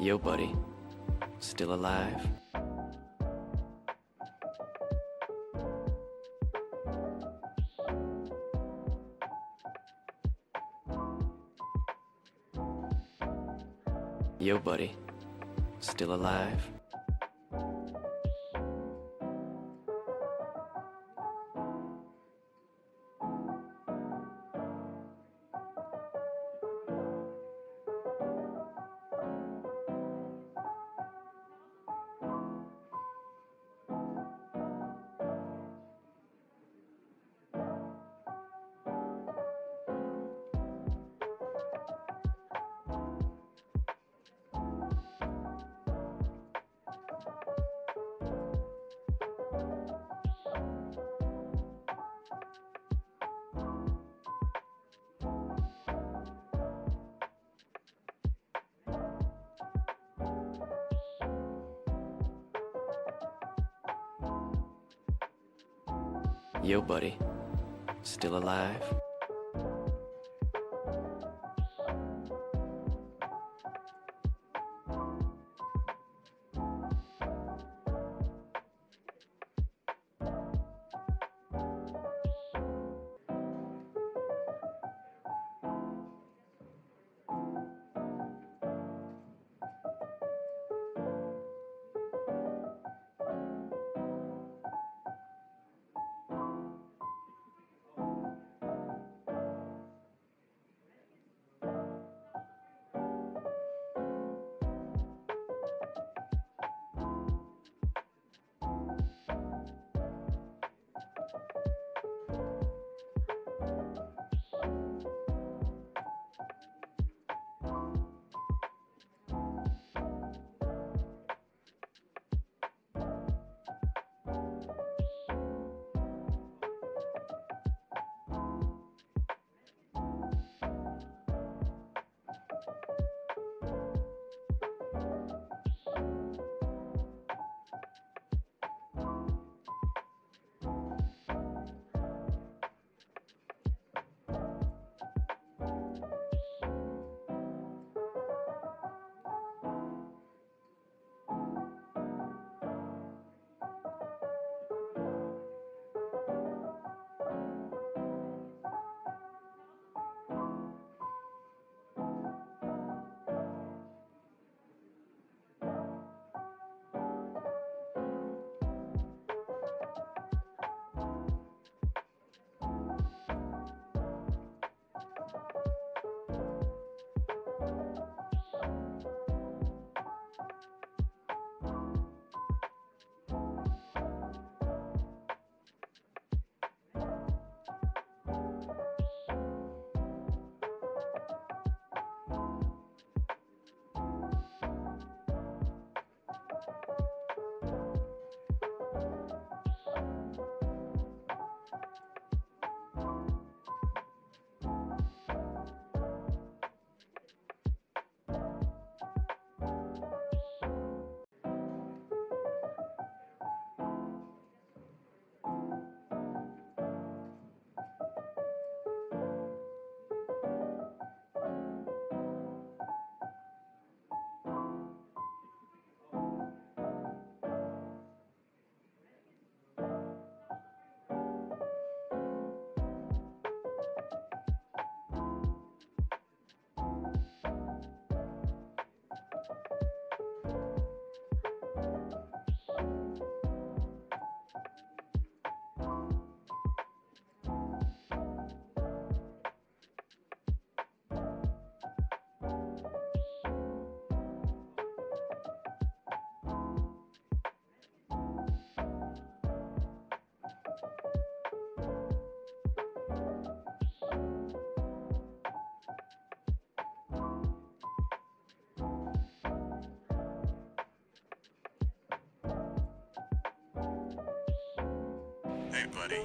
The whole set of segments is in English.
Yo, buddy. Still alive? Yo, buddy. Still alive? Yo, buddy. Still alive? Hey, buddy.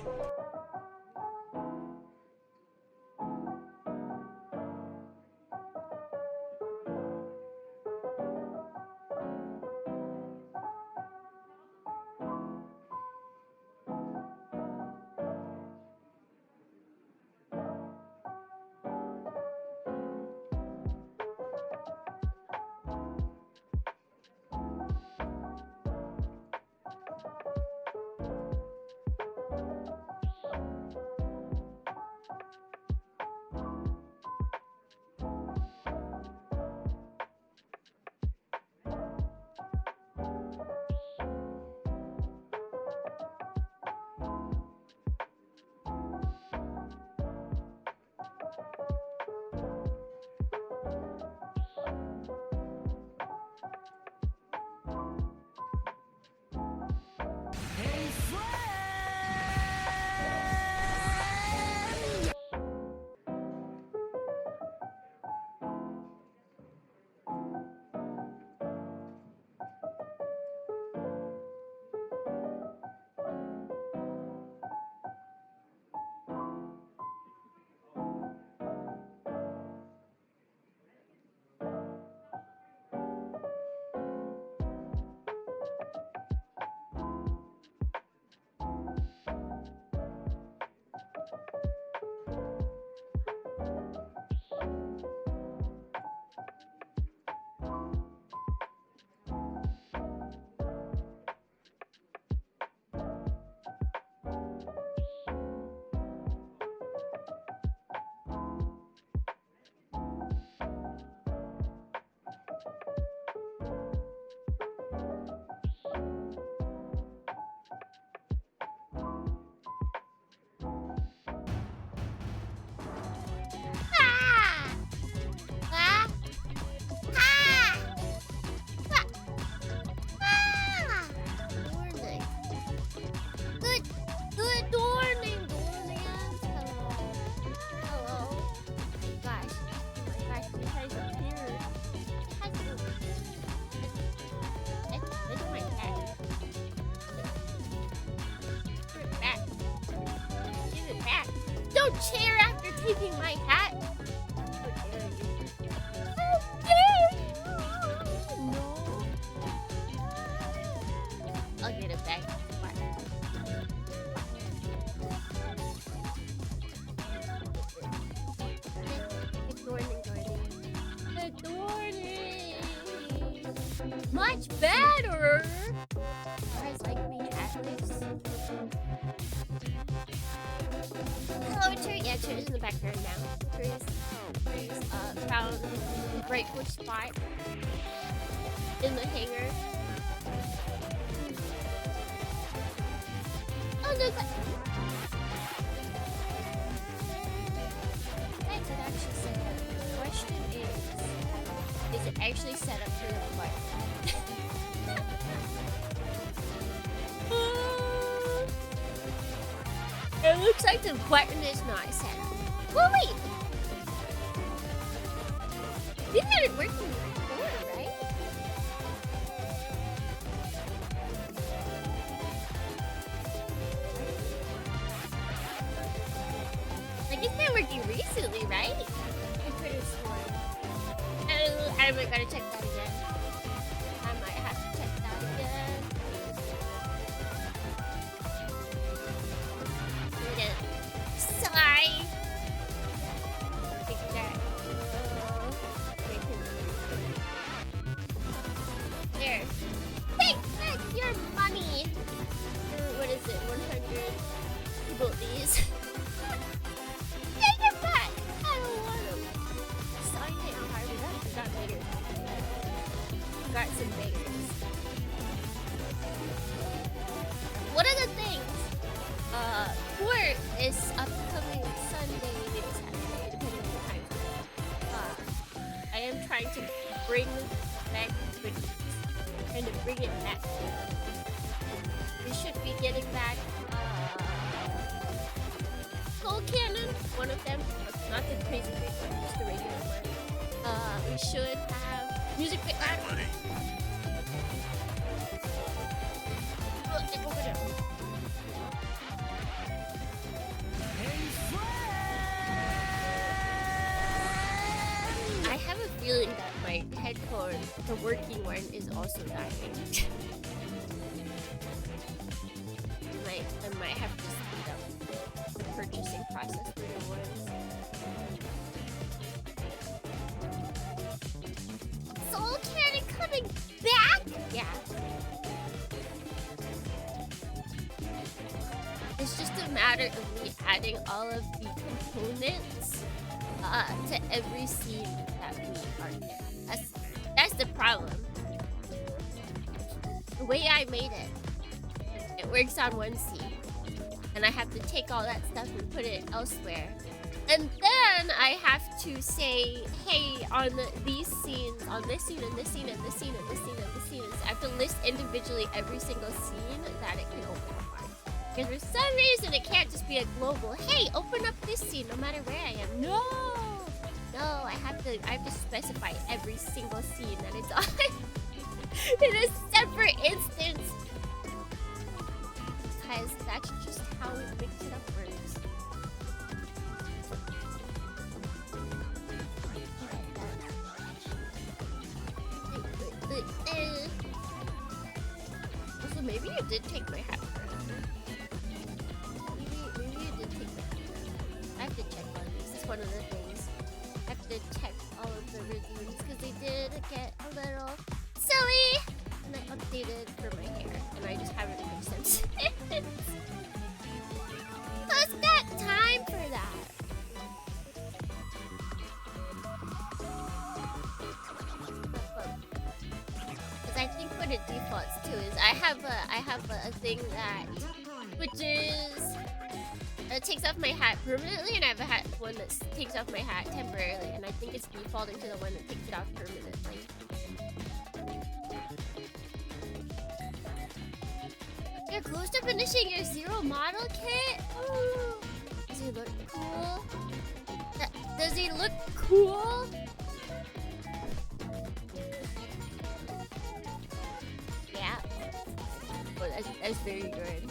chair after taking my hat? How dare you? No. I'll get it back. Much better. You guys like me atlas? Hello, Cherry. Yeah, Cherry's in the background now. Cherry's found a rightful spot in the hangar. Oh no! I did actually say that. The question is it actually set up for the button? It looks like the button is not set up. Well, wait. You had it working before, right? Like it's been working recently, right? I could have sworn. I might gotta check that again. I might have to check that again. Sorry. Take that. There. Take back your money. What is it? 100. About these. Take it back. I don't want them. Sign it on Harvey. I got later. Got some bagels. One of the things. Court is upcoming Sunday, maybe Saturday, depending on the time. I am trying to bring back goodies. Trying to bring it back. We should be getting back Soul Cannon, one of them. Not the crazy big one, just the regular one. We should have music fit. I have a feeling that my headphone, the working one, is also dying. I might have to speed up the purchasing process for new ones. Soul Cannon coming back? Yeah. It's just a matter of me adding all of the components to every scene that we are in. That's the problem. The way I made it works on one scene, and I have to take all that stuff and put it elsewhere. And then I have to say, hey, on these scenes, on this scene, and this scene, and this scene, and this scene, and this scene, I have to list individually every single scene that it can open up on. Because for some reason, it can't just be a global, hey, open up this scene no matter where I am. No, I have to specify every single scene that it's on in a separate instance. Because that's just how it makes it up works. Also, maybe you did take my hat. Maybe you did take my hat. I have to check on this. It's one of the things. I have to check all of the reviews because they did get a little silly. And I updated for my hair, and I just haven't made sense. Who's got time for that? Because I think what it defaults to is I have a thing that switches. It takes off my hat permanently, and I have one that takes off my hat temporarily, and I think it's defaulting to the one that takes it off permanently. You're close to finishing your zero model kit? Ooh. Does he look cool? Does he look cool? Yeah. Oh, that's very good.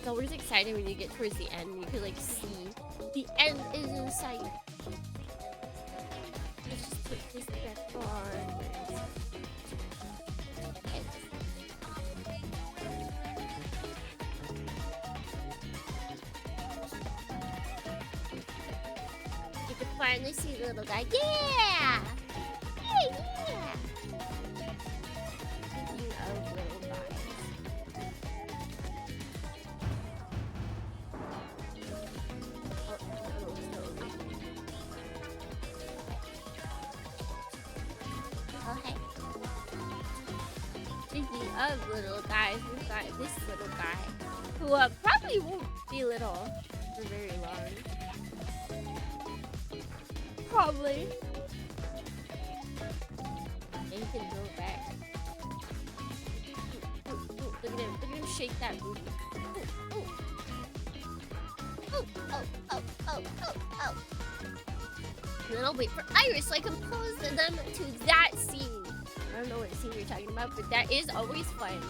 It's always exciting when you get towards the end and you can like see the end is in sight. Let's just put this back on. You can finally see the little guy. Yeah! Yeah! Speaking of little guys. Oh, hey. Speaking of little guys, we've got this little guy who probably won't be little for very long. Probably. And he can go back. Look at him. Look at him shake that booty. Oh. And then I'll wait for Iris so I can pose them to that scene. I don't know what scene you're talking about, but that is always fun.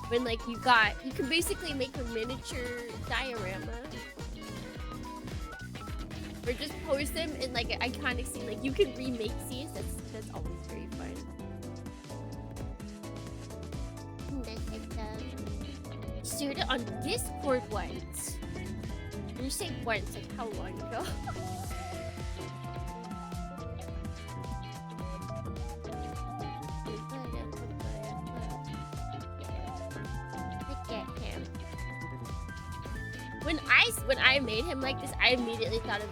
When like you can basically make a miniature diorama. Or just pose them in like an iconic scene. Like you can remake scenes. That's always very fun. Shared it on Discord once. When you say once, like how long ago? Look at him. When I made him like this, I immediately thought of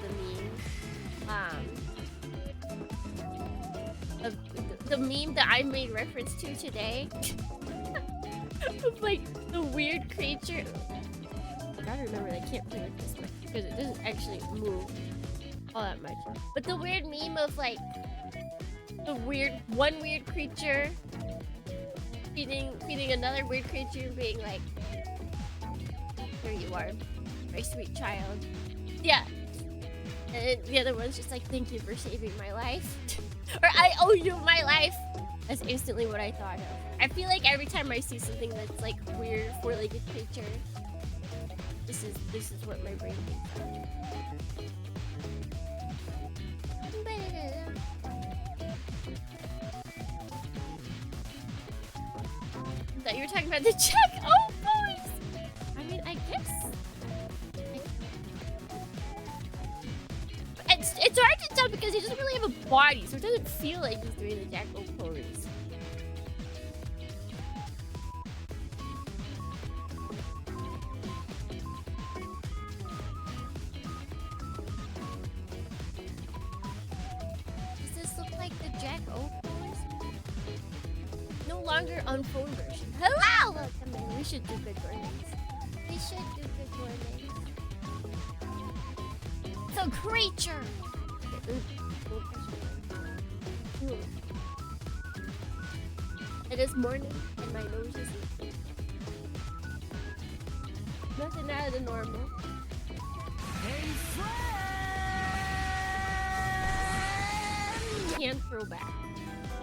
the meme that I made reference to today. Of like the weird creature. I gotta remember that I can't play with this much because it doesn't actually move all that much. But the weird meme of like the one weird creature feeding another weird creature and being like, here you are, my sweet child. Yeah. And the other one's just like, thank you for saving my life. Or I owe you my life. That's instantly what I thought of. I feel like every time I see something that's like weird four-legged creature, this is what my brain thinks of. I thought you were talking about the check. Oh, boys! I mean, I guess. It's hard to tell because he doesn't really have a body, so it doesn't feel like he's doing the jackal pose. Does this look like the Jack O pose? No longer on phone version. Hello! Welcome in. We should do good warnings. The creature! It is morning and my nose is itchy. Nothing out of the normal. Hey, friend! It can throw back.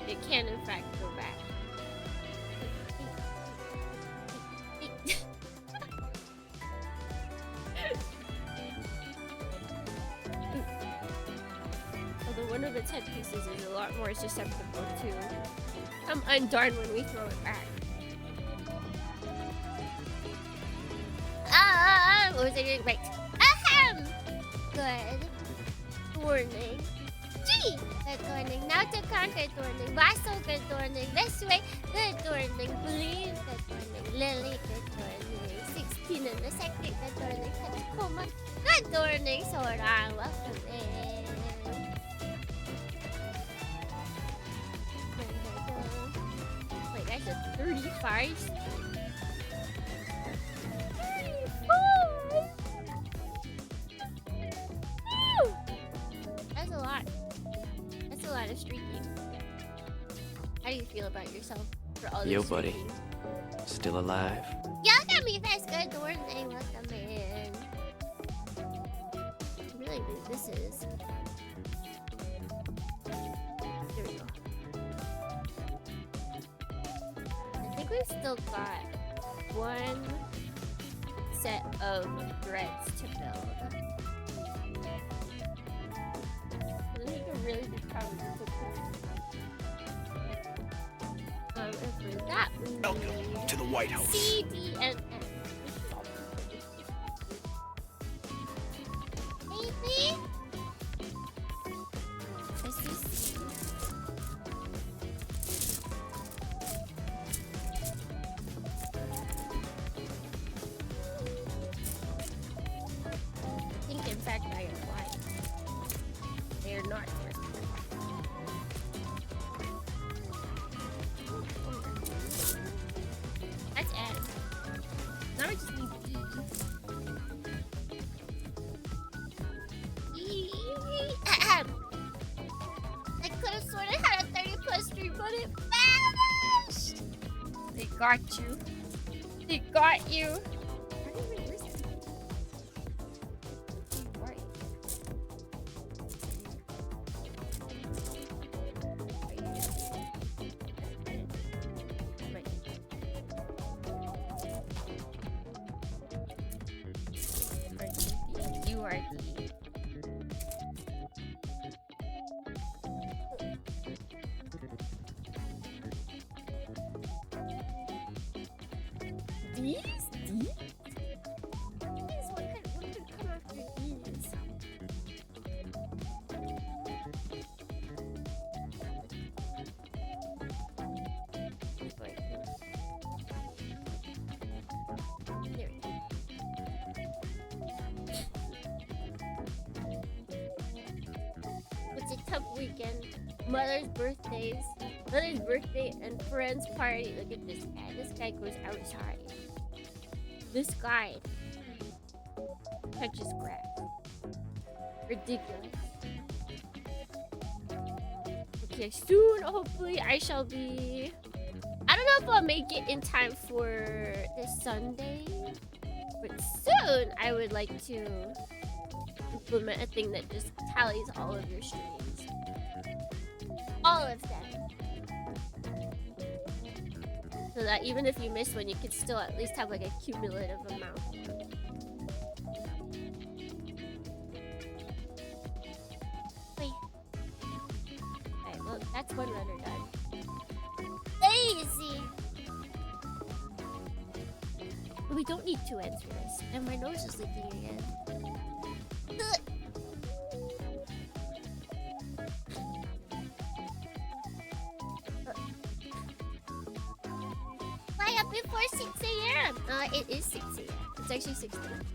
It can in fact throw back. One of its headpieces is a lot more susceptible to undarn when we throw it back. What was I doing? Right. Ahem! Good morning. Gee! Good morning. Now to conquer morning. Vaso, good morning. This way, good morning. Believe, good morning. Lily, good morning. 16 in the second, good morning. Tacoma, good morning. Sora, welcome in. That's a 35. 34! Woo! That's a lot. That's a lot of streaking. How do you feel about yourself for all this Yo, buddy. streaking? Still alive? Welcome me, first good morning. Welcome in. I really think this is. There we go. I think we've still got one set of threads to build. Then he can really become and for that we Welcome to the White House. C, D, and F. Maybe? Let's do C. I think in fact I am lying. They are not here. That's N. Now I just need E. Ahem. I could have sort of had a 30+3, but it vanished. They got you. They got you. Where's it? Right. You are the these? What could come after these? There we go. It's a tough weekend. Mother's birthday and friends party. Look at this guy. This guy goes outside. This guy touches grass. Ridiculous. Okay, soon, hopefully, I shall be... I don't know if I'll make it in time for this Sunday. But soon, I would like to implement a thing that just tallies all of your streams. All of them. So that even if you miss one, you can still at least have like a cumulative amount. Wait. Alright, well, that's one runner done. Easy! But we don't need 2 ends for this. And my nose is leaking again. Ugh. Why up before 6 a.m.? It is 6 a.m. It's actually 6 a.m.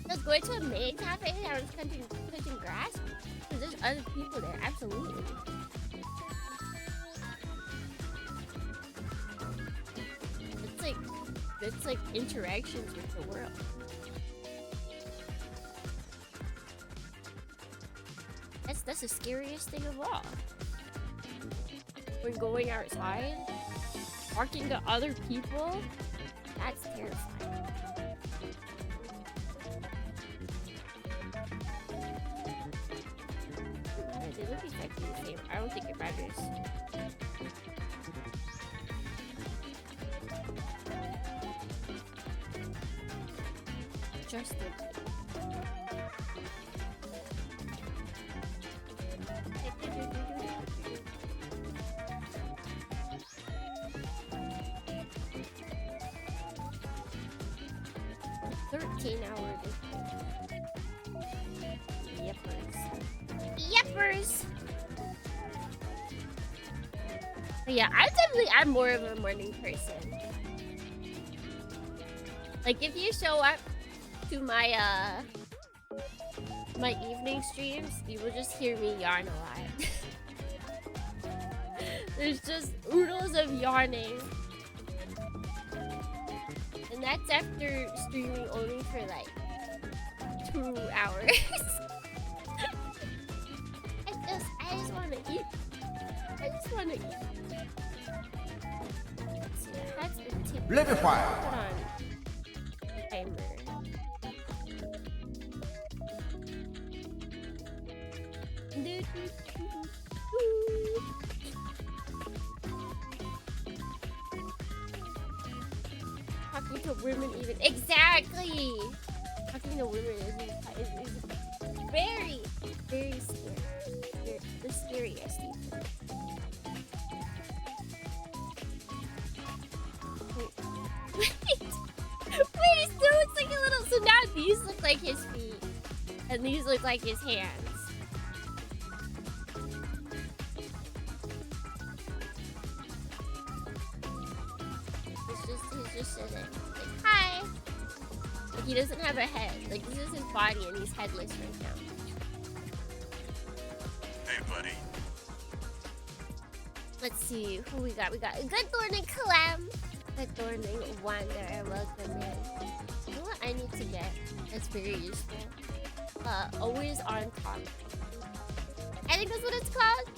Does going to a maid cafe and I was cutting grass? Because there's other people there, absolutely. It's like interactions with the world. That's the scariest thing of all. When going outside, talking to other people, that's terrifying. They look exactly the same. I don't think it matters. Just the 13-hour difference. Yippers. Yippers! But yeah, I'm more of a morning person. Like, if you show up to my my evening streams, you will just hear me yarn a lot. There's just oodles of yarning. And that's after streaming only for like 2 hours. I just want to eat. I just want to eat. Let's see, that's been tipped. Let me fire. Put on timer. women even exactly talking to women is very, very scary. They're the scariest even. Wait, wait, it still looks like a little. So now these look like his feet, and these look like his hands. He's just sitting. Like, hi. Like, he doesn't have a head. Like, this is his body, and he's headless right now. Hey, buddy. Let's see who we got. We got Good Morning Clem. Good Morning Wanderer. Welcome in. You know what I need to get? That's very useful. Always on top. I think that's what it's called.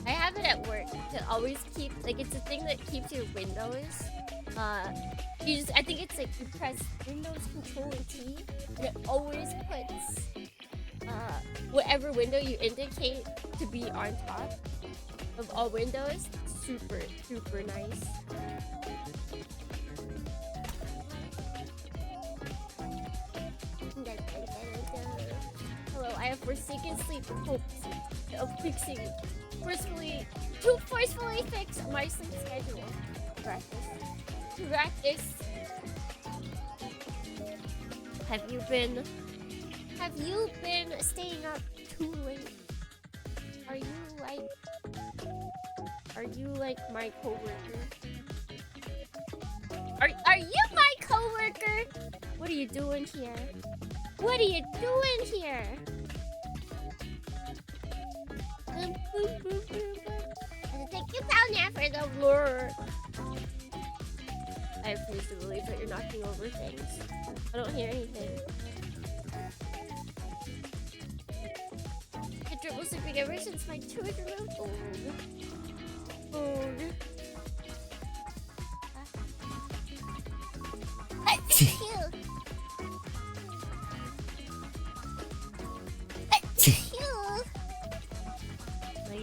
I have it at work to always keep, like, it's a thing that keeps your windows. You just, I think it's like you press Windows Control and T, and it always puts whatever window you indicate to be on top of all windows. Super, super nice. Hello, I have forsaken sleep with hopes of fixing, to forcefully fix my sleep schedule. Practice. Have you been staying up too late? Are you like my coworker? Are you my coworker? What are you doing here? What are you doing here? And thank you, Pound, for the lure. I refuse to believe that you're knocking over things. I don't hear anything. I dribble sleeping ever since my children were old. My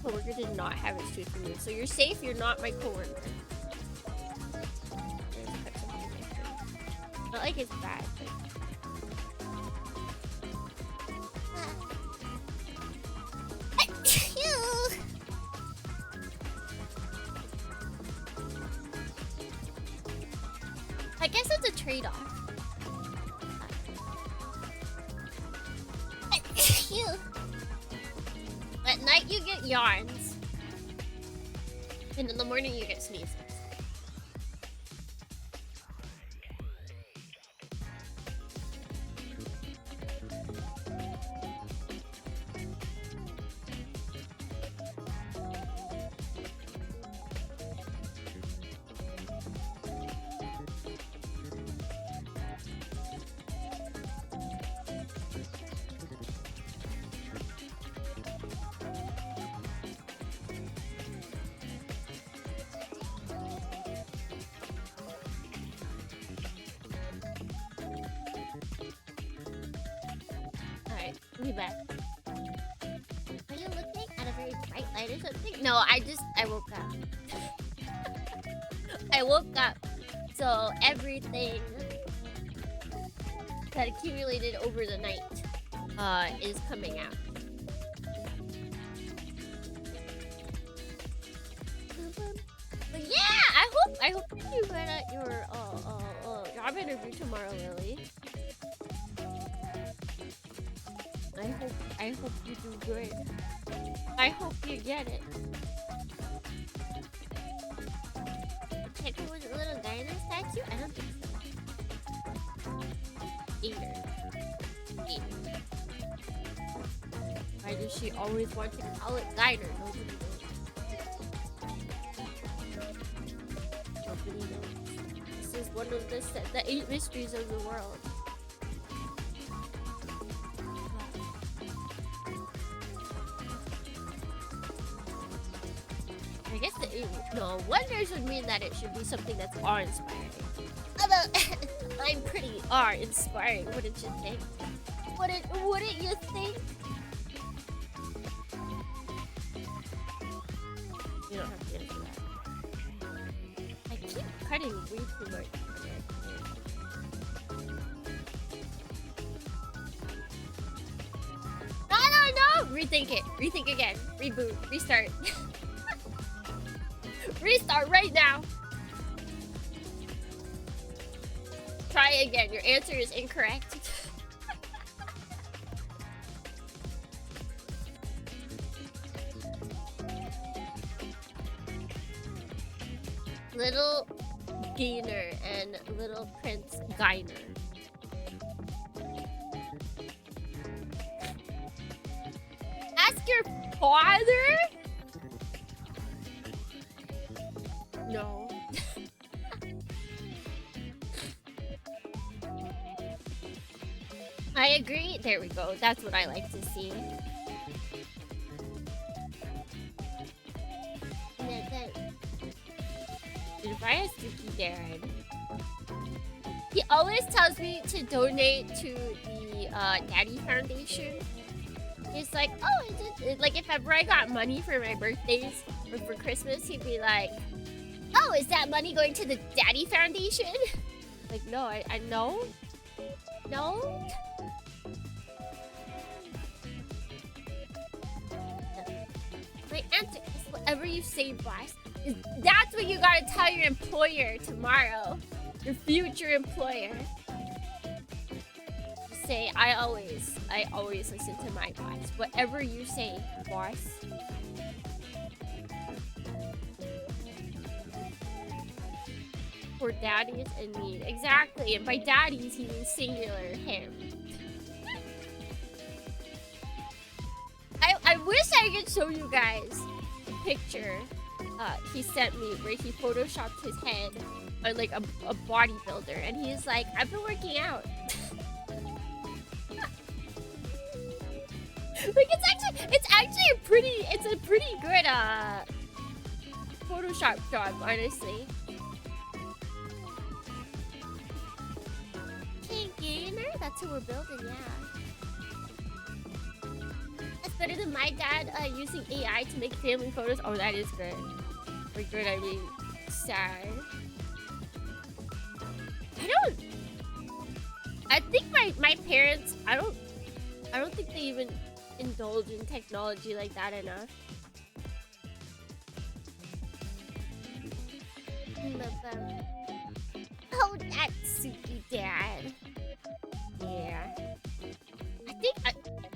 coworker did not have his tooth removed, so you're safe. You're not my coworker. Not like it's bad, but... I guess it's a trade-off. At night you get yawns, and in the morning you get sneezes. Be back. Are you looking at a very bright light or something? No, I woke up. I woke up, so everything that accumulated over the night is coming out. But yeah, I hope you get your job interview tomorrow, Lily. I hope you do good. I hope you get it. Check it with a little Gainer statue? I don't think so. Gainer. Why does she always want to call it Gainer? Nobody knows. This is one of the 8 mysteries of the world. I guess no, wonders would mean that it should be something that's awe-inspiring. Although, I'm pretty awe-inspiring, wouldn't you think? Wouldn't you think? You don't have to answer that. I keep cutting way too much. Rethink it. Rethink again. Reboot. Restart. Restart right now. Try again. Your answer is incorrect. Little Gainer and Little Prince Gainer. Ask your father? No. I agree. There we go. That's what I like to see. Dude, if I had Suki Dad, he always tells me to donate to the Daddy Foundation. He's like, oh, is it like if ever I got money for my birthdays or for Christmas, he'd be like, oh, is that money going to the Daddy Foundation? Like, no, I know. No. My answer is whatever you say, boss. That's what you gotta tell your employer tomorrow. Your future employer. Say, I always listen to my boss. Whatever you say, boss. For daddies in need. Exactly. And by daddies, he means singular him. I wish I could show you guys a picture he sent me where he photoshopped his head on like a bodybuilder, and he's like, I've been working out. Like it's actually a pretty good Photoshop job, honestly. King Gainer? That's who we're building, yeah. That's better than my dad using AI to make family photos. Oh, that is good. By good, I mean sad. I think my parents, I don't think they even indulge in technology like that enough. Oh, that's Suki Dad. Yeah.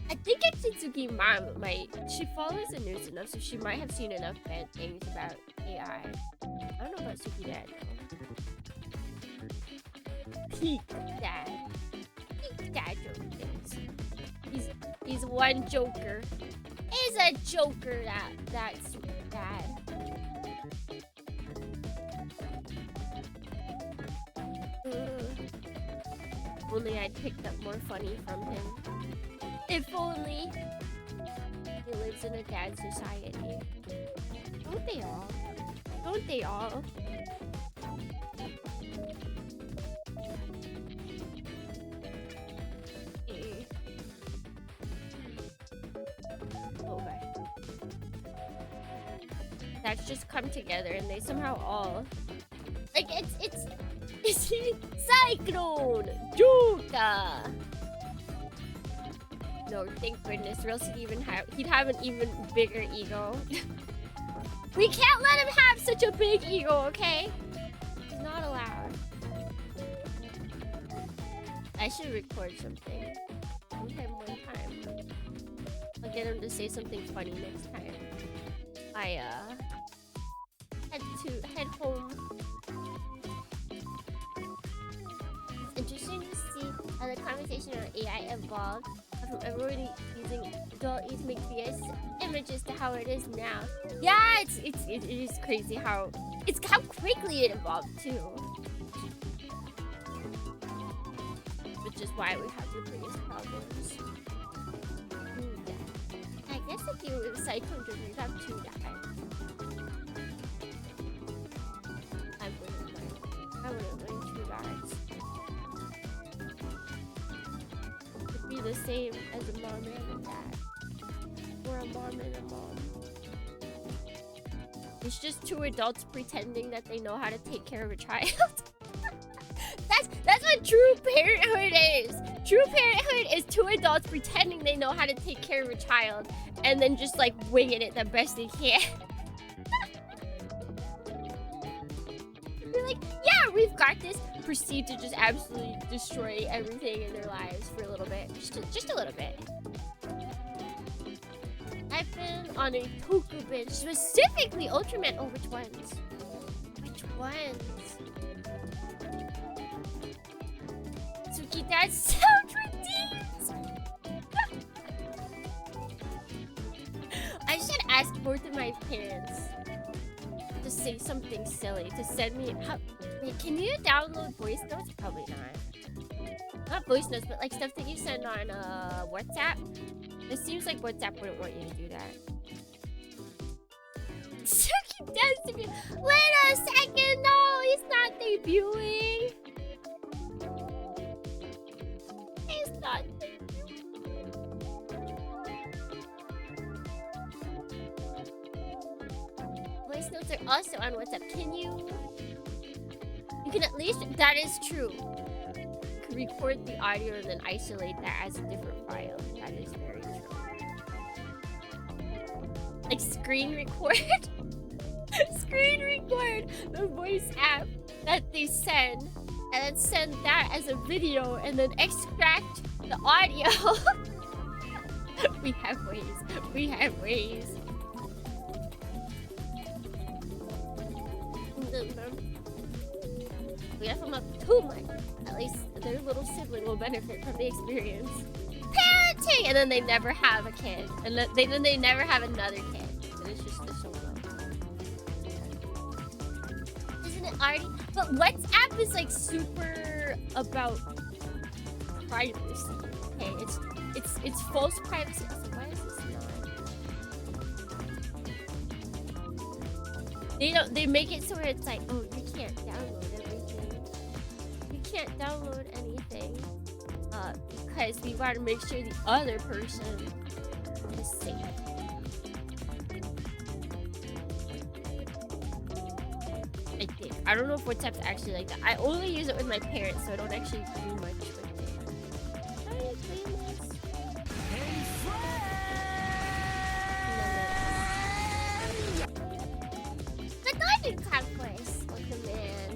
I think Itsuki mom she follows the news enough, so she might have seen enough bad things about AI. I don't know about Suki Dad though. Peak Dad. Peak Dad jokers. He's one joker. He's a joker, that's Suki Dad. Only I'd picked up more funny from him. If only. He lives in a dad society. Don't they all? Don't they all? Okay. That's just come together and they somehow all... Like, it's Cyclone! Juka! No, thank goodness, or else he'd have an even bigger ego. We can't let him have such a big ego, okay? He's not allowed. I should record something. One time. I'll get him to say something funny next time. I head home. It's interesting to see how the conversation on AI evolved from everybody using DALL-E to make VS images to how it is now. Yeah, it is crazy how quickly it evolved too. Which is why we have the biggest problems. Yeah. I guess if you live Cyclone, you'd have two dads. I wouldn't learn two dads. It'd be the same as a mom and a dad. Or a mom and a mom. It's just two adults pretending that they know how to take care of a child. That's what true parenthood is. True parenthood recorded is two adults pretending they know how to take care of a child and then just like winging it the best they can. They're like, yeah, we've got this. Proceed to just absolutely destroy everything in their lives for a little bit. Just a little bit. I've been on a Toku binge, specifically Ultraman. Oh, which ones? Which ones? Suki, that sounds ridiculous. I should ask both of my parents to say something silly, to send me... Wait, can you download voice notes? Probably not. Not voice notes, but like stuff that you send on WhatsApp. It seems like WhatsApp wouldn't want you to do that. Suki does to me. Wait a second, no, he's not debuting. He's not debuting. Voice notes are also on WhatsApp. Can you? You can at least. That is true. You can record the audio and then isolate that as a different file. That is very true. Like screen record. Screen record the voice app that they send, and then send that as a video, and then extract the audio. We have ways. We have ways. We have them up too much. At least their little sibling will benefit from the experience. Parenting! And then they never have a kid. And then they never have another kid. And it's just the solo. Isn't it already? But WhatsApp is like super about privacy. Okay, it's false privacy. So why is this not? They make it so where it's like, oh, you can't download everything. You can't download anything. Because we want to make sure the other person is safe. I think. I don't know if WhatsApp's actually like that. I only use it with my parents, so I don't actually do much with it. Hi, Playmax. Hey, friend! But I did conquest. Welcome in.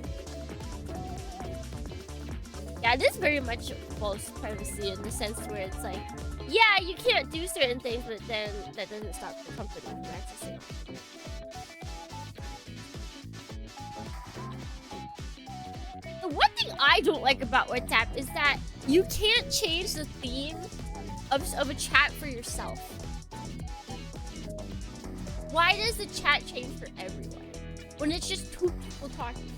Yeah, this is very much false privacy in the sense where it's like, yeah, you can't do certain things, but then that doesn't stop the company from accessing. The one thing I don't like about WhatsApp is that you can't change the theme of a chat for yourself. Why does the chat change for everyone when it's just two people talking?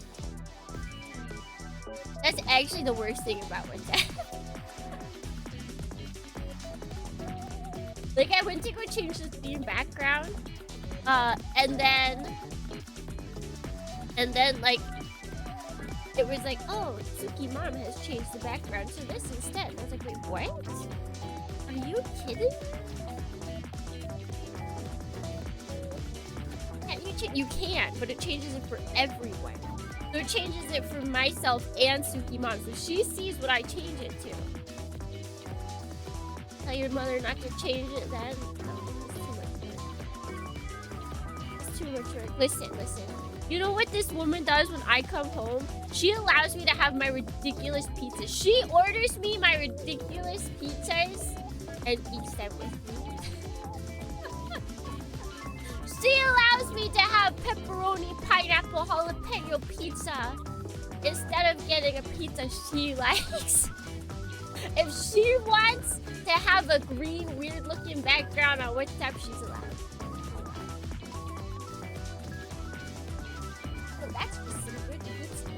That's actually the worst thing about WhatsApp. Like, I went to go change the theme background, and then like, it was like, oh, Suki mom has changed the background to this instead. And I was like, wait, what? Are you kidding? You can't, but it changes it for everyone. So it changes it for myself and Suki mom, so she sees what I change it to. Tell your mother not to change it then. No, it's too much work. Listen. You know what this woman does when I come home? She allows me to have my ridiculous pizzas. She orders me my ridiculous pizzas and eats them with me. She allows me to have pepperoni, pineapple, jalapeno pizza instead of getting a pizza she likes. If she wants to have a green, weird-looking background on WhatsApp, she's allowed. So that's just some good pizza.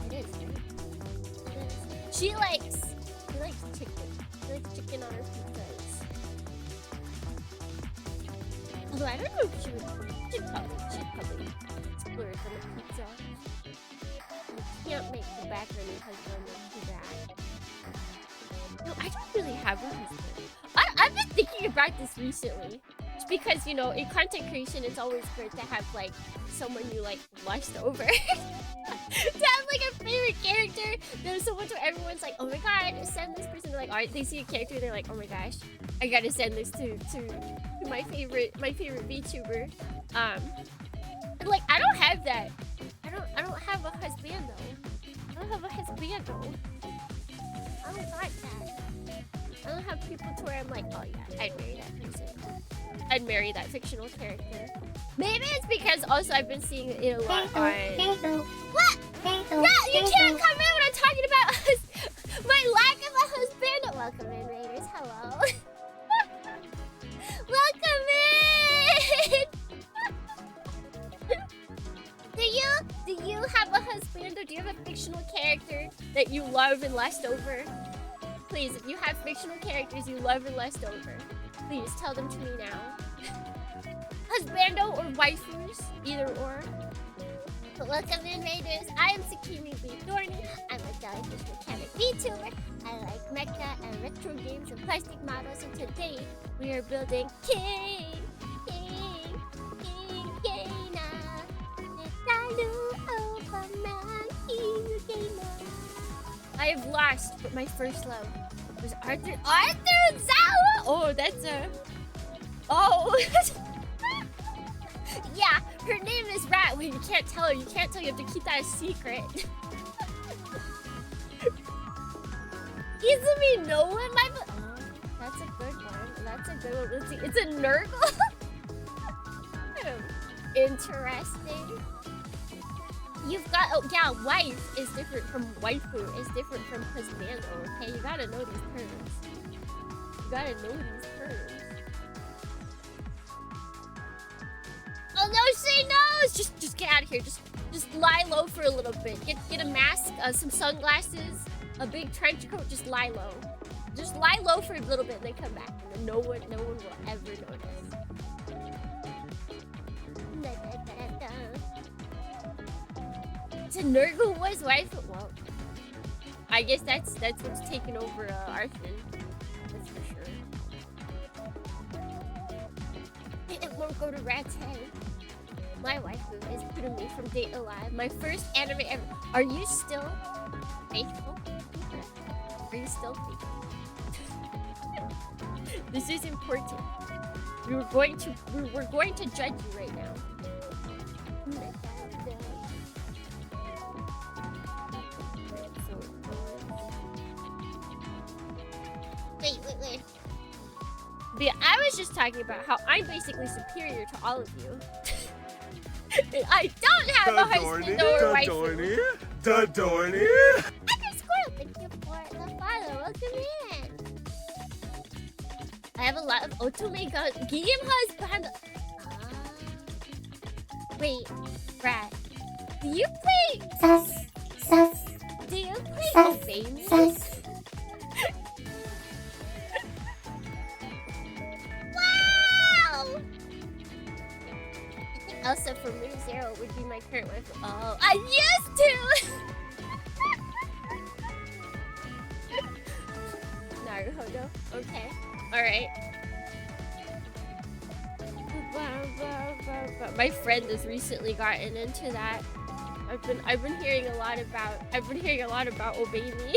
It is, right? It is. She likes chicken. She likes chicken on her pizzas. Although I don't know if she'd probably splurge on a pizza. You can't make the background your husband look too bad. No, I don't really have a husband. I've been thinking about this recently. because, you know, in content creation, it's always good to have, like, someone you, like, lust over. To have, like, a favorite character. There's so much where everyone's like, oh my god, send this person. They're like, alright, they see a character, they're like, oh my gosh, I gotta send this to my favorite VTuber. And, like, I don't have that. I don't have a husbando. I don't have a husbando. I don't got that. I don't have people to where I'm like, oh yeah, I'd marry that person. I'd marry that fictional character. Maybe it's because also I've been seeing it a lot on... What? Yeah, you can't come in when I'm talking about my lack of a husband. Welcome in, Raiders. Hello. Welcome in. Do you have a husband, or do you have a fictional character that you love and lust over? Please, if you have fictional characters you love and lust over, please tell them to me now. Husbando or waifus, either or. But welcome in, Raiders. I am Sakimi B. Thorny. I'm a jellyfish mechanic VTuber. I like mecha and retro games and plastic models, and today we are building King Gainer. I have lost, but my first love was Arthur Zawa. Oh, that's a... Oh. Yeah, her name is Rat. Wait, you can't tell her. You can't tell. You have to keep that a secret. Izumi no one, my... Oh, that's a good one. That's a good one. Let's see. It's a Nurgle. Interesting. You've got, oh yeah, wife is different from waifu, is different from husbando, okay? You gotta know these terms. You gotta know these terms. Oh no, say no! Just get out of here. Just lie low for a little bit. Get a mask, some sunglasses, a big trench coat, just lie low. Just lie low for a little bit and then come back. And then no one will ever notice. It's a Nurgle was wife. Well, I guess that's what's taken over Arthur. That's for sure. It won't go to Rat's head. My waifu is Kurumi from Date Alive. My first anime ever. Are you still faithful? Are you still faithful? This is important. We're going to judge you right now. Wait. But yeah, I was just talking about how I'm basically superior to all of you. I don't have a husband or waifu. Dorny. Squirrel, thank you for the follow. Welcome in. I have a lot of otome game husband. Wait, Brad, do you play? Do you play Obey Me? Wow! I think Elsa from Moon Zero would be my current wife. Oh, I used to! Naruhodo? Okay. Alright. My friend has recently gotten into that. I've been hearing a lot about Obey Me.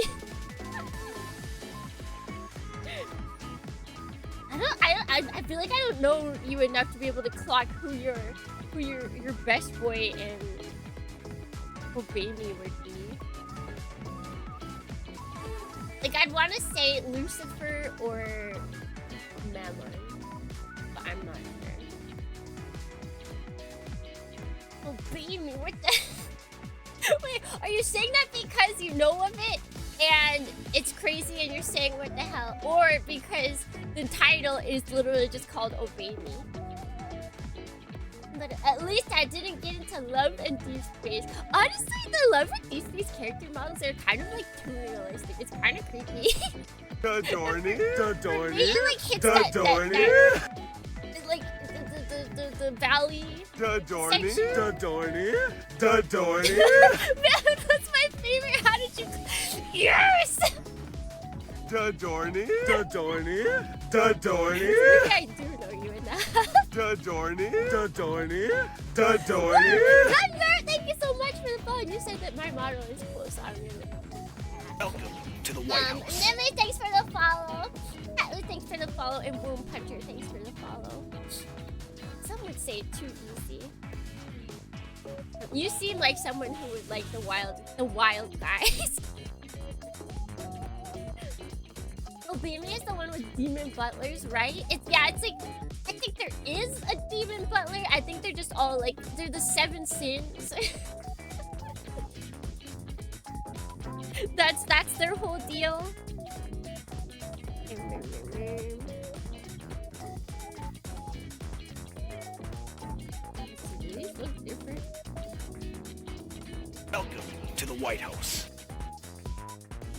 I feel like I don't know you enough to be able to clock who your best boy in Obey Me would be. Like, I'd want to say Lucifer or Melon, but I'm not sure. Obey Me, what the? Wait, are you saying that because you know of it and it's crazy and you're saying what the hell? Or because the title is literally just called Obey Me? But at least I didn't get into Love and Deep Space. Honestly, the Love and Deep Space character models are kind of like too realistic. It's kind of creepy. Dorny. It like hits that like the valley. Dorny. Man, that's my favorite. How did you? Yes. Dorny. Maybe I do know you enough. Dadorny. Dadorny. Dadorny. Thunder, thank you so much for the follow. You said that my model is cool, so I'm really. Welcome to the White House. Nemi, thanks for the follow. Atlee, thanks for the follow, and Boom Puncher, thanks for the follow. Some would say too easy. You seem like someone who would like the wild guys. Oh, Beamy is the one with demon butlers, right? It's like, I think there is a demon butler. I think they're just all like, they're the 7 sins. That's their whole deal. These look different. Welcome to the White House.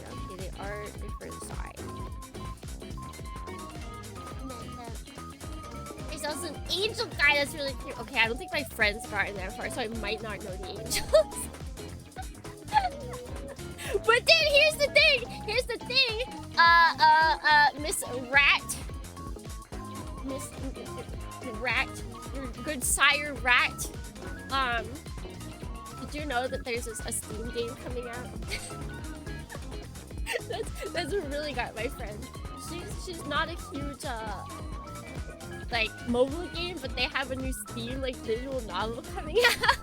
Yeah, okay, they are different sides. There's also an angel guy that's really cute. Okay, I don't think my friends got in that far, so I might not know the angels. But then here's the thing. Miss Rat, your good sire Rat. Did you know that there's a Steam game coming out? that's what really got my friend. She's not a huge like mobile game, but they have a new Steam like visual novel coming out.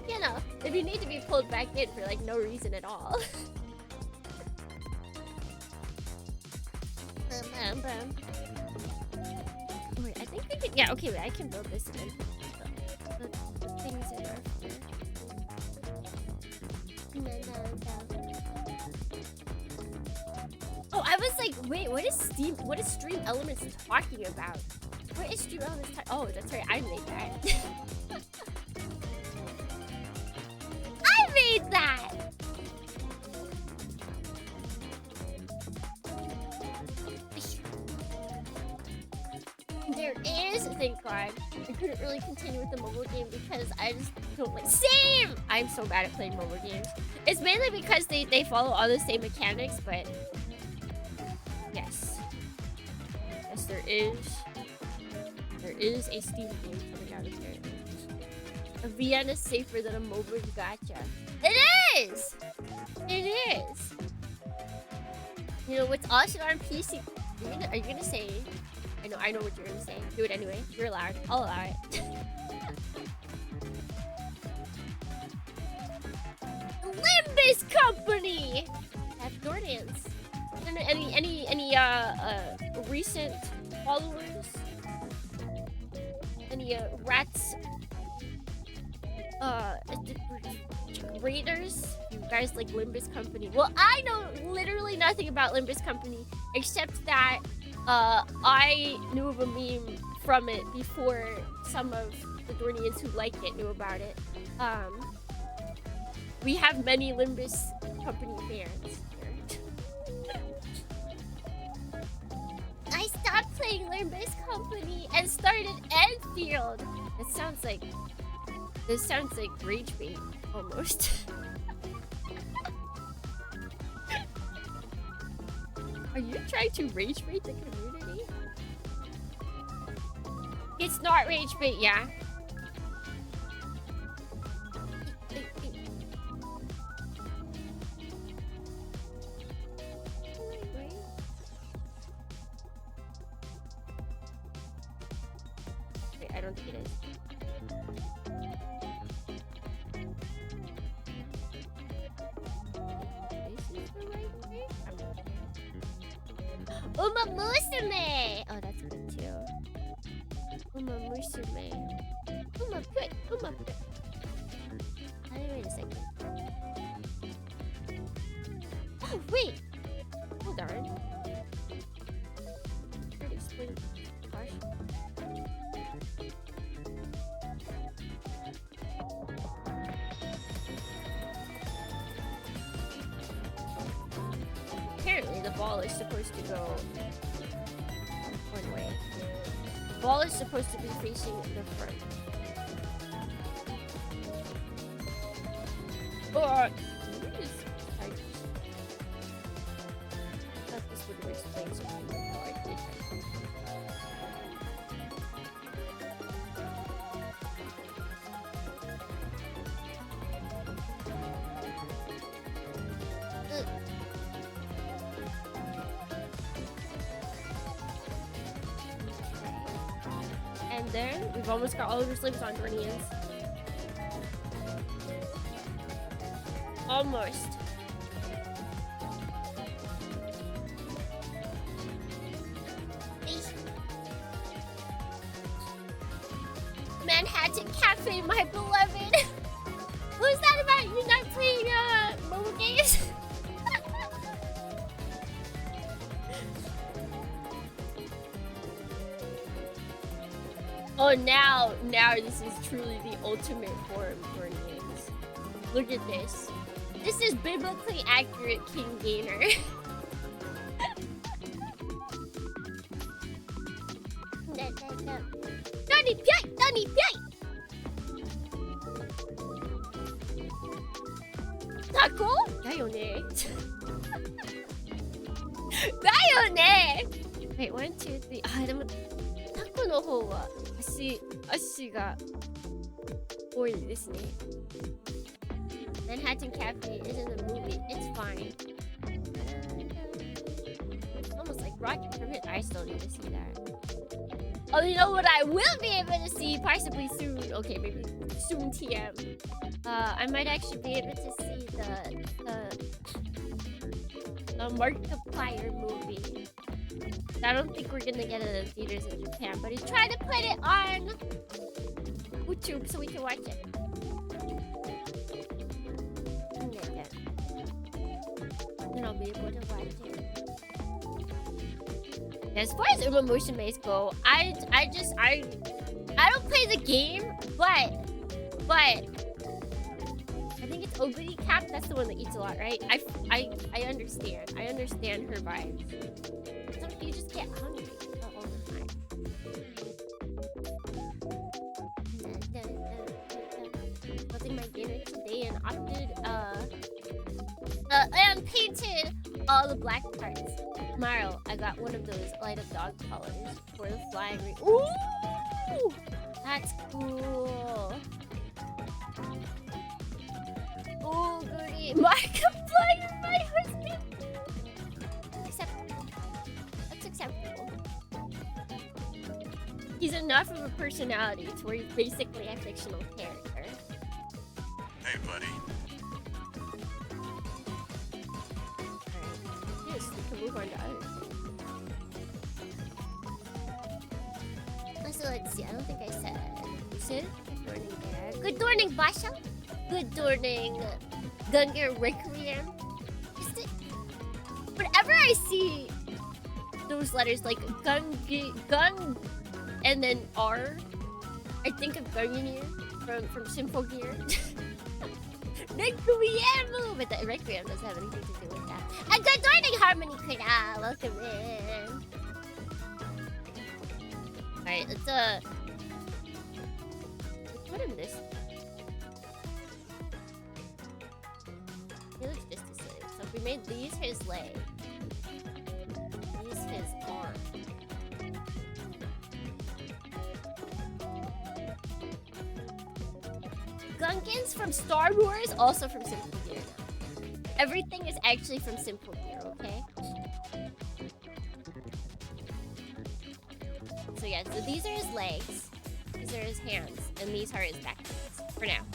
You know, if you need to be pulled back in for like no reason at all. Wait, I think we can. Yeah, okay, wait, I can build this and then put the things in after. Oh, I was like, wait, what is Stream Elements talking about? What is Stream Elements talking? Oh, that's right, I made that. I made that! There is, thank God. I couldn't really continue with the mobile game because I just don't like. Same! I'm so bad at playing mobile games. It's mainly because they follow all the same mechanics, but yes. Yes, there is a Steam game coming out apparently. A VN is safer than a mobile gacha. It is! It is! You know what's also on PC? Are you gonna say? I know what you're gonna say. Do it anyway. You're allowed. I'll allow it. Limbus Company! Afghanians. Any recent followers? Any rats? Raiders? You guys like Limbus Company? Well, I know literally nothing about Limbus Company except that I knew of a meme from it before some of the Dornians who liked it knew about it. We have many Limbus Company fans here. I stopped playing Limbus Company and started Enfield. This sounds like rage bait almost. Are you trying to rage bait the community? It's not rage bait, yeah. Wait, I don't think it is. Uma Musume! Oh, that's good too. Uma Musume. Uma put. Wait a second. Oh, wait! Hold on. Pretty explain. Gosh. Apparently the ball is supposed to go one way. The ball is supposed to be facing the front. But I thought this would explain something. No, I didn't. there. We've almost got all of our slims on Dornians. Almost. Manhattan Cafe, my beloved. What was that about? You're not playing mobile games? Oh, now this is truly the ultimate form for games. Look at this. This is biblically accurate King Gainer. Donny Piai! Donny Piai! Taco? だよね。だよね。Wait, 1, 2, 3. あ、でもタコの方は足が多いですね。Manhattan Cafe is in the movie. It's fine. It's almost like Rocket from it. I still need to see that. Oh, you know what I will be able to see possibly soon. Okay, maybe soon TM. I might actually be able to see the Markiplier movie. I don't think we're gonna get it in theaters in Japan, but he's trying to put it on YouTube so we can watch it. Then I'll be able to watch it. As far as Uma Motion Maze go, I don't play the game, but I think it's Oguri Cap. That's the one that eats a lot, right? I understand. I understand her vibes. Sometimes you just get hungry all the time. Building my gainer today and opted and painted all the black parts. Tomorrow, I got one of those light up dog collars for the flying ring. Ooh! That's cool. Oh, goody. Markiplier, my husband! That's acceptable. He's enough of a personality to where he's basically a fictional character. Hey, buddy. Yes, we can move on to other things. So let's see, I don't think I said. You said? Good morning there. Good morning, Basha. Good morning, Gungar Requiem. Whenever I see those letters like gun and then R, I think of Gunganir from Simple Gear. Requiem! But the Requiem doesn't have anything to do with that. And good morning, Harmony Kuna! Welcome in. Alright, let's put him this. He looks just the same. So if we made these his leg, these his arm. Gungans from Star Wars, also from Simple Gear now. Everything is actually from Simple Gear, okay? So yeah, so these are his legs, these are his hands, and these are his back legs, for now.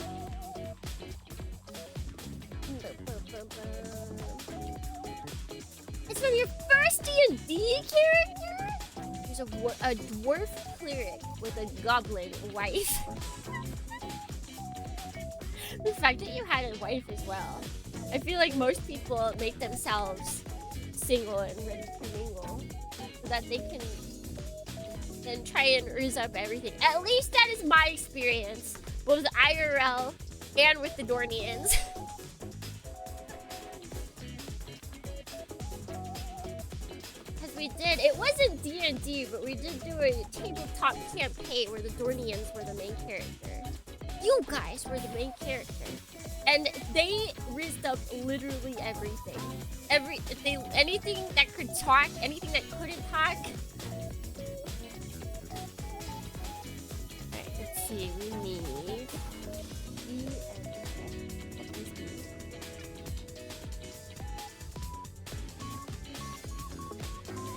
It's from your first D&D character? There's a dwarf cleric with a goblin wife. The fact that you had a wife as well. I feel like most people make themselves single and ready to mingle so that they can then try and ruse up everything. At least that is my experience, both IRL and with the Dornians. We did. It wasn't D&D, but we did do a tabletop campaign where the Dornians were the main character. You guys were the main character. And they rizzed up literally everything. Anything that could talk, anything that couldn't talk. Alright, let's see. We need E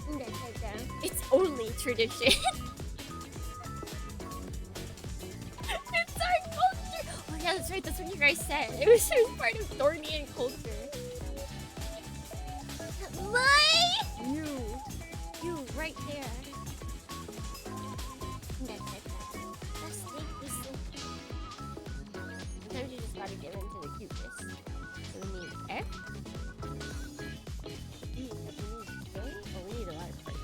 and It's only tradition. That's what you guys said. It was part of Dornian culture. You right there. Sometimes you just gotta get into the cuteness. So we need F. We need J. Oh, we need a lot of parts.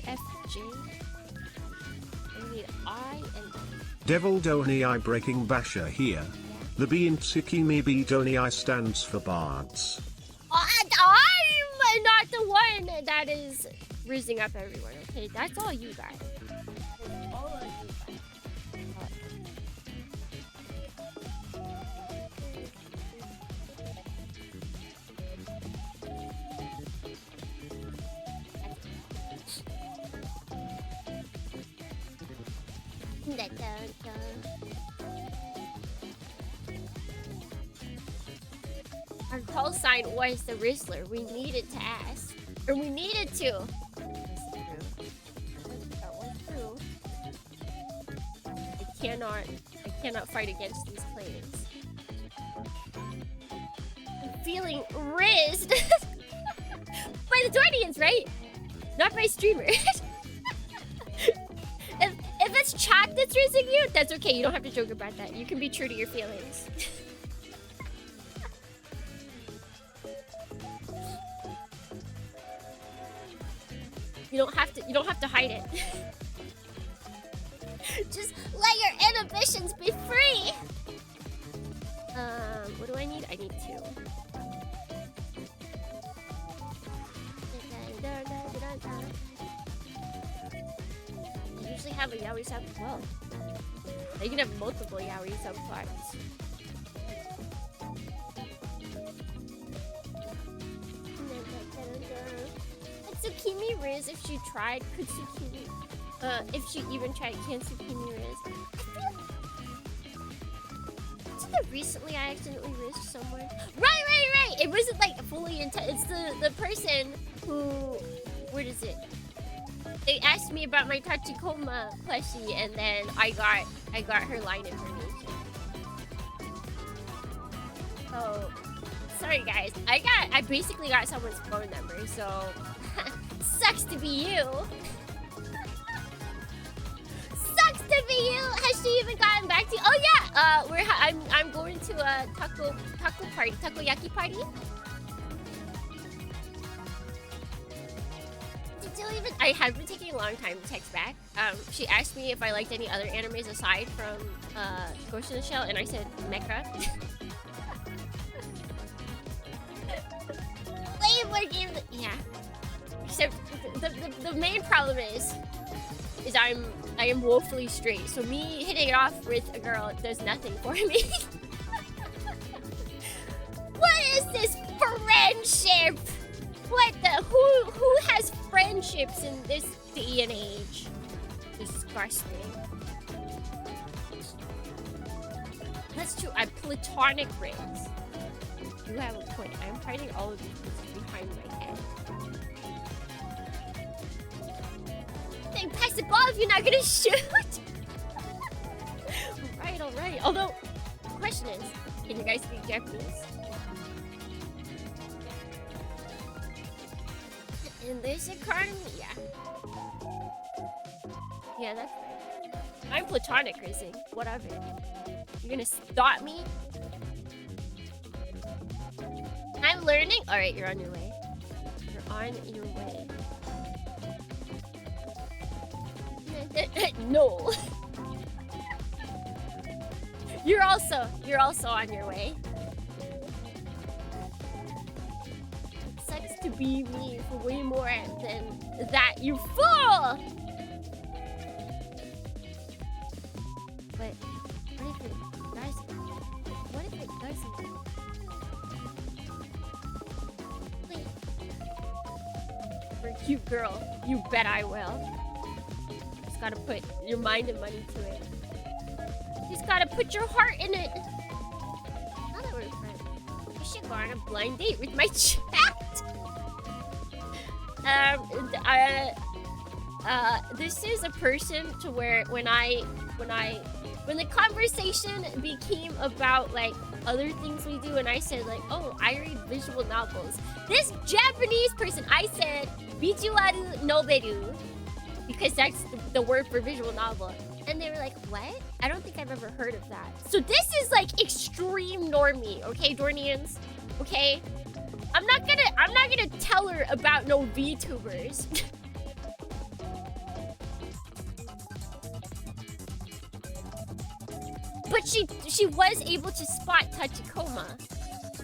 F, J. And we need I and Devil Doni I breaking basher here. The B in Tsukimi B Doni I stands for bards. I'm not the one that is rizzing up everyone, okay? That's all you guys. That's all of you Our call sign was the Rizzler. We needed to ask. Or we needed to. That was true. I cannot fight against these claims. I'm feeling rizzed by the Dornians, right? Not by streamers. If it's chat that's rizzing you, that's okay. You don't have to joke about that. You can be true to your feelings. You don't have to hide it. Just let your inhibitions be free. What do I need? I need 2. I usually have a yaoi sub as well. You can have multiple yaoi sub parts. Tsukimi Riz, if she tried, could Tsukimi... if she even tried, can Tsukimi Riz? Wasn't it recently I accidentally rizzed someone? Right! It wasn't like fully intent. It's the person who... What is it? They asked me about my Tachikoma plushie, and then I got her line information. Oh... Sorry guys, I basically got someone's phone number, so... Sucks to be you. Sucks to be you. Has she even gotten back to you? Oh yeah. I'm going to a takoyaki party. Did you even? I have been taking a long time to text back. She asked me if I liked any other animes aside from Ghost in the Shell, and I said mecha. Play more games. Yeah. Except the main problem is I am woefully straight. So me hitting it off with a girl does nothing for me. What is this friendship? What the who has friendships in this day and age? Disgusting. That's true. I'm platonic rings. You have a point. I'm hiding all of these behind my head. Then pass the ball if you're not gonna shoot. Alright. Although, the question is, can you guys speak Japanese? In this economy, yeah. Yeah, that's right. I'm platonic racing. What of it? You're gonna stop me? I'm learning. Alright, you're on your way. You're on your way. No. You're also on your way. It sucks to be me for way more than that, you fool! But what if it doesn't? What if it doesn't? Please. For a cute girl, you bet I will. Just gotta put your mind and money to it. Just gotta put your heart in it. Now that we're friends, we should go on a blind date with my chat. This is a person to where when when the conversation became about like other things we do, and I said like, oh, I read visual novels. This Japanese person, I said visual noveru, because that's the word for visual novel. And they were like, what? I don't think I've ever heard of that. So this is like extreme normie, okay, Dornians? Okay? I'm not gonna tell her about no VTubers. But she was able to spot Tachikoma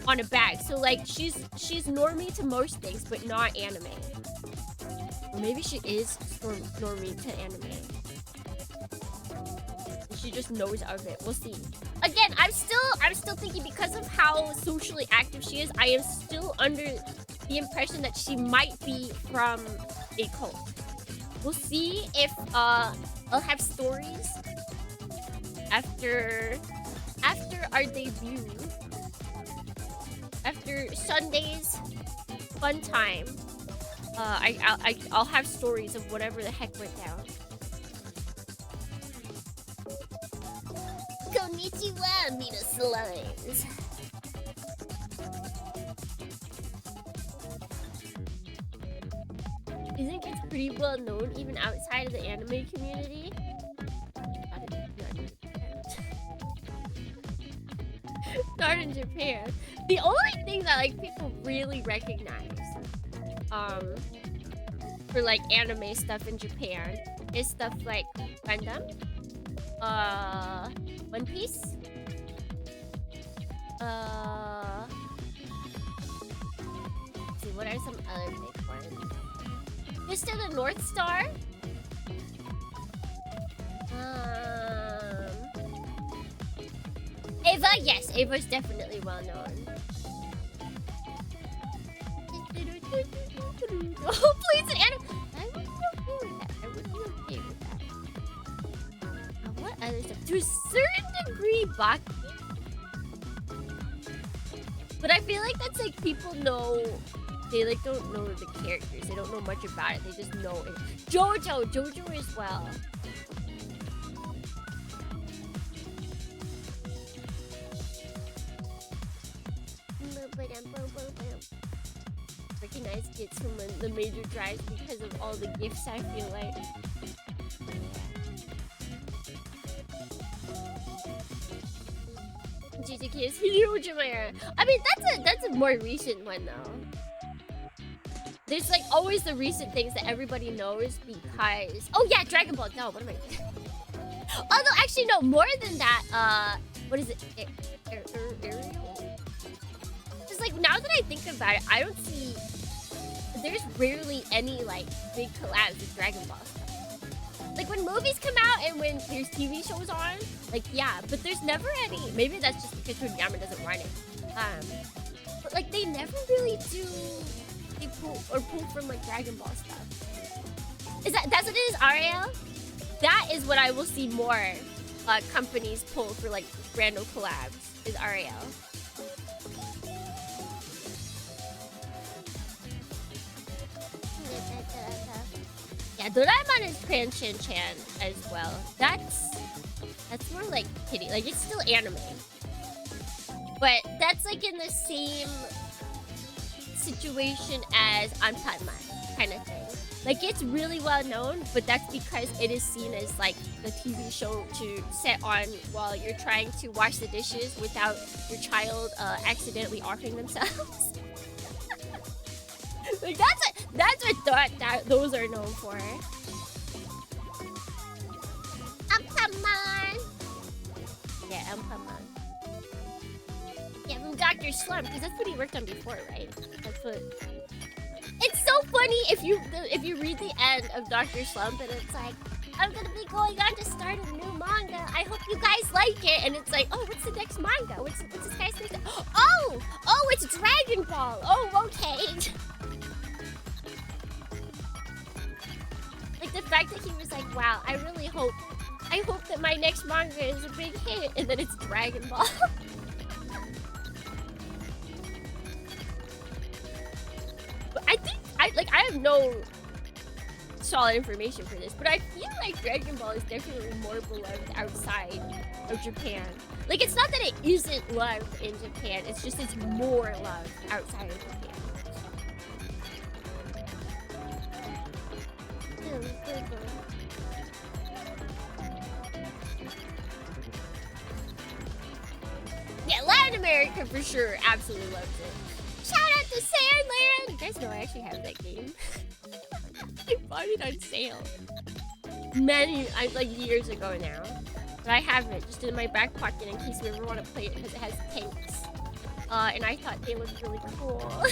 on a bag. So like she's normie to most things, but not anime. Or maybe she is normie to anime. She just knows of it. We'll see. Again, I'm still thinking, because of how socially active she is, I am still under the impression that she might be from a cult. We'll see if I'll have stories after our debut, after Sunday's fun time. I'll have stories of whatever the heck went down. Konnichiwa, Mina Slimes. Isn't it pretty well known even outside of the anime community? Not in Japan. The only thing that like people really recognize for like anime stuff in Japan is stuff like Gundam, One Piece, let's see, what are some other big ones? Mr. the North Star. Ava, yes, Ava's definitely well known. Oh, please, an anime. I would be okay with that. I would be okay with that. What other stuff? To a certain degree, Baki. But I feel like that's like people know. They like don't know the characters. They don't know much about it. They just know it. Jojo as well. Recognize gets from the major drives because of all the gifts, I feel like. GTK is huge in my era. I mean, that's a more recent one though. There's like always the recent things that everybody knows because. Oh yeah, Dragon Ball. No, what am I? Although actually no, more than that. What is it? Ariel? Because like now that I think about it, I don't see. There's rarely any like big collabs with Dragon Ball stuff. Like when movies come out and when there's TV shows on, like yeah, but there's never any. Maybe that's just because Toriyama doesn't run it. But like they never really do. They pull from like Dragon Ball stuff. That's what it is, Ariel? That is what I will see more companies pull for like random collabs is Ariel. Yeah, Doraemon is Cran Shin-chan as well. That's more like kitty. Like it's still anime. But that's like in the same situation as Anpanman kind of thing. Like it's really well known, but that's because it is seen as like the TV show to set on while you're trying to wash the dishes without your child accidentally offing themselves. Like that's what those are known for. Anpanman. Yeah, Anpanman. Yeah, from Dr. Slump, because that's what he worked on before, right? That's what. It's so funny if you read the end of Dr. Slump and it's like, I'm gonna be going on to start a new manga. I hope you guys like it. And it's like, oh, what's the next manga? What's this guy's next? Oh, it's Dragon Ball. Oh, okay. Like the fact that he was like, wow, I hope that my next manga is a big hit, and then it's Dragon Ball. But I think I have no solid information for this, but I feel like Dragon Ball is definitely more beloved outside of Japan. Like, it's not that it isn't loved in Japan, it's just it's more loved outside of Japan. Yeah, Latin America for sure absolutely loves it. Shout out to Sandland! You guys know I actually have that game. I bought it on sale. Like years ago now. But I have it just in my back pocket in case we ever want to play it because it has tanks. And I thought they looked really cool.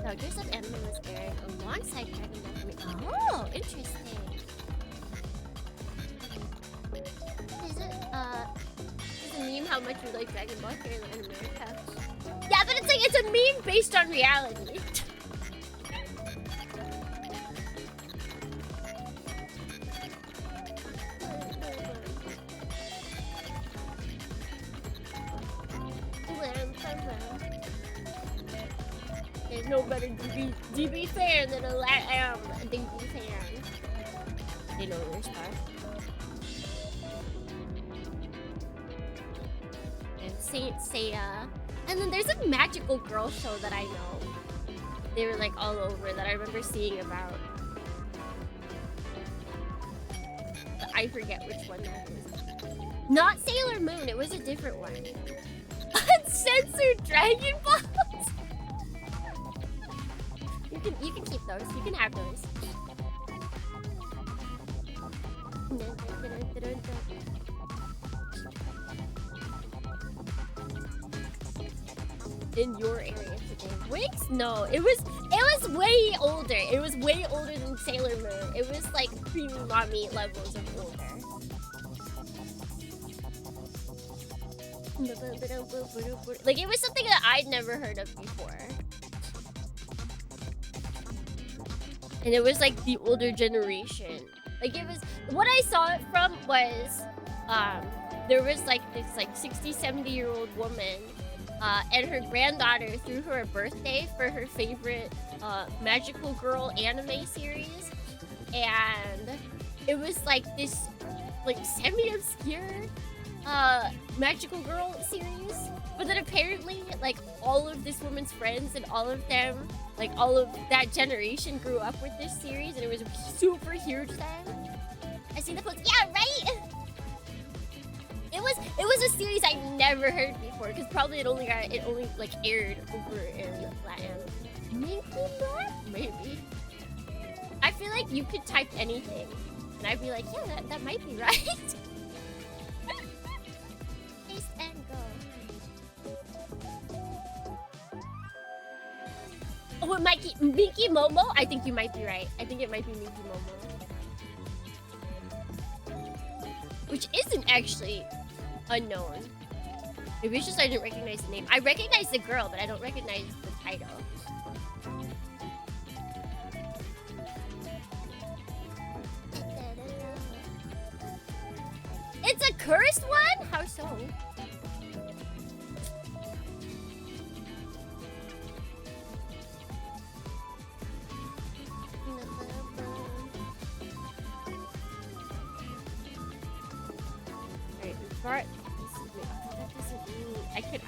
No, Gears of Anime was airing alongside Dragon Ball. Oh, interesting. Is it a meme how much you like Dragon Ball here in America? Yeah, but it's like it's a meme based on reality. There's no better DB fan than a DB fan. They know their stuff. And Saint Seiya. And then there's a magical girl show that I know. They were like all over that I remember seeing about. But I forget which one that is. Not Sailor Moon, it was a different one. Uncensored Dragon Balls! You can keep those. You can have those. In your area today. Winx? No, it was way older. It was way older than Sailor Moon. It was like pre-mommy levels of older. Like it was something that I'd never heard of before. And it was like the older generation. Like it was, what I saw it from was, there was like this like 60, 70-year-old woman and her granddaughter threw her a birthday for her favorite magical girl anime series. And it was like this like semi-obscure magical girl series. But then apparently like all of this woman's friends and all of them, like all of that generation grew up with this series and it was super huge then. I seen the post. Yeah, right? It was a series I never heard before because probably it only like aired over in Latin. Maybe. I feel like you could type anything and I'd be like, yeah, that might be right. Taste and go. Oh, Miki Momo? I think you might be right. I think it might be Miki Momo. Which isn't actually unknown. Maybe it's just I didn't recognize the name. I recognize the girl, but I don't recognize the title. It's a cursed one? How so?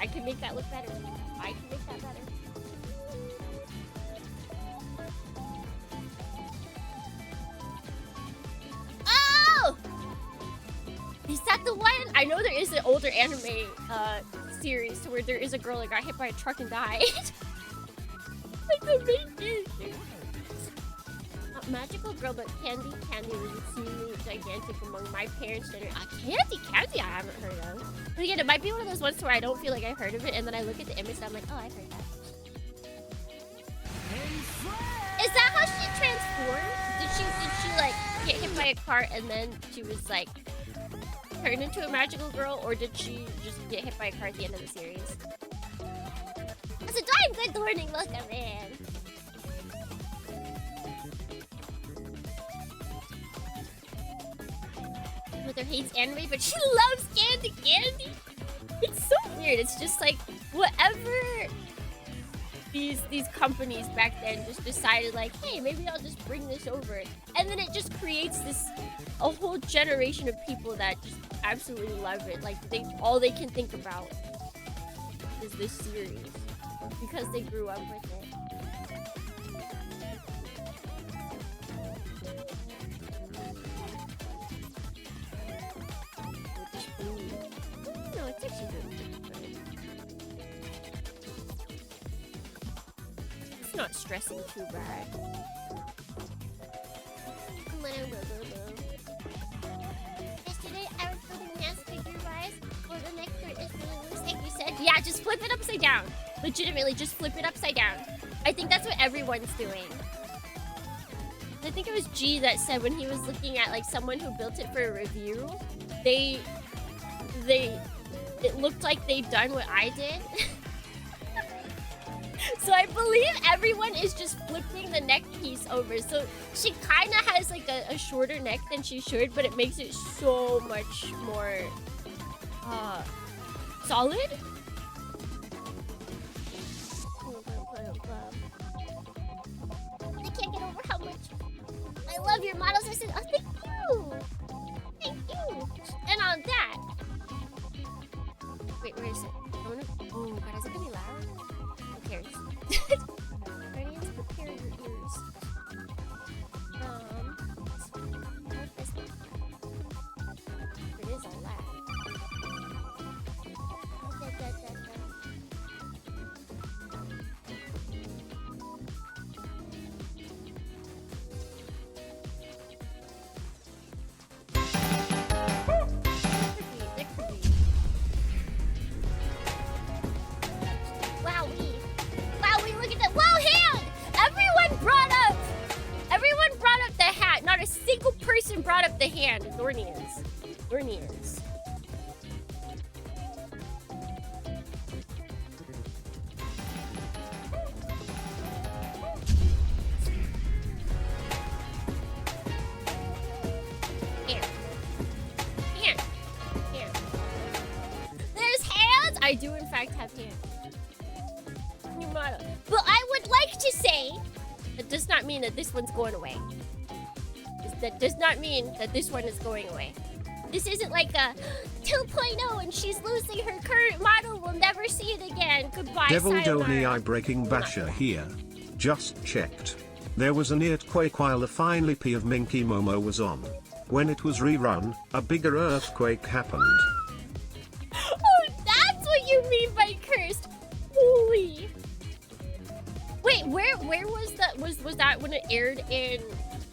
I could make that look better. I can make that better. Oh! Is that the one? I know there is an older anime series where there is a girl that got hit by a truck and died. Like the main character. Magical girl, but Candy was extremely gigantic among my parents' generation. Candy I haven't heard of. But again, it might be one of those ones where I don't feel like I've heard of it, and then I look at the image and I'm like, oh, I've heard that. Is that how she transformed? Did she like get hit by a car and then she was like turned into a magical girl, or did she just get hit by a car at the end of the series? That's a darn good morning, look at man. Mother hates anime, but she loves Candy. It's so weird. It's just like whatever these companies back then just decided, like, hey, maybe I'll just bring this over, and then it just creates a whole generation of people that just absolutely love it. Like all they can think about is this series because they grew up with it. No, it's actually good. It's not stressing too bad. Yesterday I was building mass figure rise for the next turn is really loose, like you said. Yeah, just flip it upside down. Legitimately, just flip it upside down. I think that's what everyone's doing. I think it was G that said when he was looking at like someone who built it for a review, it looked like they'd done what I did. So I believe everyone is just flipping the neck piece over. So she kind of has like a shorter neck than she should, but it makes it so much more solid. I can't get over how much I love your models. I said, oh, thank you. Thank you. And on that. Wait, where is it? Oh god, is it gonna be loud? Who cares? Guardians, prepare your ears. It is all loud. Wowie, look at that. Wow, hand! Everyone brought up the hat. Not a single person brought up the hand. Thornians. Hand. There's hands! I do in fact have hands. New model. But I would like to say that does not mean that this one's going away. That does not mean that this one is going away. This isn't like a 2.0 and she's losing her current model. We'll never see it again. Goodbye, Devil sayonara. Donny Eye Breaking Basher here. Just checked. There was an earthquake while the final EP of Minky Momo was on. When it was rerun, a bigger earthquake happened. Oh, that's what you mean by cursed. Holy. Wait, where was that? Was that when it aired in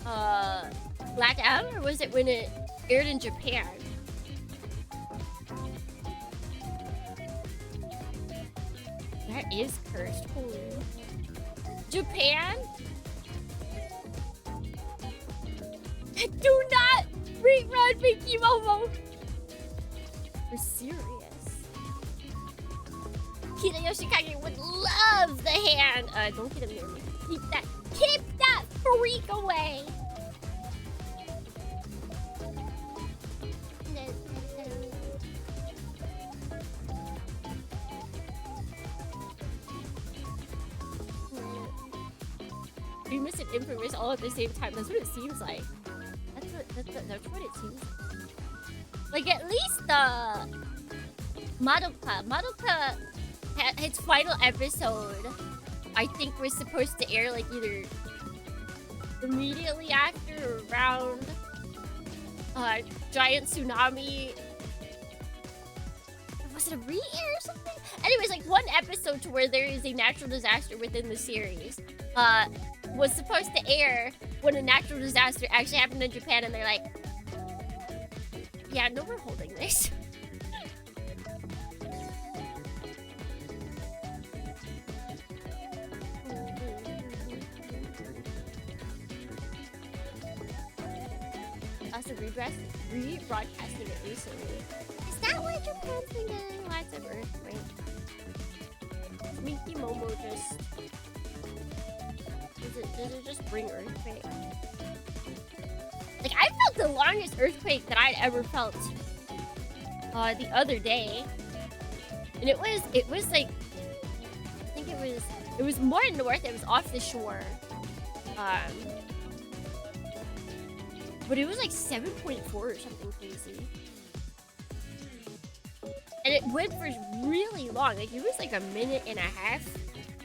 LATAM, or was it when it aired in Japan? That is cursed. Holy. Japan? Do not rerun Minky Momo. You're serious. Kita Yoshikage would love the hand. Don't get him near me. Keep that freak away. Famous and infamous all at the same time. That's what it seems like. That's what it seems like. Like at least the Madoka its final episode, I think, was supposed to air like either immediately after or around Giant Tsunami. Was it a re-air or something? Anyways, like one episode to where there is a natural disaster within the series was supposed to air when a natural disaster actually happened in Japan, and they're like, yeah, no, we're holding this. Also rebroadcasting it recently. Is that why Japan's been getting lots of earthquakes? Minky Momo just... Does it just bring earthquake? Like, I felt the longest earthquake that I'd ever felt the other day. And it was like, I think it was more north. It was off the shore. But it was like 7.4 or something crazy. And it went for really long. Like, it was like a minute and a half.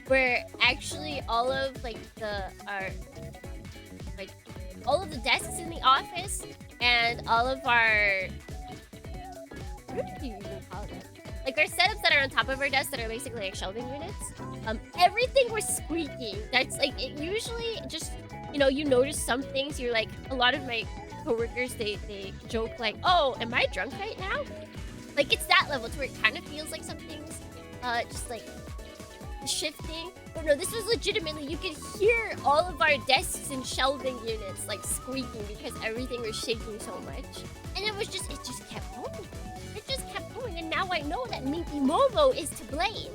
Where actually all of like all of the desks in the office and all of our, what do you even call them? Like our setups that are on top of our desks that are basically like shelving units. Everything was squeaking. That's like, it usually just, you know, you notice some things. You're like, a lot of my coworkers, they joke like, oh, am I drunk right now? Like, it's that level to where it kind of feels like something's just like shifting. But no, this was legitimately, you could hear all of our desks and shelving units like squeaking because everything was shaking so much. And it just kept going. It just kept going, and now I know that Minky Momo is to blame.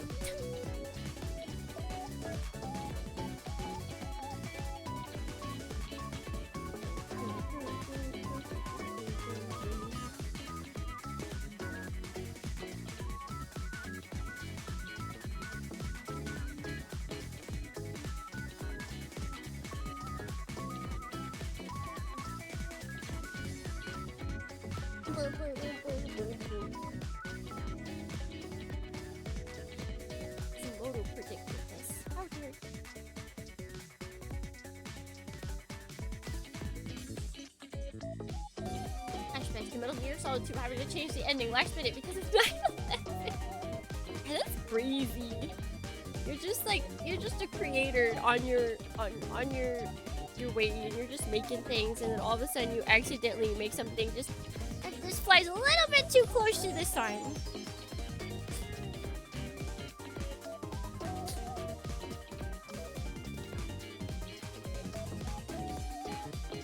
Metal Gear Solid 2 having to change the ending last minute because of 9/11. That's crazy. You're just a creator on your way, and you're just making things, and then all of a sudden you accidentally make something that just flies a little bit too close to the sun.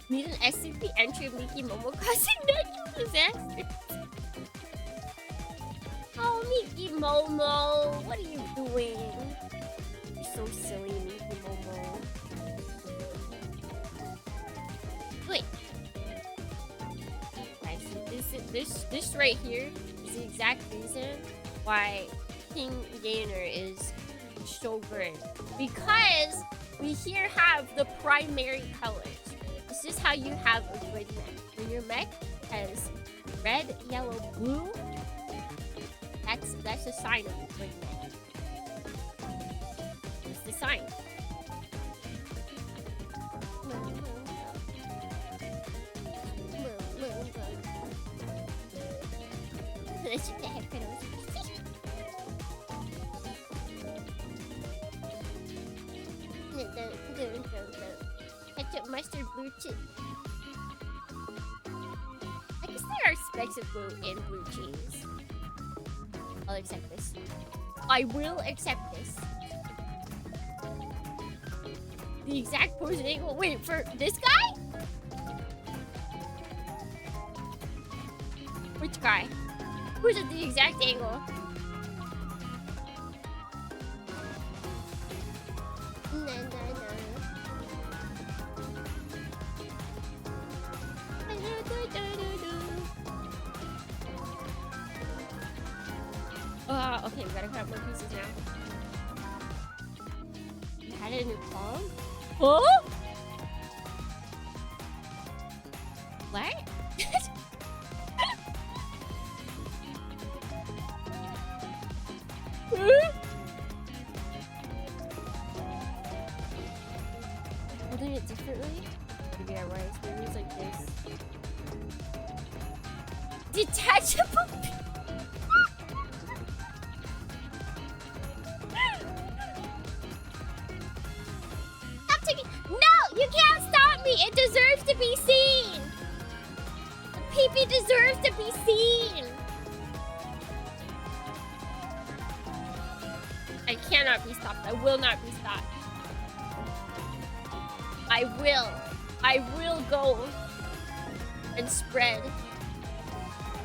Need an SCP entry of Miki Momo causing natural disasters. Oh, Miki Momo, what are you doing? You're so silly, Miki Momo. Wait. Guys, this right here is the exact reason why King Gainer is so good. Because we here have the primary colors. This is how you have a good mech. When your mech has red, yellow, blue, that's a sign of a good mech. It's the sign. Ketchup, mustard, blue chip. I guess there are specks of blue in blue cheese. I'll accept this. I will accept this. The exact posing angle. Wait, for this guy? Which guy? Who's at the exact angle? Okay, we gotta cut up more pieces now. You had it in your palm? Oh? What? Holding it differently? Maybe I was. Maybe it's like this. Detachable. Stop taking. No, you can't stop me. It deserves to be seen. The pee-pee deserves to be seen. I cannot be stopped. I will not be stopped. I will go and spread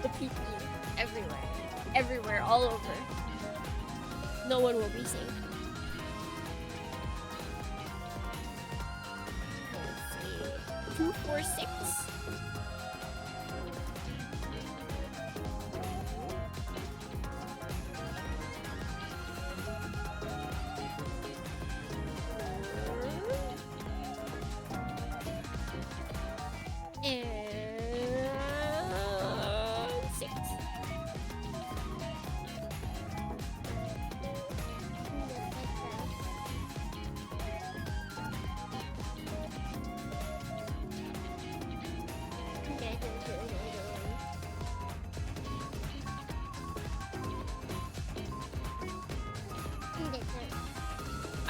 the pee-pee everywhere. Everywhere, all over. No one will be safe. Let's see. 2, 4, 6.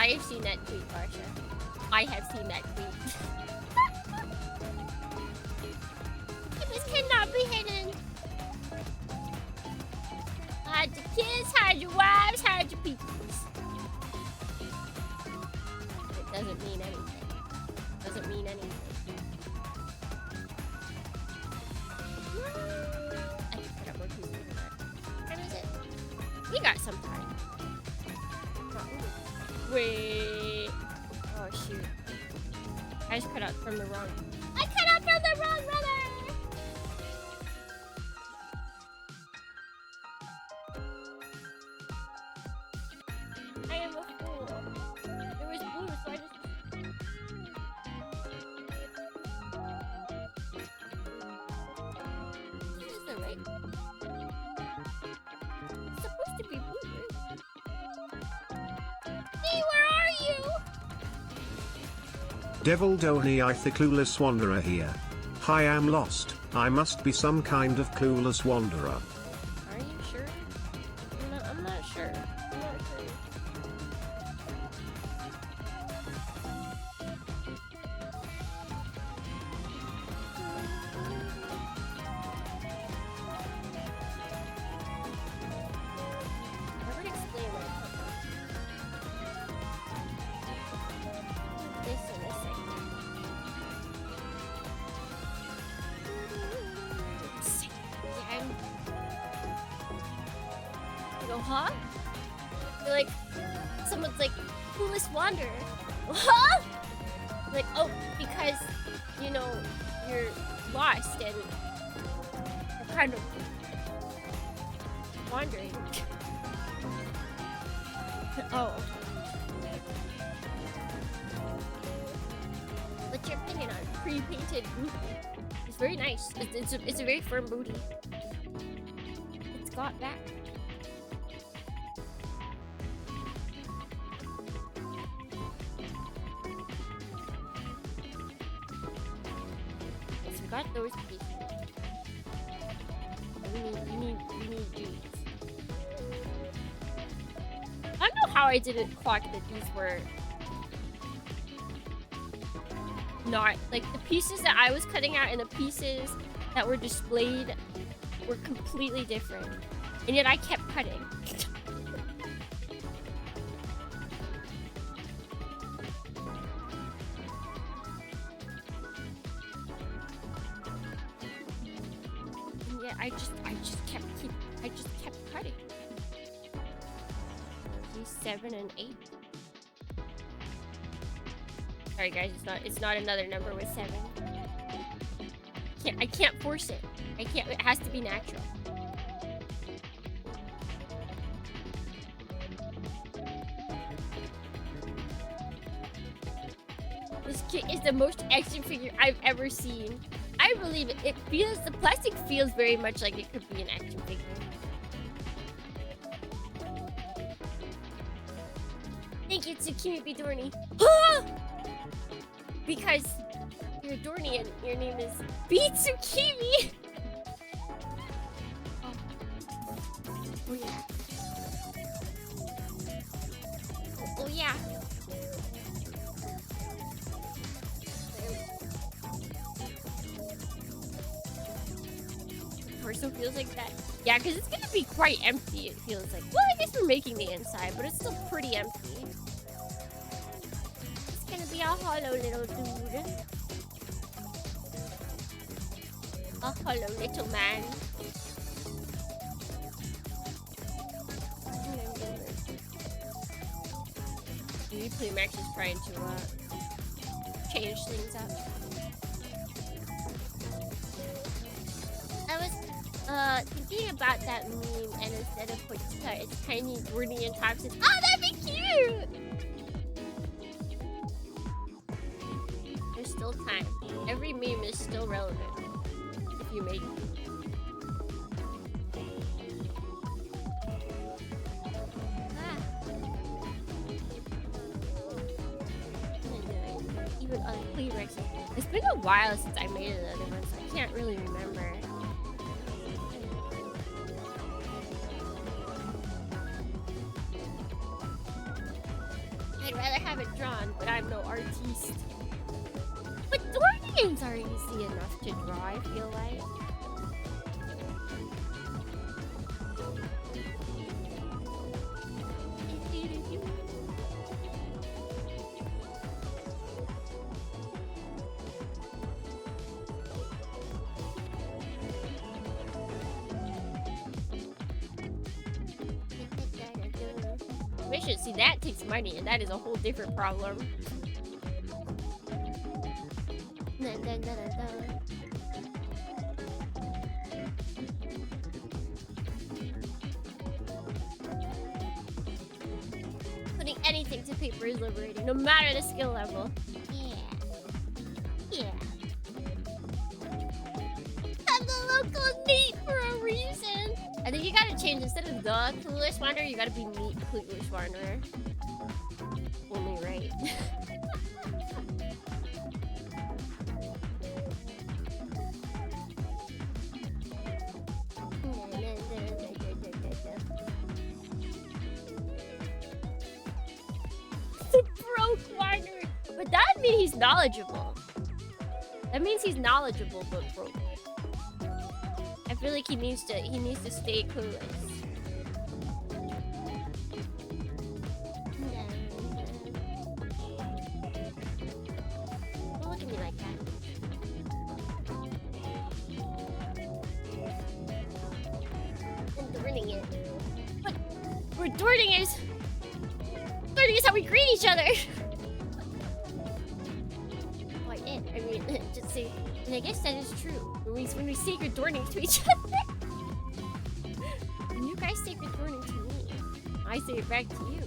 I have seen that tweet, Barsha. I have seen that tweet. This cannot be hidden. Hide your kids, hide your wives, hide your peoples. It doesn't mean anything. Doesn't mean anything. I can put up more pieces of that. When is it? We got some time. Wait. Oh shoot. I just cut out from the wrong. I cut out from the wrong runner! I am a fool. There was blue, so I just. This is the right. It's supposed to be blue, right? Hey, where are you? Devil Donny, I the clueless wanderer here. Hi, I'm lost. I must be some kind of clueless wanderer. Are you sure? I'm not sure. I'm not sure. I would explain what this in a second. You go, huh? You're like, someone's like, clueless wanderer. Huh? Like, oh, because, you know, you're lost and you're kind of wandering. Oh. What's your opinion on pre-painted booty? It's very nice. It's a very firm booty. It's got back. So we got those pieces. We need these. I don't know how I didn't clock that these were not like the pieces that I was cutting out and the pieces that were displayed were completely different, and yet I kept cutting. And yet I just kept cutting. These 7 and 8. Sorry guys, it's not another number with 7. I can't force it. I can't. It has to be natural. This kit is the most action figure I've ever seen. I believe it. The plastic feels very much like it could be an action figure. Thank you, Tsukimi Bidorni. Because you're Dorney and your name is Bitsukimi. Oh yeah. Oh yeah. Torso feels like that. Yeah, because it's gonna be quite empty. It feels like. Well, I guess we're making the inside, but it's still pretty empty. Be a hollow little dude. A hollow little man. Maybe Playmax is trying to change things up. I was thinking about that meme, and instead of Pochita, it's tiny Gordy and Thompson. Oh, that'd be cute! There's still time. Every meme is still relevant if you make it. Even on Playmax. It's been a while since I made another one, so I can't really remember. I'd rather have it drawn, but I'm no artiste. But door games are easy enough to draw, I feel like. Mission, see, that takes money, and that is a whole different problem. Putting anything to paper is liberating, no matter the skill level. Yeah. Yeah. Have the local meat for a reason. I think you gotta change, instead of the Clueless Wanderer, you gotta be meat Clueless Wanderer. Only right. The broke Wanderer. But that would mean he's knowledgeable. That means he's knowledgeable but broke. I feel like he needs to stay clueless. Don't look at me like that. I'm thwarting it. But we're thwarting is how we greet each other. Like it. I mean, just say. And I guess that is true. When we say good morning to each other. When you guys say good morning to me, I say it back to you.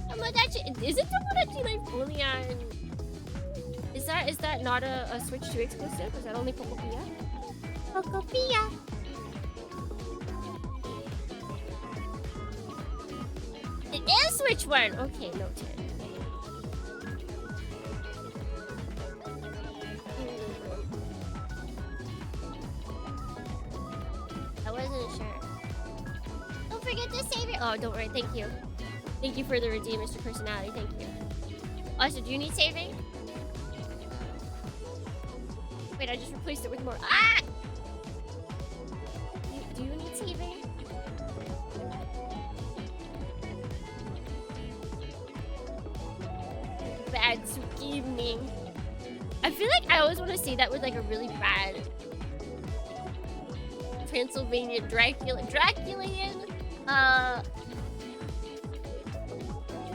Tomodachi, isn't Tomodachi Life only on? Is that not a Switch 2 exclusive? Is that only Pokopia? Pokopia. It is Switch 1. Okay, noted. Oh, don't worry. Thank you. Thank you for the redeem, Mr. Personality. Thank you. Also, do you need saving? Wait, I just replaced it with more. Ah! Do you need saving? Bad Tsukimi. I feel like I always want to say that with like a really bad Transylvania Draculian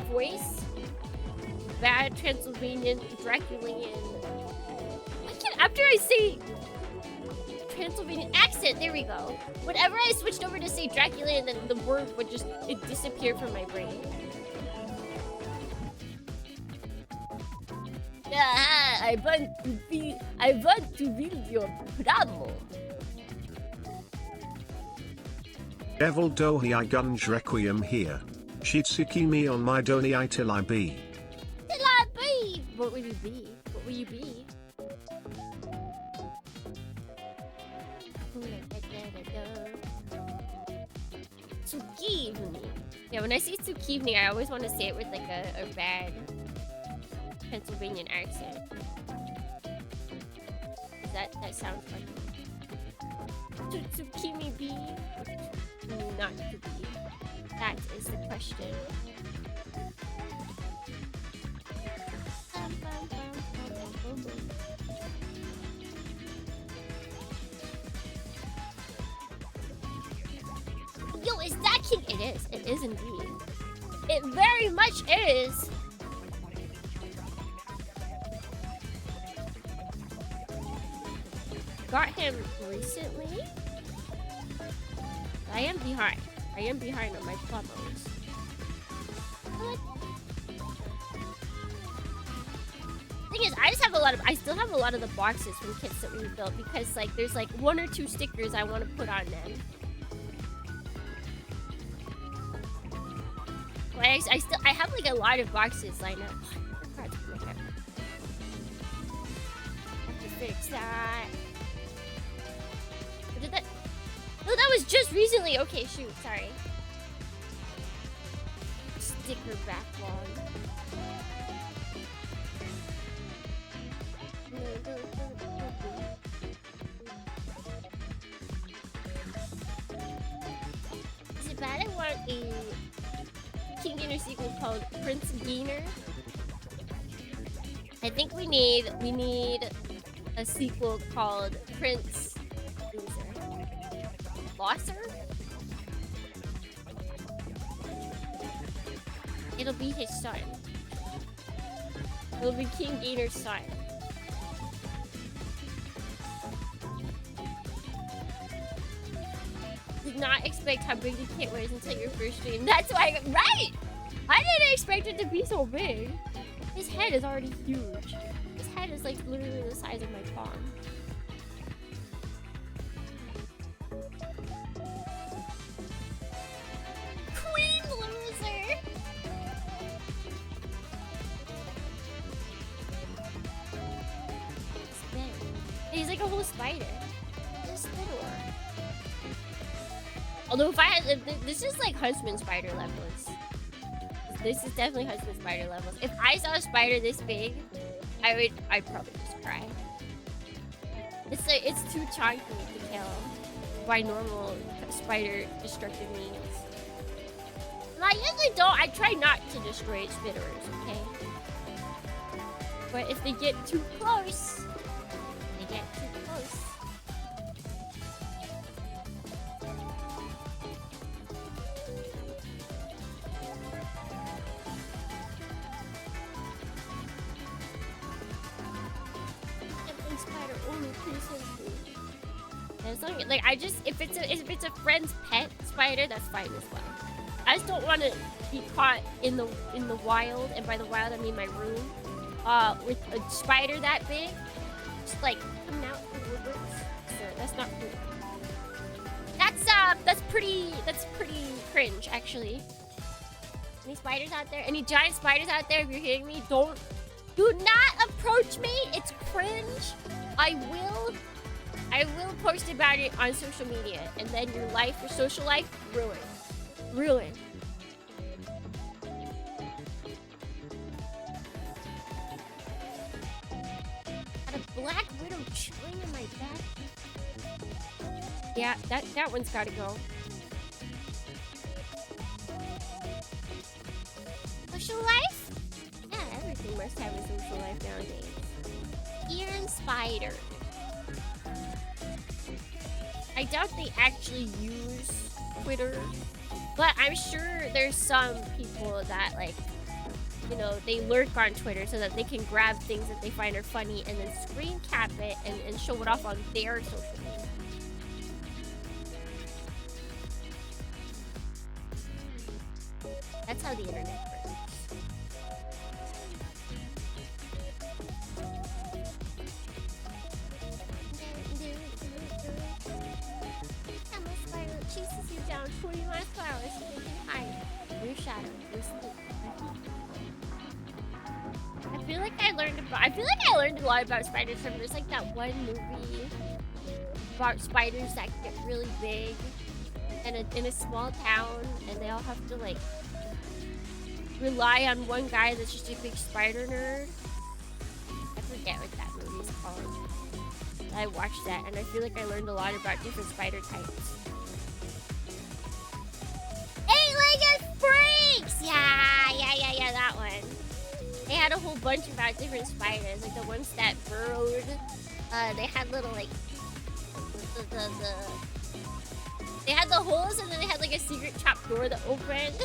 voice. Bad Transylvanian Draculian. After I say Transylvanian accent, there we go. Whenever I switched over to say Draculian, then the word would just disappear from my brain. I want to build your Pramo. Devil Dohi I Gunj Requiem here. Shitsuki me on my Doni I till I be. Till I be! What will you be? What will you be? Tsukivni. Yeah, when I say Tsukivni, I always want to say it with like a bad Pennsylvanian accent. That sounds funny. Tsukimi be? Not to be. That is the question. Yo, is that King? It is. It is indeed. It very much is. Got him recently. I am behind. I am behind on my promos. Thing is, I just have a lot of. I still have a lot of the boxes from kits that we built because, like, there's like 1 or 2 stickers I want to put on them. Like, I have like a lot of boxes lined up. fix that. Or did that? No, that was just recently. Okay, shoot. Sorry. Sticker backlog. Is it bad I want a King Gainer sequel called Prince Gainer? I think we need a sequel called Prince Losser? It'll be his son. It'll be King Gainer's son. Did not expect how big the kit was until your first stream. That's why, right? I didn't expect it to be so big. His head is already huge. His head is like literally the size of my palm. Queen loser. He's like a whole spider. Just little. Although if I had, this is like Huntsman spider levels. This is definitely Huntsman spider levels. If I saw a spider this big, I'd probably just cry. It's like, it's too chunky to kill by normal spider destructive means. And I usually don't. I try not to destroy spitters, okay? But if they get too close, they get too close. As long as, like, if it's a friend's pet spider, that's fine as well. I just don't want to be caught in the wild, and by the wild I mean my room, with a spider that big, just like coming out from the woodworks. So that's not cool. That's pretty cringe, actually. Any spiders out there? Any giant spiders out there? If you're hearing me, do not approach me. It's cringe. I will post about it on social media, and then your life, your social life, ruined. Got a black widow chilling in my back. Yeah, that one's gotta go. Social life? Yeah, everything must have a social life nowadays. Ear and spider. I doubt they actually use Twitter, but I'm sure there's some people that, like, you know, they lurk on Twitter so that they can grab things that they find are funny and then screen cap it and show it off on their social media. That's how the internet works. Chases you down 20 miles per hour so they can hide your shadow, your sleep. I feel like I learned a lot about spiders from there's like that one movie about spiders that get really big in a small town, and they all have to like rely on one guy that's just a big spider nerd. I forget what that movie's called. I watched that and I feel like I learned a lot about different spider types. Eight-legged freaks! Yeah, that one. They had a whole bunch about different spiders, like the ones that burrowed. They had little like they had the holes, and then they had like a secret trap door that opened.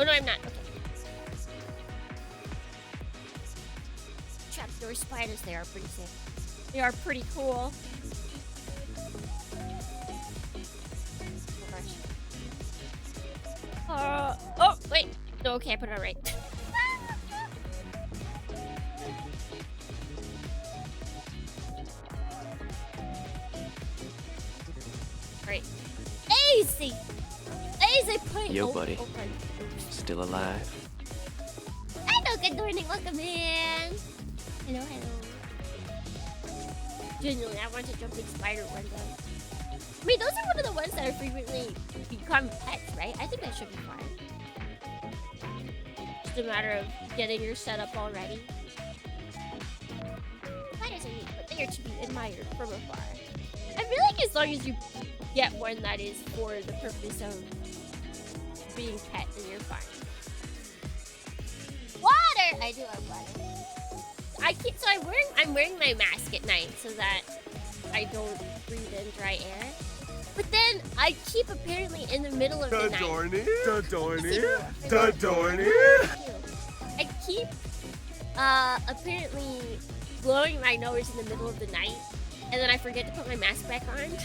Oh no, I'm not. Okay. Trapdoor spiders, they are pretty sick. They are pretty cool. Oh, wait. No, okay, I put it on right. Alright. Easy! Easy point! Yo, buddy. Open. Still alive? Hello, good morning, welcome in! Hello, hello. Genuinely, I want to jump in spider one day. I mean, those are one of the ones that are frequently become pets, right? I think that should be fine. Just a matter of getting your setup all ready. Spiders are neat, but they are to be admired from afar. I feel like as long as you get one that is for the purpose of being pet, then you're fine. Water! I do love water. I'm wearing my mask at night so that I don't breathe in dry air. But then I keep apparently in the middle of the night. I keep apparently blowing my nose in the middle of the night, and then I forget to put my mask back on.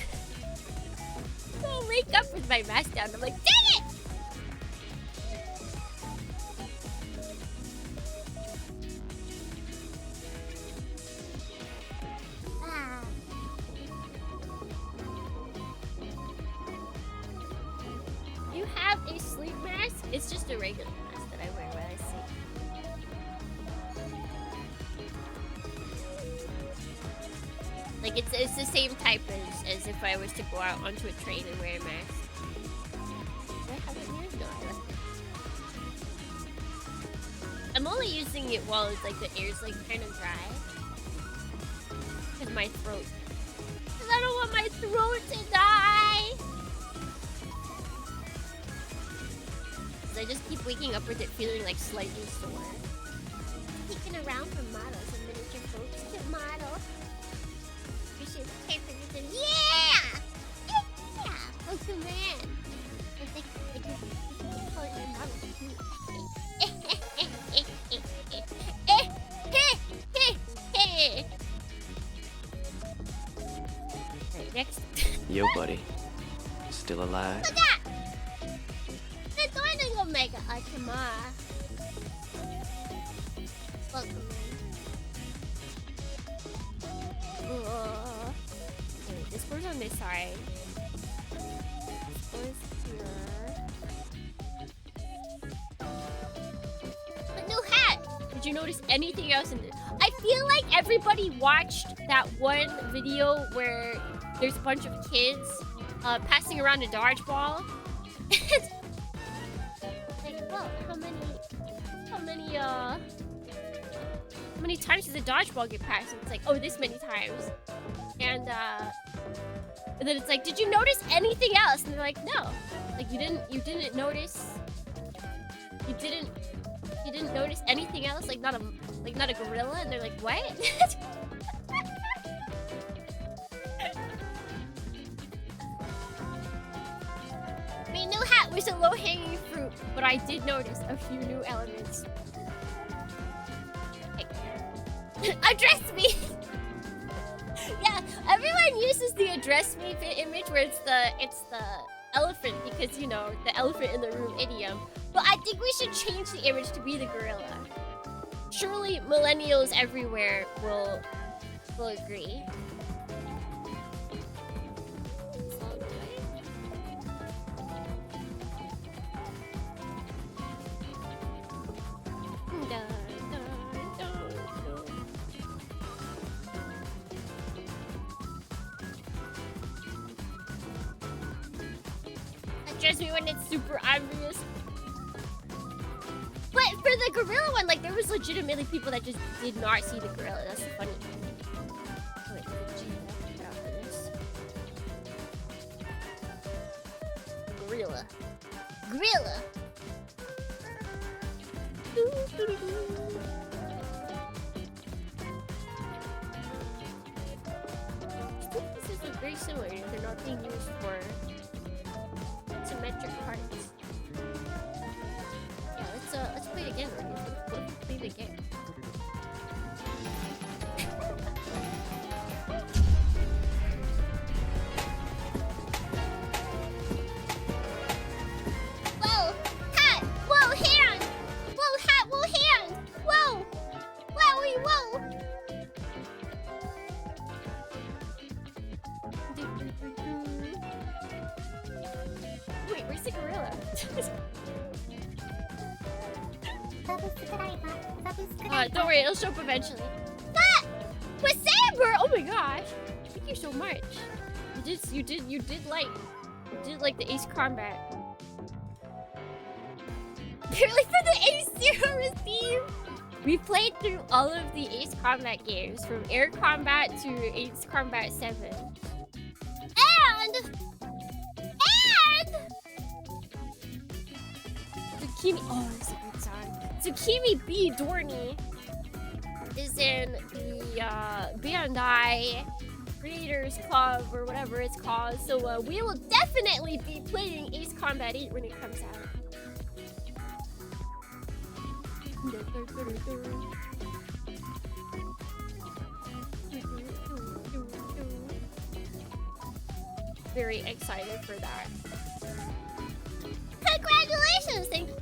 So I'll wake up with my mask down. I'm like, dang it! You have a sleep mask? It's just a regular mask that I wear when I sleep. Like it's the same type as if I was to go out onto a train and wear a mask. Do I have it here? No, I left it. I'm only using it while it's like the air's like kind of dry. Cause my throat. Cause I don't want my throat to die. I just keep waking up with it feeling like slightly sore. Peeking around for models and miniature folks to model. You should pay for everything. Yeah! Yeah! Oh, come on. I think you can call it your model too. Alright, next. Yo, buddy. Still alive? Look at! Omega Ultima. Welcome in. Wait, this goes on this side. This goes here. A new hat! Did you notice anything else in this? I feel like everybody watched that one video where there's a bunch of kids passing around a dodgeball. How many times does the dodgeball get passed? And it's like, oh, this many times. And then it's like, did you notice anything else? And they're like, no. Like you didn't notice. You didn't notice anything else? Like not a gorilla? And they're like, what? I mean, new hat was a low-hanging fruit, but I did notice a few new elements. Address me! Yeah, everyone uses the address me image where it's the elephant because, you know, the elephant in the room idiom. But I think we should change the image to be the gorilla. Surely millennials everywhere will agree. Address me when it's super obvious. But for the gorilla one, like there was legitimately people that just did not see the gorilla. That's the funny thing. Oh, wait, get out for this. Gorilla. Gorilla. Pieces look very similar if they're not being used for symmetric parts. Yeah, let's play it again. Let's play it again. Whoa, hat, whoa, hand, whoa, hat, whoa, hand, whoa, wowie, whoa. where's the gorilla? Don't worry, it'll show up eventually. But Samber! Oh my gosh! Thank you so much. You did like the Ace Combat. Purely for the Ace Zero theme. We played through all of the Ace Combat games, from Air Combat to Ace Combat 7. And Tsukimi, oh, that's a good song. Tsukimi B. Dorney is in the Bandai Creators Club or whatever it's called. So we will definitely be playing Ace Combat 8 when it comes out. Very excited for that. Congratulations! Thank you.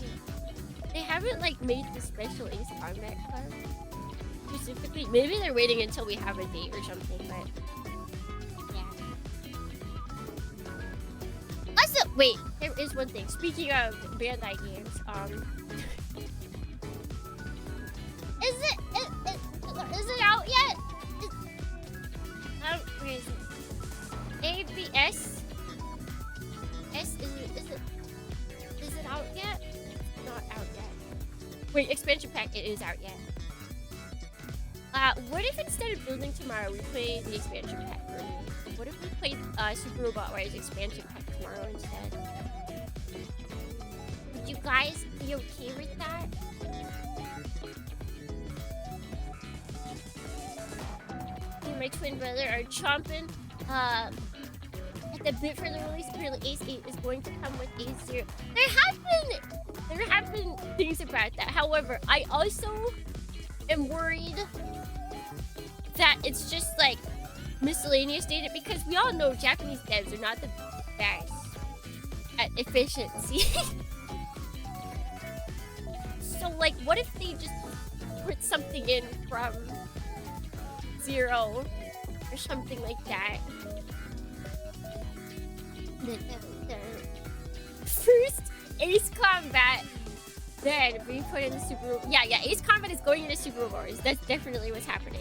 They haven't like made the special Ace Combat Club specifically. Maybe they're waiting until we have a date or something, but yeah. Also, wait, there is one thing. Speaking of Bandai games, is it out yet? Where is it? ABS? Is it out yet? It's not out yet. Wait, expansion pack, it is out yet. What if instead of building tomorrow, we play the expansion pack for me? What if we played Super Robot Wars expansion pack tomorrow instead? Would you guys be okay with that? Me and my twin brother are chomping at the bit for the release. Apparently Ace 8 is going to come with Ace 0. There have been things about that. However, I also am worried that it's just like miscellaneous data, because we all know Japanese devs are not the best at efficiency. So like, what if they just put something in from 0 or something like that? First Ace Combat, then we put in the Super. Yeah, Ace Combat is going into Super Wars. That's definitely what's happening.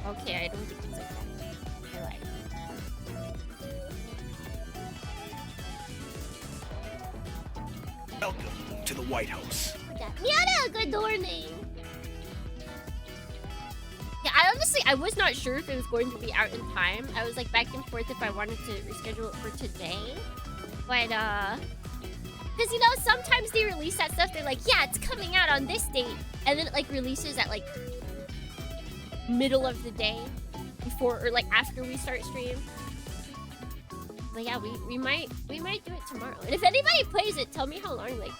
Okay, I don't think it's like that. I lied. Welcome to the White House. Miata, good morning. Yeah, I was not sure if it was going to be out in time. I was like back and forth if I wanted to reschedule it for today. But because you know, sometimes they release that stuff, they're like, yeah, it's coming out on this date, and then it like releases at like middle of the day before or like after we start stream. But yeah, we might do it tomorrow. And if anybody plays it, tell me how long like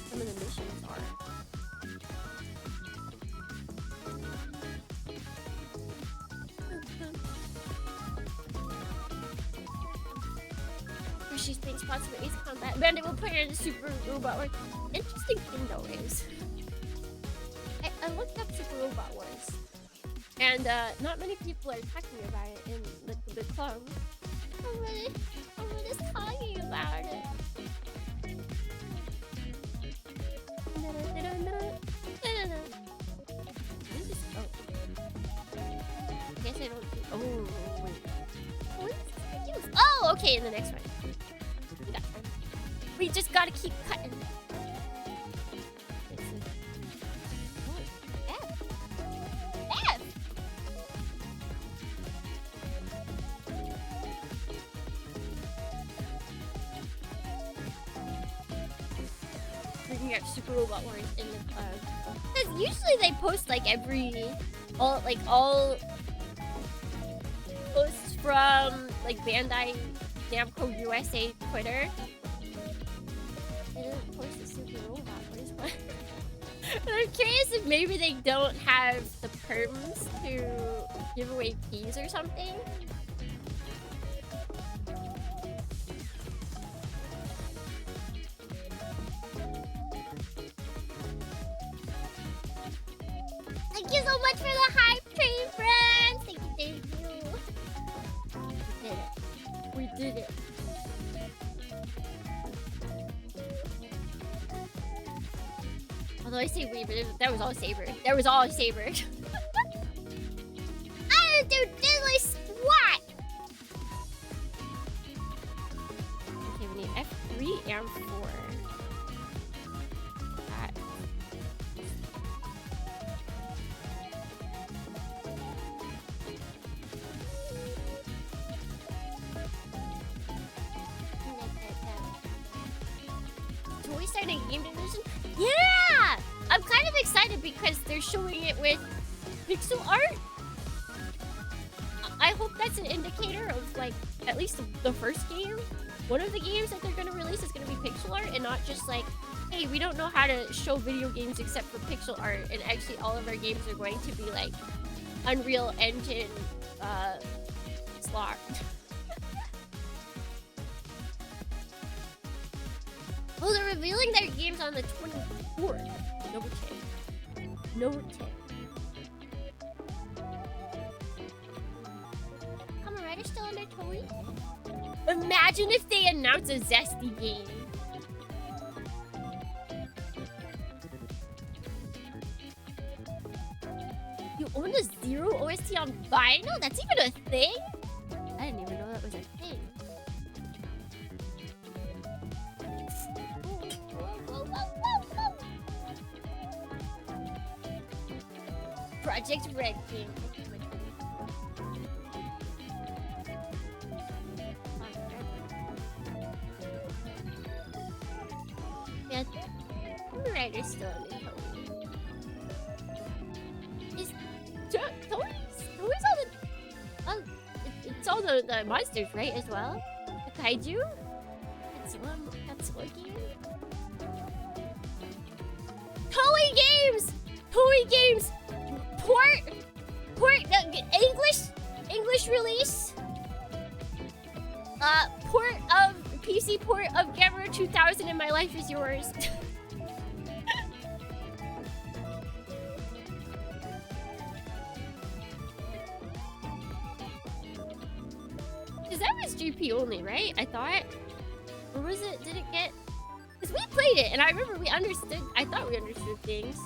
some of the missions are. She's playing spots for Ace Combat. Bandit will put her in the Super Robot Wars. Interesting thing though is, I looked up Super Robot Wars, and not many people are talking about it in the club. Everyone is talking about it. I guess I don't. Oh wait. What is this? Oh, okay. In the next one. We just gotta keep cutting. F. Bringing up Super Robot Wars in the club. Because usually they post like all posts from like Bandai Namco USA Twitter. They didn't post the Super Robot Wars one. But I'm curious if maybe they don't have the perms to give away keys or something. much for the hype train, friends. Thank you. We did it. Although I say we, but that was all Saber. That was all Saber. I didn't do diddly squat. Okay, we need F3 and 4. That. Toy starting game division? Yeah! I'm kind of excited because they're showing it with pixel art. I hope that's an indicator of, like, at least the first game. One of the games that they're going to release is going to be pixel art and not just like, hey, we don't know how to show video games except for pixel art. And actually all of our games are going to be like Unreal Engine slot. Well, they're revealing their games on the 24th. No take. Kamen Rider's still on their toy? Imagine if they announce a Zesty game. You own a Zero OST on vinyl? That's even a thing? I didn't even know that was a thing. Project Red game. Yeah, Kamen Rider's still in the Tony. Is Tony's all the it's all the monsters, right? As well, the kaiju. That's one game. Toei games. Port English release. Port of PC port of Gamera 2000 and My Life Is Yours. Cause that was GP only, right? I thought. Or was it? Did it get? Cause we played it and I remember we understood. I thought we understood things.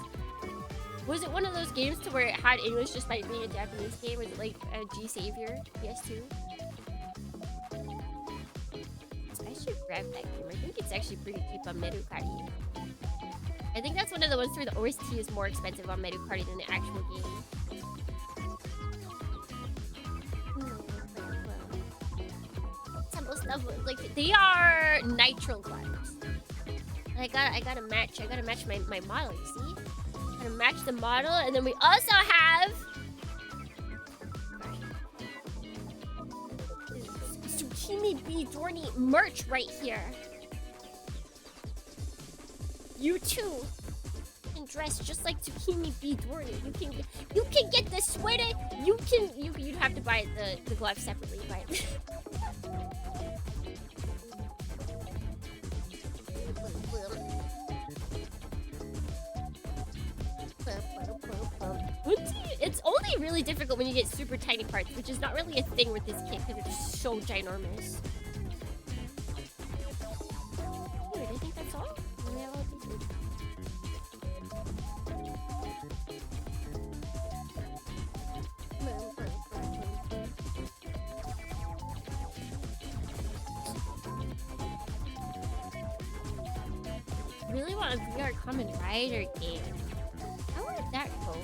Was it one of those games to where it had English just by being a Japanese game? Was it like a G Savior PS2? I should grab that game. I think it's actually pretty cheap on Mercari. I think that's one of the ones where the OST is more expensive on Mercari than the actual game. Some of stuff like they are nitro gloves. I gotta match my model, you see? Match the model, and then we also have Tsukimi B. Dorney merch right here. You too can dress just like Tsukimi B. Dorney. You can get the sweater. You'd have to buy the gloves separately, but. It's only really difficult when you get super tiny parts, which is not really a thing with this kit because it's so ginormous. Wait, I think that's all? We have all these. Really want a VR Kamen Rider game. How would that go?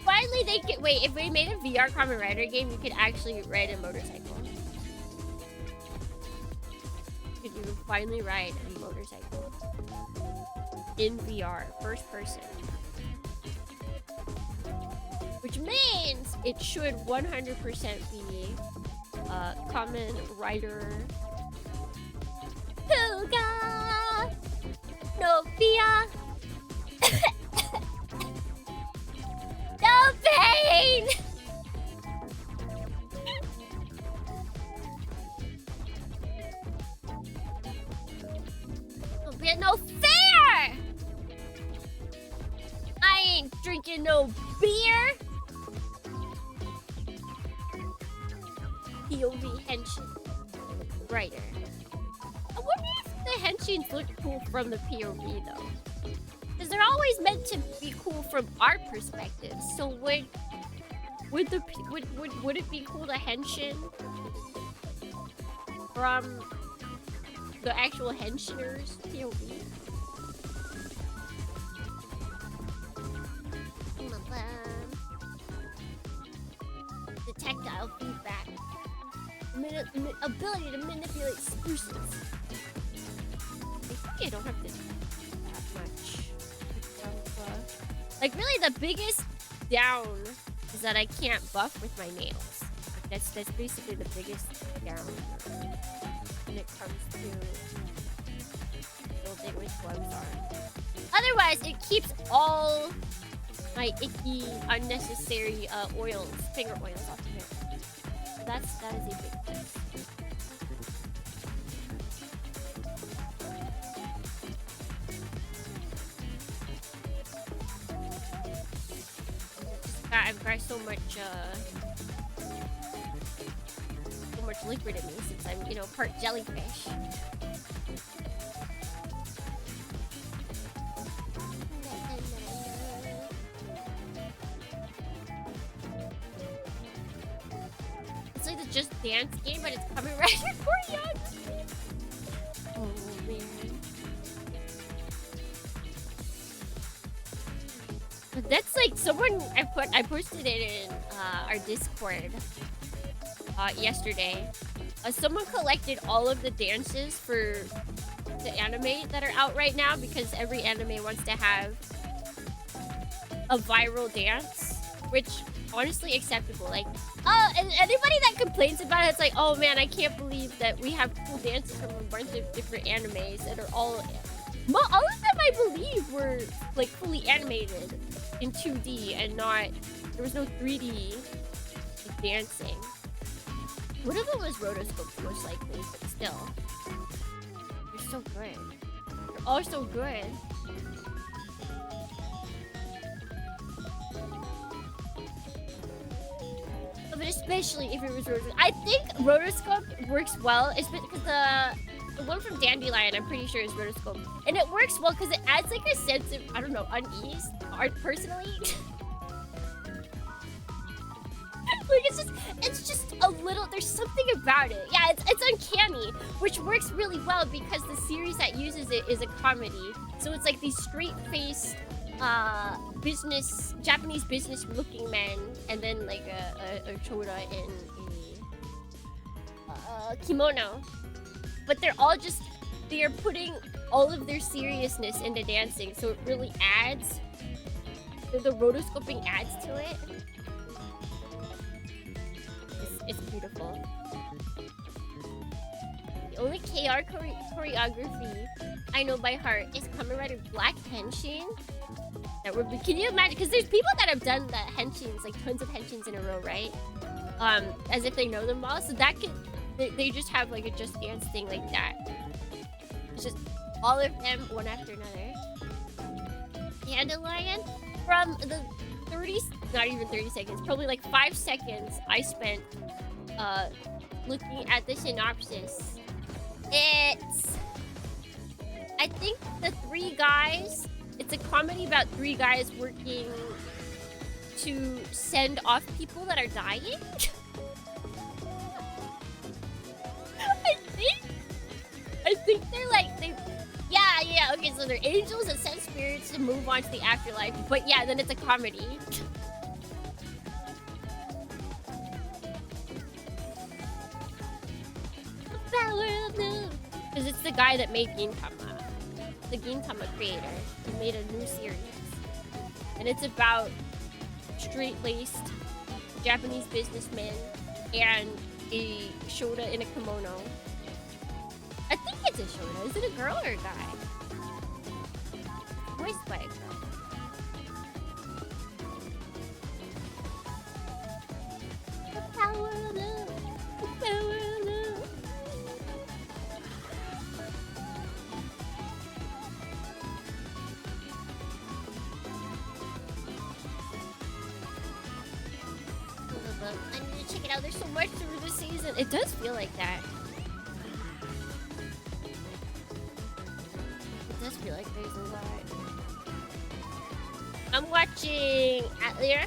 Finally, they could wait. If we made a VR Kamen Rider game, you could actually ride a motorcycle. Could you finally ride a motorcycle in VR, first person? Which means it should 100% be Kamen Rider. Huga no fear. No pain! There'll be no fair! I ain't drinking no beer! POV henshin brighter. I wonder if the henshins look cool from the POV though. Because they're always meant to be cool from our perspective. So would it be cool to henshin from the actual henshiners POV? The tactile feedback. Ability to manipulate spruces. I think I don't have to do that much. Like really the biggest down is that I can't buff with my nails. Like, that's basically the biggest down when it comes to building with gloves on. Otherwise, it keeps all my icky, unnecessary oils, finger oils off of it. So that is a big plus. I've got so much liquid in me since I'm, you know, part jellyfish. It's like the Just Dance game, but it's coming right in choreography. Oh man. But that's like someone I posted it in our Discord yesterday. Someone collected all of the dances for the anime that are out right now because every anime wants to have a viral dance, which honestly acceptable. Like, and anybody that complains about it, it's like, oh man, I can't believe that we have cool dances from a bunch of different animes that are all of them I believe were like fully animated in 2D and not, there was no 3D like, dancing. One of them was rotoscoped most likely, but still. They're so good. They're all so good. But especially if it was rotoscope. I think rotoscope works well, especially because the one from Dandelion, I'm pretty sure is rotoscope. And it works well because it adds like a sense of, I don't know, unease. Art personally. Like it's just a little, there's something about it. Yeah, it's uncanny, which works really well because the series that uses it is a comedy. So it's like these straight-faced Japanese business looking men, and then like a choda in a kimono. But they're all just, they are putting all of their seriousness into dancing, so it really adds, the rotoscoping adds to it. It's beautiful. The only KR choreography I know by heart is Kamen Rider Black Henshin. That would be, can you imagine? Because there's people that have done the henshins, like tons of henshins in a row, right? As if they know them all. So that could, they just have like a Just Dance thing like that. It's just all of them, one after another. Dandelion, from the 30, not even 30 seconds, probably like 5 seconds I spent looking at the synopsis. It's, I think the 3 guys, it's a comedy about 3 guys working to send off people that are dying. I think they're like, yeah, okay, so they're angels that send spirits to move on to the afterlife, but yeah, then it's a comedy. Because it's the guy that made Gintama. The Gintama creator. He made a new series. And it's about straight-laced Japanese businessmen and a shoda in a kimono. I think it's a shoda. Is it a girl or a guy? Voiced by a girl. The power of love. The power of love. I need to check it out. There's There's so much through the season. It does feel like that. It does feel like there's a lot. I'm watching Atelier.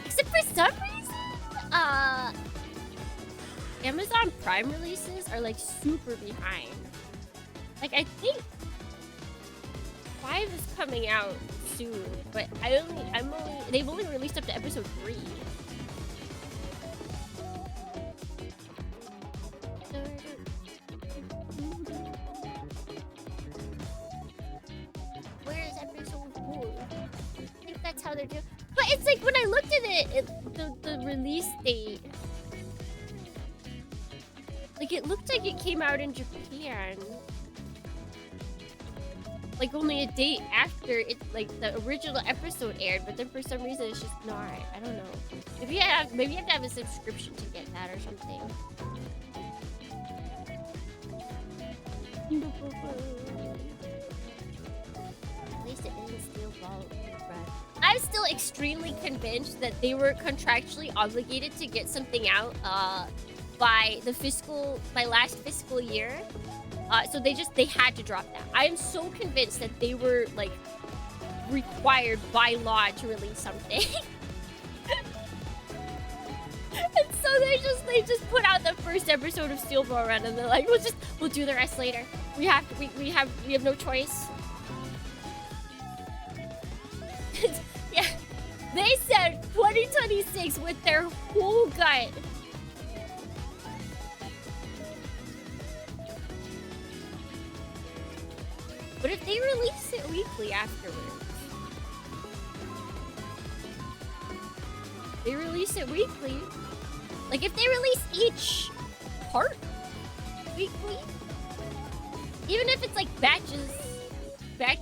Except for some reason, Amazon Prime releases are like super behind. Like I think 5 is coming out soon, but they've only released up to episode 3. Where is episode 4? I think that's how they're doing. But it's like when I looked at it, the release date, like it looked like it came out in Japan. Like only a day after it, like the original episode aired, but then for some reason it's just not. I don't know. Maybe you have to have a subscription to get that or something. At least it is steel ball. I'm still extremely convinced that they were contractually obligated to get something out by last fiscal year. So they had to drop that. I am so convinced that they were like required by law to release something. And so they just put out the first episode of Steel Ball Run and they're like, we'll do the rest later. We have no choice. Yeah. They said 2026 with their whole gut. But if they release it weekly afterwards, like if they release each part weekly, even if it's like batch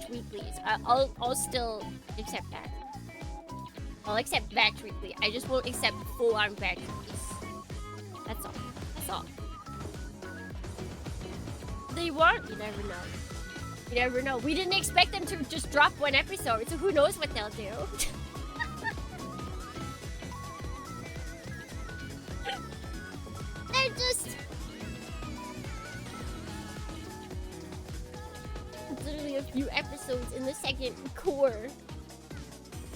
weeklies, I'll still accept that. I'll accept batch weekly. I just won't accept full-on batch weeklies. That's all. That's all. They won't. You never know. You never know. We didn't expect them to just drop one episode, so who knows what they'll do. They're just... literally a few episodes in the second core.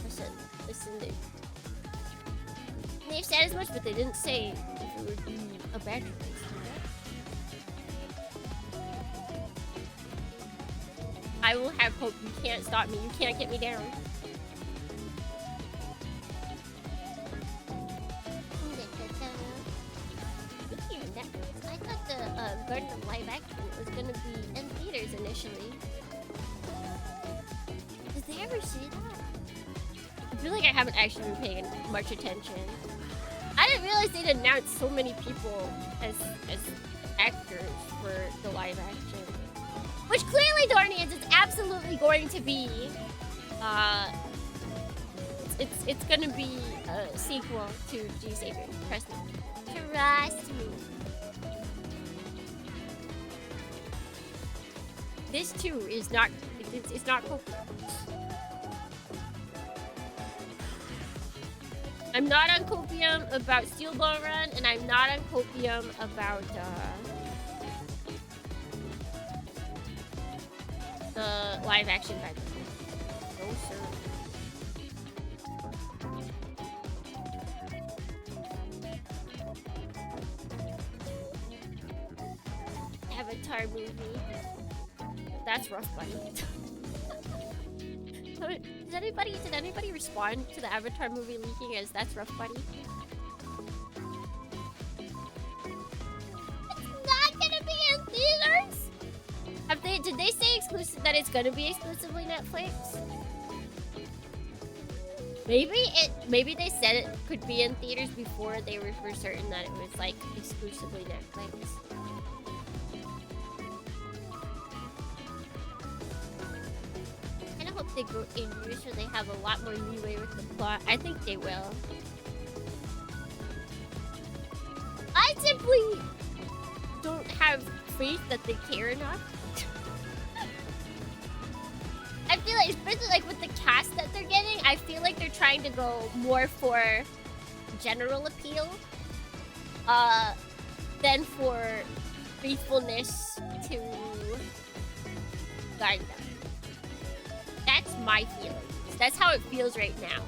Listen. They've said as much, but they didn't say if it would be a batch release. I will have hope. You can't stop me. You can't get me down. I thought the Garden of Live Action was gonna be in theaters initially. Did they ever see that? I feel like I haven't actually been paying much attention. I didn't realize they'd announced so many people as actors for the live action. Which clearly, Dornians, is absolutely going to be, it's gonna be a sequel to G-Savior. Trust me. Trust me. This too is not, it's not copium. I'm not on copium about Steel Ball Run, and I'm not on copium about, the live action by the way. No sir. Avatar movie. That's rough, buddy. Did anybody respond to the Avatar movie leaking as that's rough, buddy? It's not gonna be in theaters? Did they say that it's gonna be exclusively Netflix? Maybe they said it could be in theaters before they were for certain that it was like exclusively Netflix. I kinda hope they go in so they have a lot more leeway with the plot. I think they will. I simply don't have faith that they care enough. I feel like, especially like with the cast that they're getting, I feel like they're trying to go more for general appeal than for faithfulness to Gundam. That's my feelings. That's how it feels right now.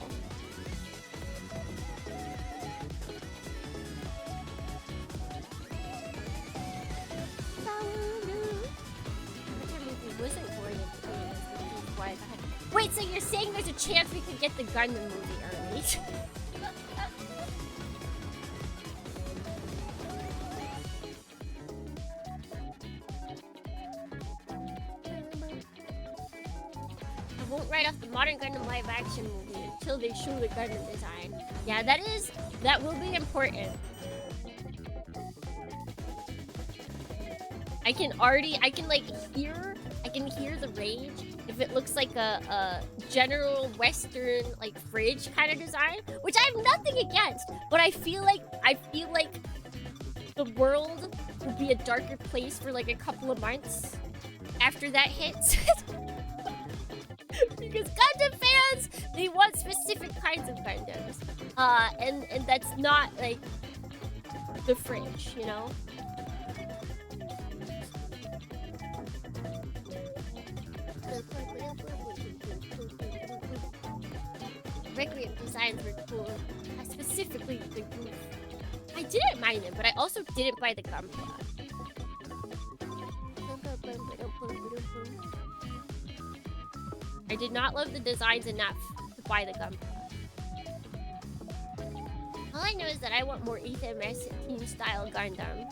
Wait, so you're saying there's a chance we could get the Gundam movie early? I won't write off the modern Gundam live action movie until they show the Gundam design. Yeah, that will be important. I can hear the rage if it looks like a general Western like fridge kind of design, which I have nothing against, but I feel like the world will be a darker place for like a couple of months after that hits. Because Gundam fans, they want specific kinds of Gundams, and that's not like the fridge, you know. Requiem designs were cool, specifically the goof. I didn't mind them, but I also didn't buy the Gunpla. I did not love the designs enough to buy the Gunpla. All I know is that I want more Ethan Mess team style Gundam.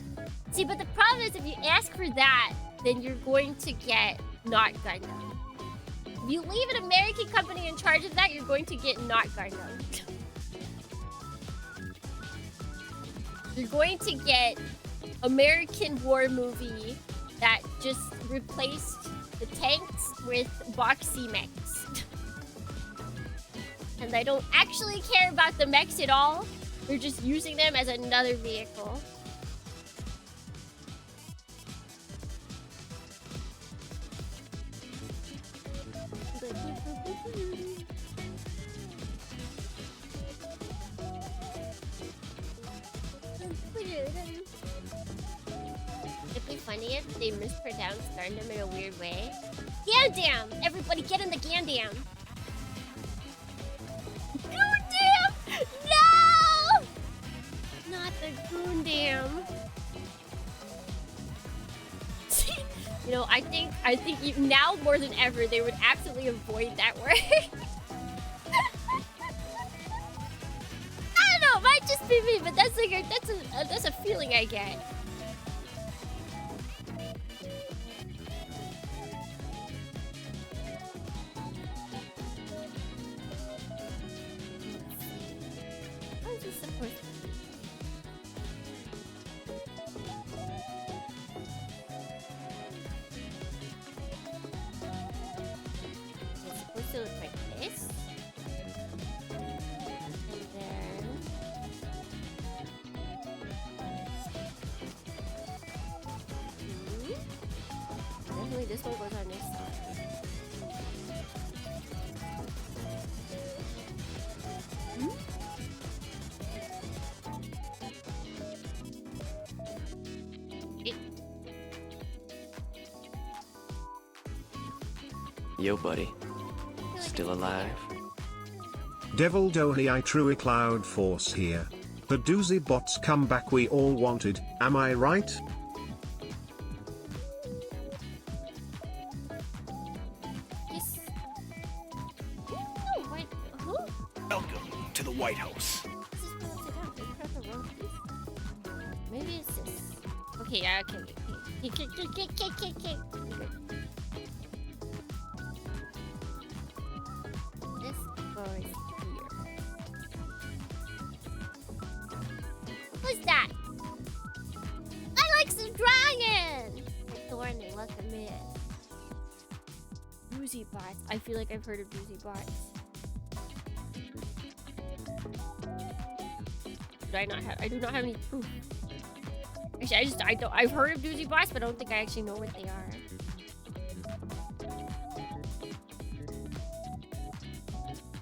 See, but the problem is if you ask for that, then you're going to get not Gundam. If you leave an American company in charge of that, you're going to get not Gundam. You're going to get American war movie that just replaced the tanks with boxy mechs. And I don't actually care about the mechs at all. They're just using them as another vehicle. It'd be funny if they mispronounced Gundam in a weird way. Gundam! Everybody get in the Gundam! Gundam! No! Not the Gundam. You know, I think now more than ever they would absolutely avoid that word. I don't know, it might just be me, but that's like that's a feeling I get. How is this supposed to be? It's supposed to look like this. And then definitely this one goes on this side. Yo, buddy. Still alive? Devil Dohi I True Cloud Force here. The doozy bots come back we all wanted, am I right? Yes. No, wait, who? Welcome to the White House. This is supposed to go. They press the wrong piece. Maybe it's this. Okay, yeah, okay. Kick. This goes here. Who's that? I like some dragon! Thorn and welcome in. Boozy bots. I feel like I've heard of boozy bots. I do not have any proof. Actually, I've heard of doozy bots, but I don't think I actually know what they are.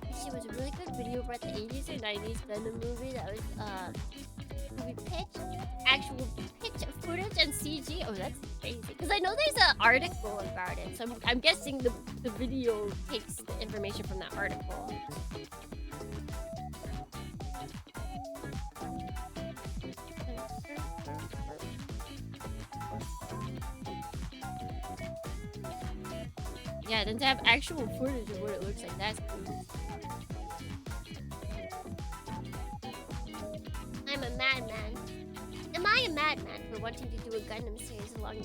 Actually, it was a really good video about the 80s or 90s Gundam movie that was, movie pitch. CG? Oh, that's crazy. Because I know there's an article about it, so I'm guessing the video takes the information from that article. Yeah, then to have actual footage of what it looks like, that's cool. I'm a madman. Am I a madman for wanting to do a Gundam series along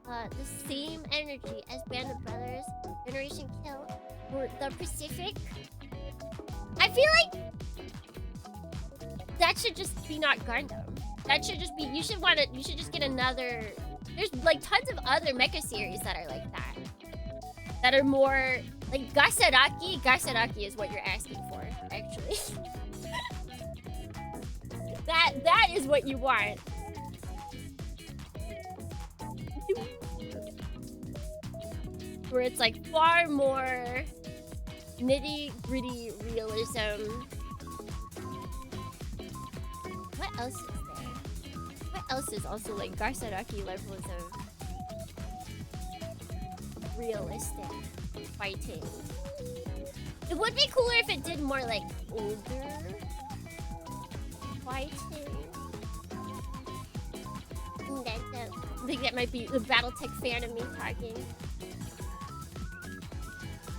the same energy as Band of Brothers, Generation Kill, or the Pacific? I feel like that should just be not Gundam. That should just be, you should just get another, there's like tons of other mecha series that are like that. That are more, like Gasaraki. Gasaraki is what you're asking for, actually. That is what you want. Where it's like far more nitty-gritty realism. What else is there? What else is also like Gasaraki levels of realistic fighting? It would be cooler if it did more like older fighting. I think that might be the Battletech fan of me talking.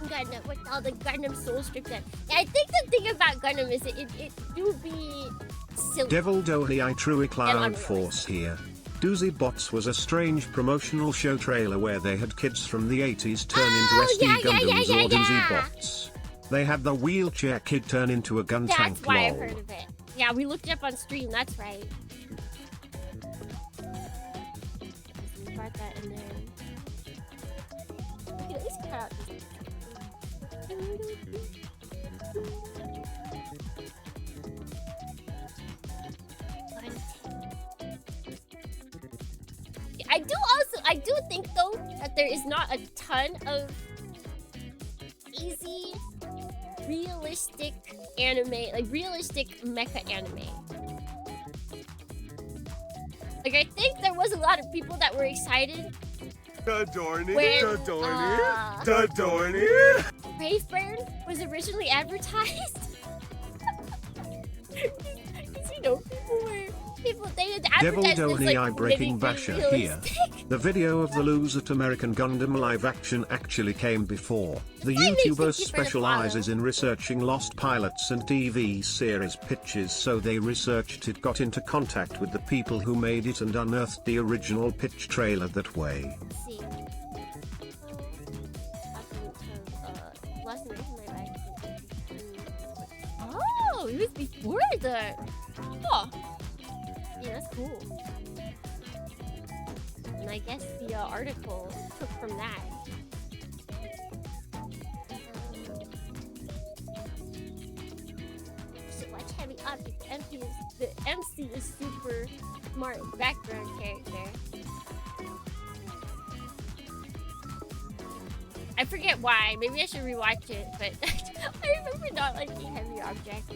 Gundam, with all the Gundam Soul Strip done. Yeah, I think the thing about Gundam is it do be silly. Devil Dohi True Cloud Force here. Doozy Bots was a strange promotional show trailer where they had kids from the 80s turn into SD Gundams or Doozy Bots. They had the wheelchair kid turn into a gun tank. That's why I've heard of it. Yeah, we looked it up on stream, that's right. We brought that in there. We could at least cut out this. I do think though that there is not a ton of easy, realistic anime, like realistic mecha anime. Like I think there was a lot of people that were excited when Braveburn was originally advertised. Because you know, they had advertised Devil this like Donei Breaking living Basher here. realistic. The video of the Lose at American Gundam live action actually came before. The Why makes YouTuber you keep it a specializes in researching lost pilots and TV series pitches, so they researched it, got into contact with the people who made it and unearthed the original pitch trailer that way. Let's see. Oh, it was before the. Oh, yeah, that's cool. And I guess the article took from that. So watch Heavy Object. The MC is super smart background character. I forget why. Maybe I should rewatch it, but I remember not liking Heavy Object.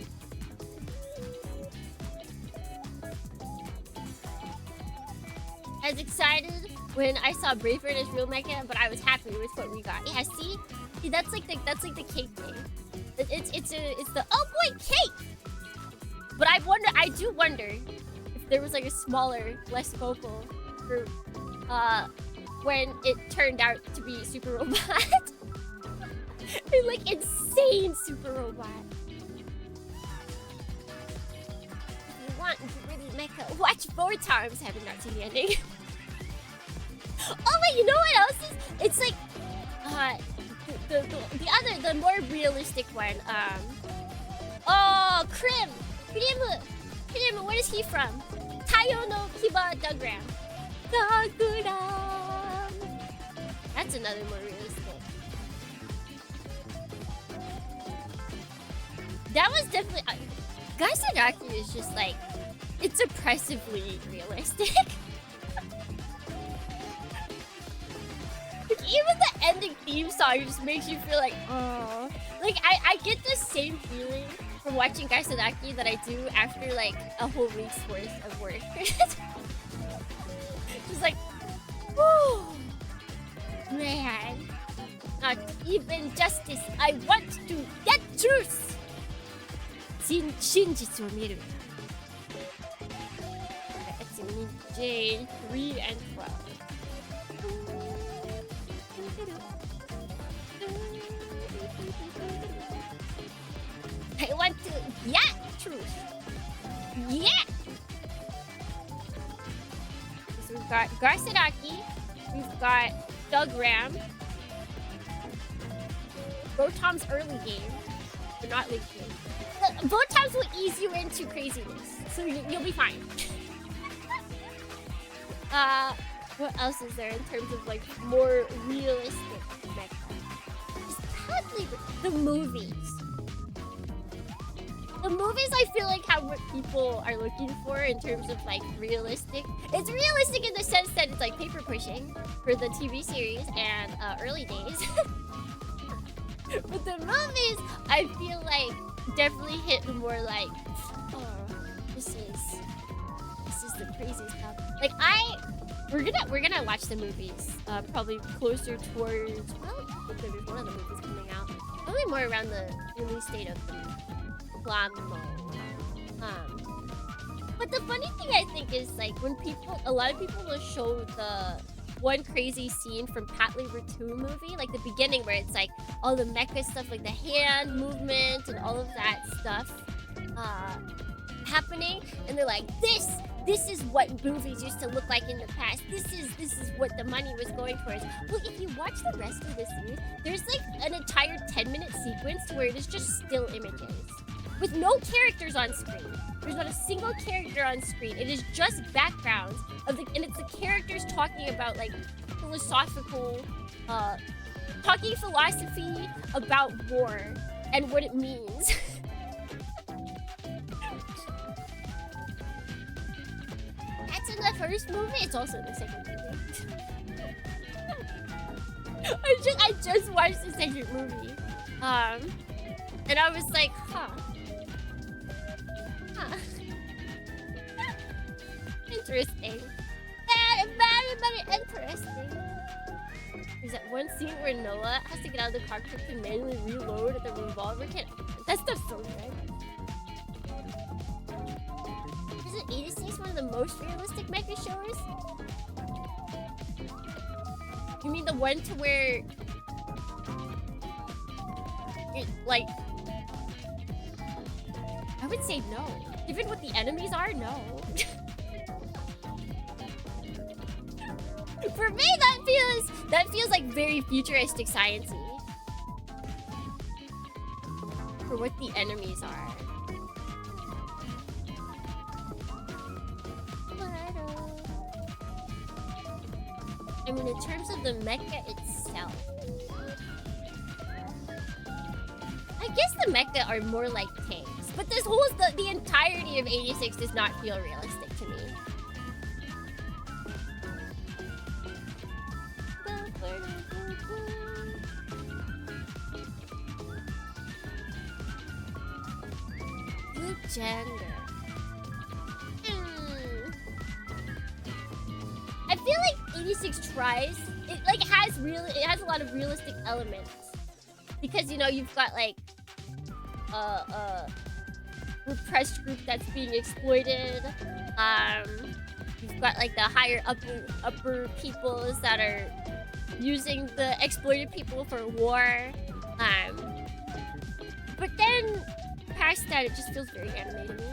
I was excited when I saw Braveburn as real mecha, but I was happy with what we got. Yeah, see, that's like the cake thing. It's the oh boy cake. But I do wonder if there was like a smaller, less vocal group when it turned out to be Super Robot. Like insane Super Robot. If you want to really mecha, watch 4 times. Haven't not seen the ending. Oh wait, you know what else is? It's like the more realistic one. Oh, Krim, where is he from? Taiyo no Kiba Dagram. That's another more realistic. That was definitely. Gaisadaki is just like, it's oppressively realistic. Like, even the ending theme song just makes you feel like, oh. Like, I get the same feeling from watching Gaisadaki that I do after like a whole week's worth of work. Just like, whew, man, not even justice. I want to get truth. Shinjitsuを見る. It's me, Jane, 3 and 12. I want to truth. Yeah. So we've got Garsadaki, we've got LuKremBo, Botom's early game, but not late game. Botom's will ease you into craziness, so you'll be fine. What else is there in terms of like more realistic mecha? Just probably the movies. The movies, I feel like, have what people are looking for in terms of like realistic. It's realistic in the sense that it's like paper pushing for the TV series and early days. But the movies, I feel like definitely hit the more like, oh, this is the crazy stuff. Like we're gonna watch the movies probably closer towards, well, there's one of the movies coming out. Probably more around the release date of the LuKremBo. But the funny thing I think is like when a lot of people will show the one crazy scene from Pat Labor 2 movie, like the beginning where it's like all the mecha stuff, like the hand movement and all of that stuff happening, and they're like, this is what movies used to look like in the past. This is what the money was going towards. Well, if you watch the rest of the series, there's like an entire 10-minute sequence where it is just still images with no characters on screen. There's not a single character on screen. It is just backgrounds and it's the characters talking about like philosophical, talking philosophy about war and what it means. That's in the first movie. It's also in the second movie. I just watched the second movie, and I was like, huh. Interesting. Very interesting. There's that one scene where Noah has to get out of the cockpit to manually reload at the revolver kit. That stuff's so good. Isn't 86 one of the most realistic mecha shows? You mean the one to where it, like, I would say no. Given what the enemies are, no. For me, that feels like very futuristic science-y. For what the enemies are. I mean, in terms of the mecha itself, I guess the mecha are more like tanks. But this whole the entirety of 86 does not feel realistic to me. Good gender. I feel like 86 tries. It has a lot of realistic elements because, you know, you've got like repressed group that's being exploited. You've got like the higher upper peoples that are using the exploited people for war. But then past that, it just feels very anime to me.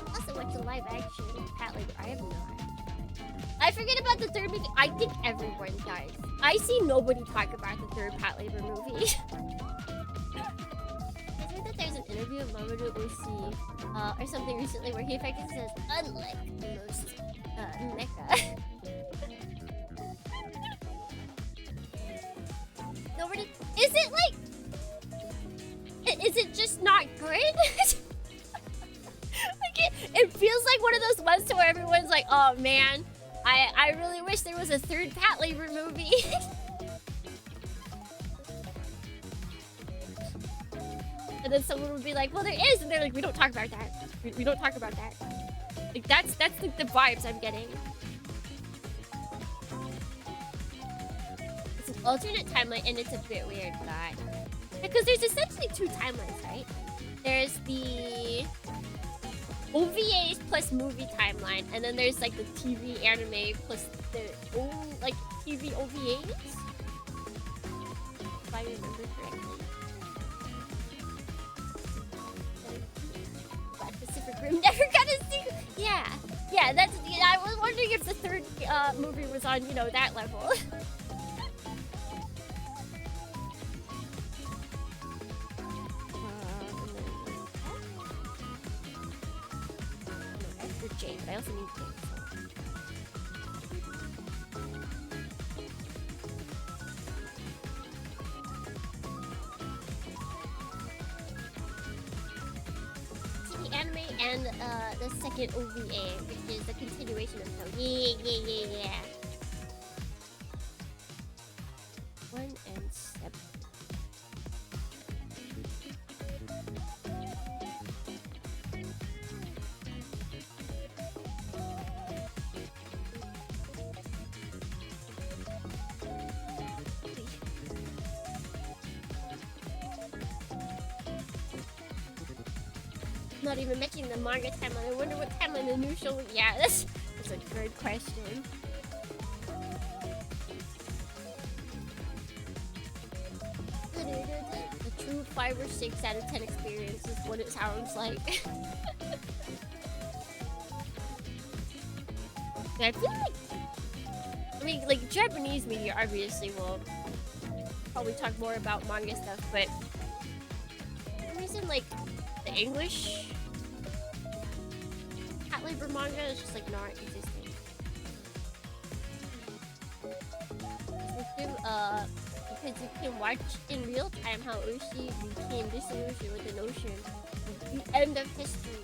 Also went to live action. Pat Labor, I have not. I forget about the third movie. I think everyone does. I see nobody talk about the third Pat Labor movie. I heard that there's an interview of Mamoru Oshii or something recently where he effectively says, unlike most mecha. Nobody. Is it like? Is it just not good? Like it feels like one of those ones to where everyone's like, oh man, I really wish there was a third Patlabor movie. And then someone would be like, well, there is, and they're like, we don't talk about that. We don't talk about that. Like, that's like the vibes I'm getting. It's an alternate timeline, and it's a bit weird, but... Because there's essentially two timelines, right? There's the OVAs plus movie timeline, and then there's like the TV anime plus the like TV OVAs, if I remember correctly. But Pacific Rim never got a sequel. Yeah, that's. Yeah, I was wondering if the third movie was on, you know, that level. Jade, but I also need Jade, so. TV anime and the second OVA, which is the continuation of the yeah. 1 and 7. Not even mentioning the manga timeline. I wonder what timeline the new show. Yeah, that's a good question. The true 5 or 6 out of 10 experience is what it sounds like. I feel like, I mean, like Japanese media obviously will probably talk more about manga stuff, but for some reason, like the English Patlabor manga is just like not existing. Because you can watch in real time how Oshi became disillusioned with the notion of the end of history.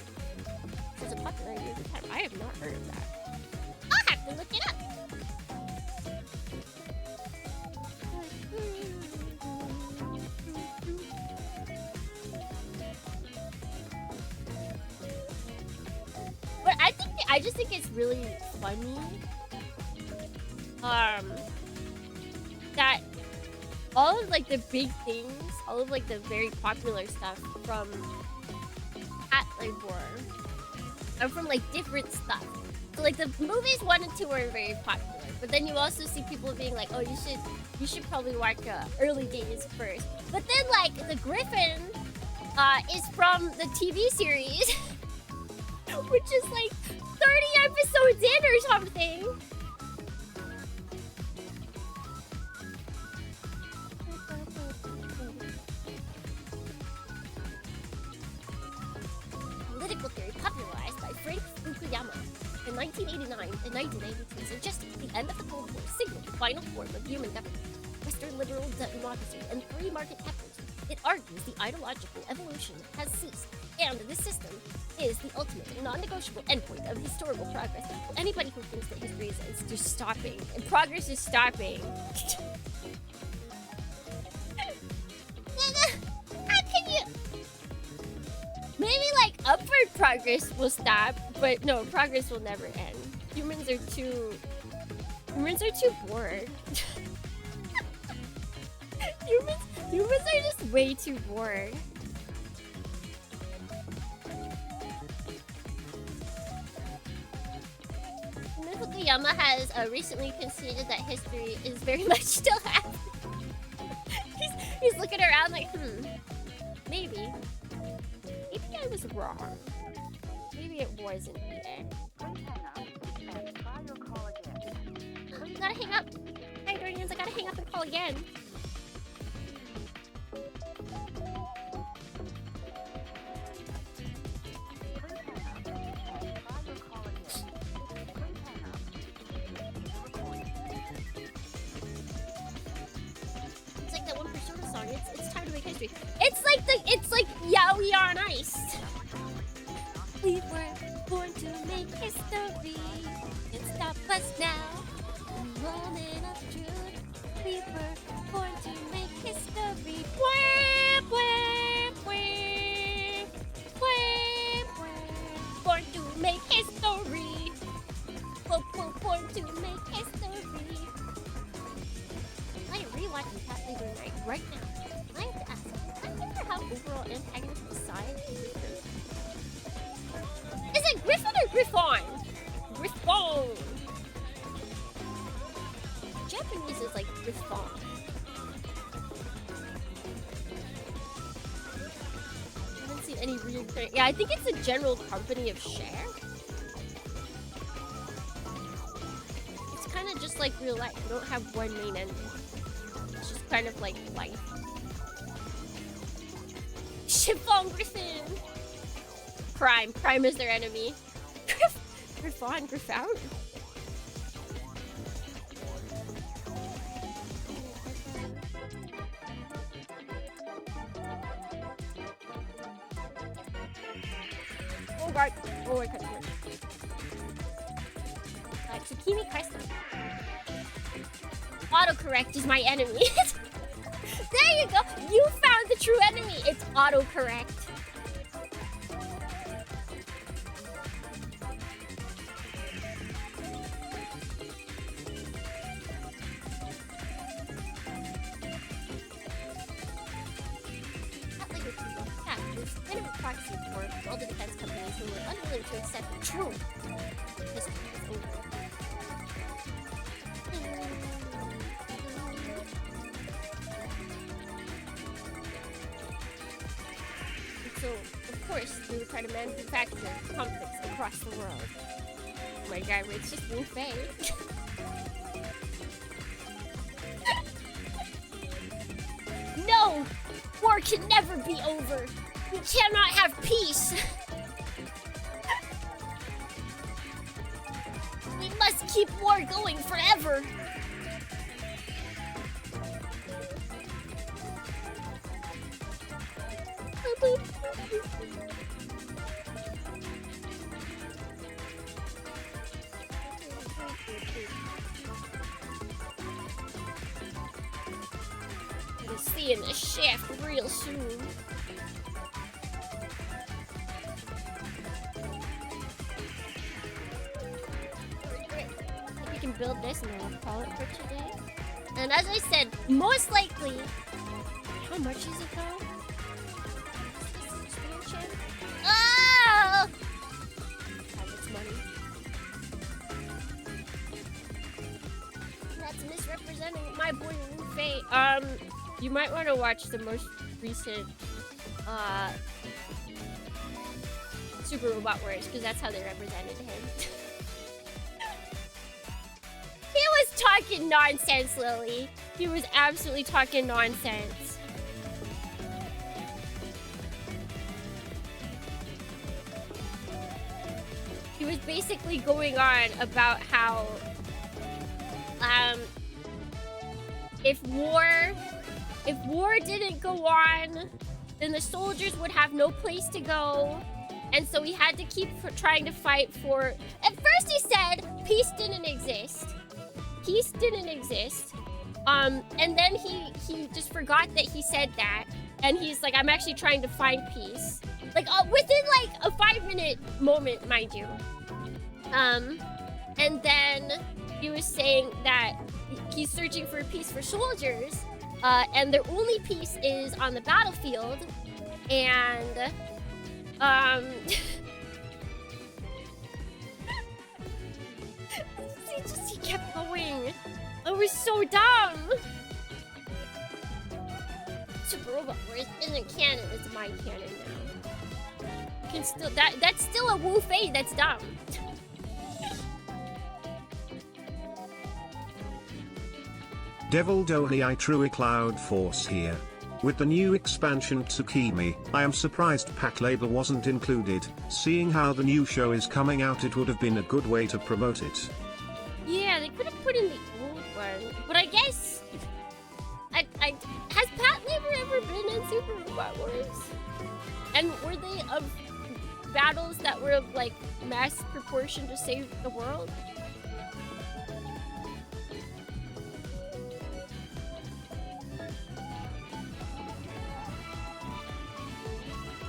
It's a popular idea at the time. I have not heard of that. I'll have to look it up. But I just think it's really funny that all of like the big things, all of like the very popular stuff from Patlabor are from like different stuff. So like the movies 1 and 2 are very popular, but then you also see people being like, oh, you should probably watch early days first. But then like the Griffin is from the TV series, which is like 30 episodes in or something. Political theory popularized by Frank Fukuyama in 1989 and 1992 suggested the end of the Cold War signaled the final form of human government, Western liberal democracy, and free market capitalism. It argues the ideological evolution has ceased, and this system is the ultimate and non-negotiable endpoint of historical progress. Anybody who thinks that history is just stopping and progress is stopping. How can you? Maybe like upward progress will stop, but no, progress will never end. Humans are too bored. Humans are just way too bored. Fukuyama has recently conceded that history is very much still happening. he's looking around like, maybe I was wrong. Maybe it wasn't either. Gotta hang up. Hi, Dorians, I gotta hang up and call again. It's like that one Persona song. It's time to make history. It's like Yaoi on Ice. We were born to make history. Can't stop us now. The moment of truth. We were born to make history. Wah, wah, wah. Wah, wah. Born to make history. Born to make history. I am rewatching Cat Leader Night right now. I have to ask, I wonder how overall antagonist besides Griffin. Is it Griffin or Griffon? Griffon. Japanese is like Griffon. I haven't seen any real. Yeah, I think it's a general company of share. It's kind of just like real life. You don't have one main enemy. It's just kind of like life. Chiffon Griffin! Prime. Prime is their enemy. Griffon, Griffout. Oh god. Oh, I cut it. Tsukimi Crescent. Autocorrect is my enemy. There you go! You found the true enemy! It's autocorrect. Not like it's it's kind of a proxy for all the defense companies who were unwilling to accept the truth. History is over. So, of course, we would try to manufacture conflicts across the world. Oh my god, it's just being fake. No! War can never be over! We cannot have peace! We must keep war going forever! We'll see in the shaft real soon. We can build this and then we'll call it for today. And as I said, most likely, how much is it though? Oh! That's money. That's misrepresenting my boy Fate. You might want to watch the most recent Super Robot Wars because that's how they represented him. He was talking nonsense, Lily. He was absolutely talking nonsense. He was basically going on about how if war didn't go on, then the soldiers would have no place to go, and so we had to keep trying to fight for. At first he said peace didn't exist. Peace didn't exist. And then he just forgot that he said that, and he's like, I'm actually trying to find peace. Like within like a 5-minute moment, mind you. And then he was saying that he's searching for peace for soldiers, and their only peace is on the battlefield, and he kept going. It was so dumb. Super Robot Wars isn't canon, it's my canon now. You can still that's still a Wu Fei that's dumb. Devil Dohi I True Cloud Force here. With the new expansion Tsukimi, I am surprised Pack Labor wasn't included. Seeing how the new show is coming out, it would have been a good way to promote it. Yeah, they could have put in the old one. But I guess has Pack Labor ever been in Super Robot Wars? And were they of battles that were of like mass proportion to save the world.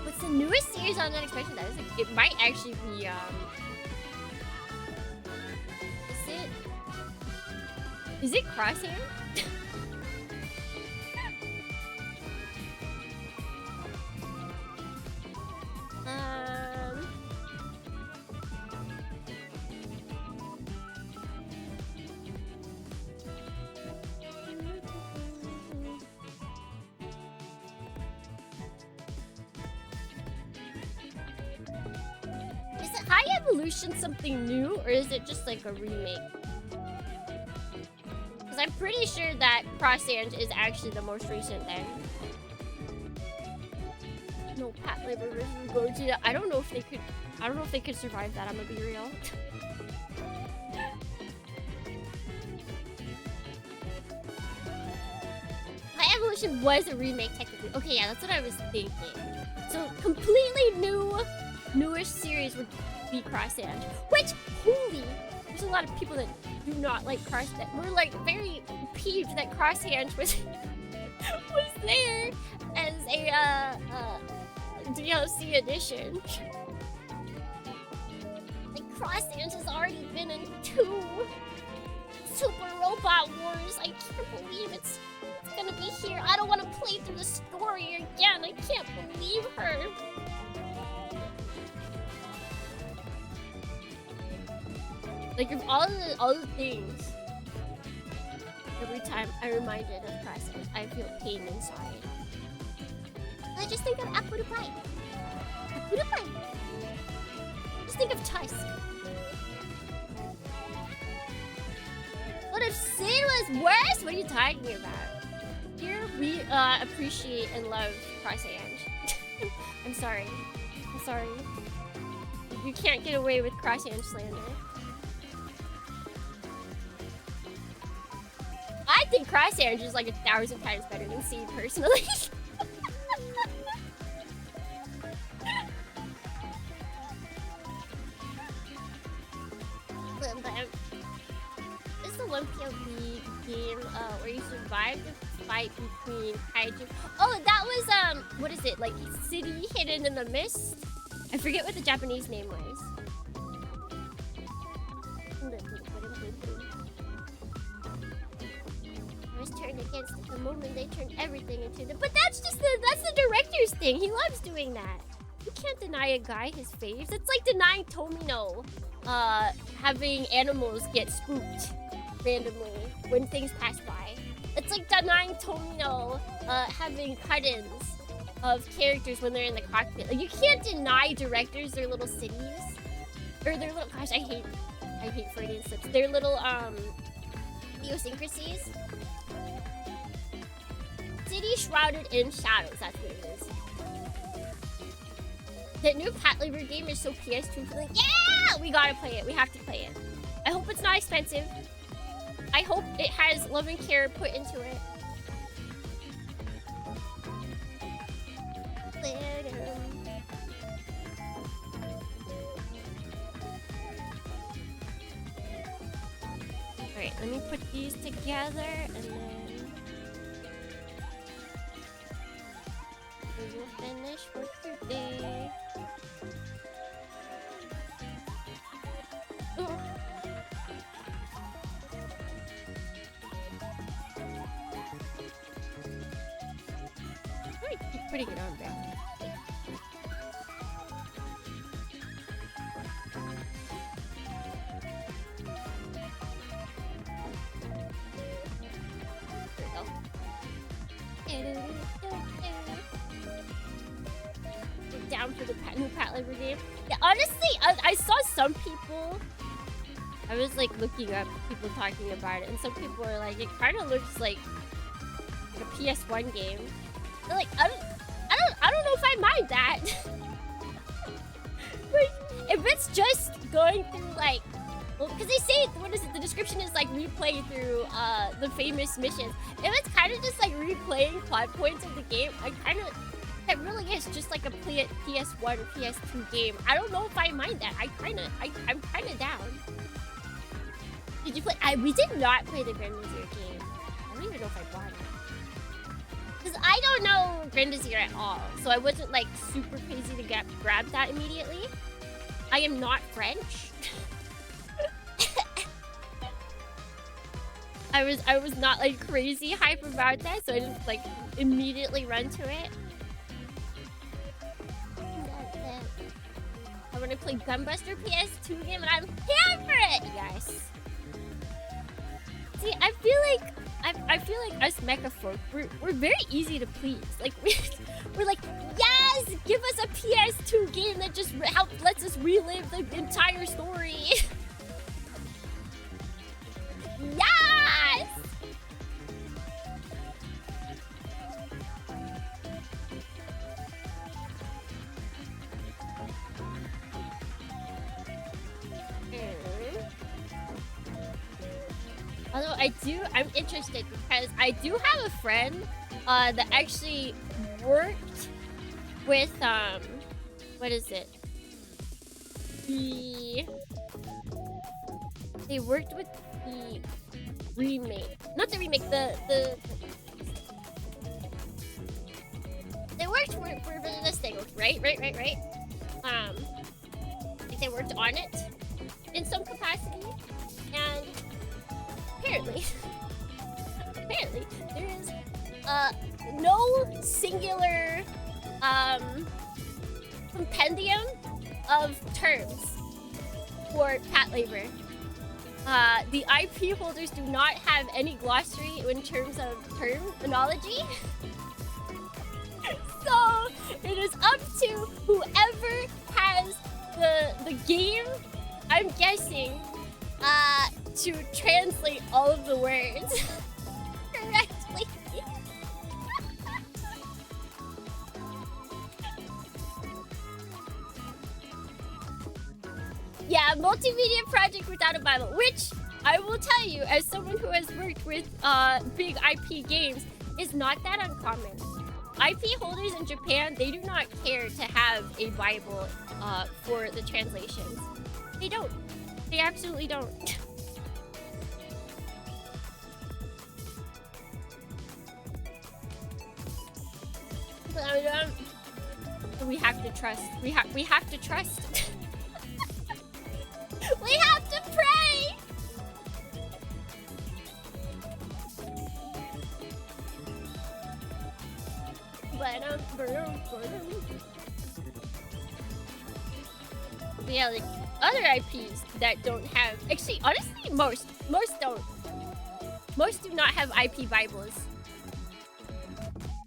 What's the newest series on that expansion? That is like, it might actually be Is it Crosshair? Is it High Evolution something new, or is it just like a remake? I'm pretty sure that Cross Ange is actually the most recent thing. No Pat Labor versus Goji. I don't know if they could. I don't know if they could survive that. I'm gonna be real. High Evolution was a remake technically. Okay, yeah, that's what I was thinking. So completely newish series would be Cross Ange. Which, holy, there's a lot of people that do not like Cross that were like very peeved that Cross Ange was was there as a DLC edition. Like Cross Ange has already been in 2 Super Robot Wars. I can't believe it's gonna be here. I don't want to play through the story again. I can't believe her. Like of all the things, every time I'm reminded of Cross Ange, I feel pain inside. I just think of Akurupai. Akurupai. Just think of Tusk. What if Sin was worse? What are you talking about? Here we appreciate and love Cross Ange. I'm sorry. I'm sorry. You can't get away with Cross Ange slander. I think Cross Ange is like 1,000 times better than Seed personally. This is the one PLB game where you survive the fight between kaiju. Oh, that was what is it, like City Hidden in the Mist? I forget what the Japanese name was. Turned against it the moment they turned everything into the. But that's the director's thing. He loves doing that. You can't deny a guy his faves. It's like denying Tomino having animals get spooked randomly when things pass by. It's like denying Tomino having cut-ins of characters when they're in the cockpit. Like, you can't deny directors their little cities or their little. Gosh, I hate Freudian slips. Their little idiosyncrasies. City shrouded in shadows, that's what it is. That new Pat Labor game is so PS2 feeling. Yeah! We gotta play it. We have to play it. I hope it's not expensive. I hope it has love and care put into it. Alright, let me put these together and then we will finish for today. Keep putting it on there. Down for the new Pat Labor game. Yeah, honestly, I saw some people. I was like looking up people talking about it, and some people were like, it kind of looks like a PS1 game. They're like, I don't know if I mind that. Like, if it's just going through like, well, because they say what is it? The description is like replay through the famous missions. If it's kind of just like replaying plot points of the game, I kind of It really is just like a PS1 or PS2 game. I don't know if I mind that. I'm kinda down. Did you play? We did not play the Grenadier game. I don't even know if I bought it. Because I don't know Grenadier at all. So I wasn't like super crazy to grab that immediately. I am not French. I was not like crazy hype about that, so I didn't like immediately run to it. I want to play Gunbuster PS2 game, and I'm here for it. Yes. See, I feel like us mecha folk, we're very easy to please. Like we're like, yes, give us a PS2 game that just lets us relive the entire story. Yes. Although I'm interested because I do have a friend that actually worked with what is it? They worked with the remake, not the remake, they worked for this thing, right? Like they worked on it in some capacity, and apparently there is no singular compendium of terms for pat labor. The IP holders do not have any glossary in terms of terminology. So it is up to whoever has the game, I'm guessing, to translate all of the words correctly. Yeah, multimedia project without a Bible, which I will tell you, as someone who has worked with big IP games, is not that uncommon. IP holders in Japan, they do not care to have a Bible for the translations. They don't. They absolutely don't. We have to trust. We have to trust. We have to pray. Yeah, like other IPs that don't have. Actually, honestly, most don't. Most do not have IP Bibles.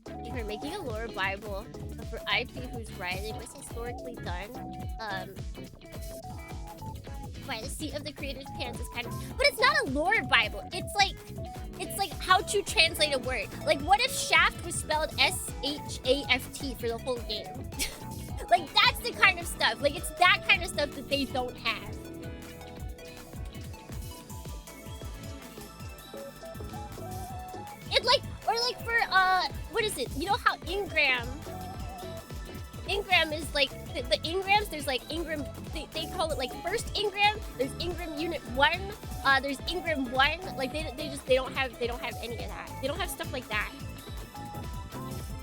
If we're making a lore Bible for IP whose writing was historically done, by the seat of the creator's pants is kind of, but it's not a lore Bible. It's like how to translate a word. Like, what if shaft was spelled SHAFT for the whole game? Like, that's the kind of stuff. Like, it's that kind of stuff that they don't have. It like, or like for what is it? You know how Ingram is like the Ingrams. There's like Ingram. They call it like first Ingram. There's Ingram Unit 1. There's Ingram 1. Like they don't have any of that. They don't have stuff like that.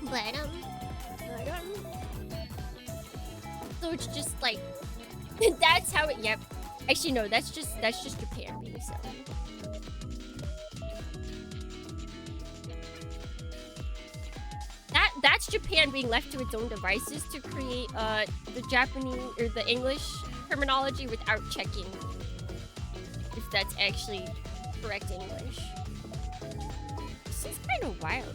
But so it's just like that's how it. Yep. Actually, no. That's just Japan being silly. That's Japan being left to its own devices to create the Japanese or the English terminology without checking if that's actually correct English. This is kind of wild.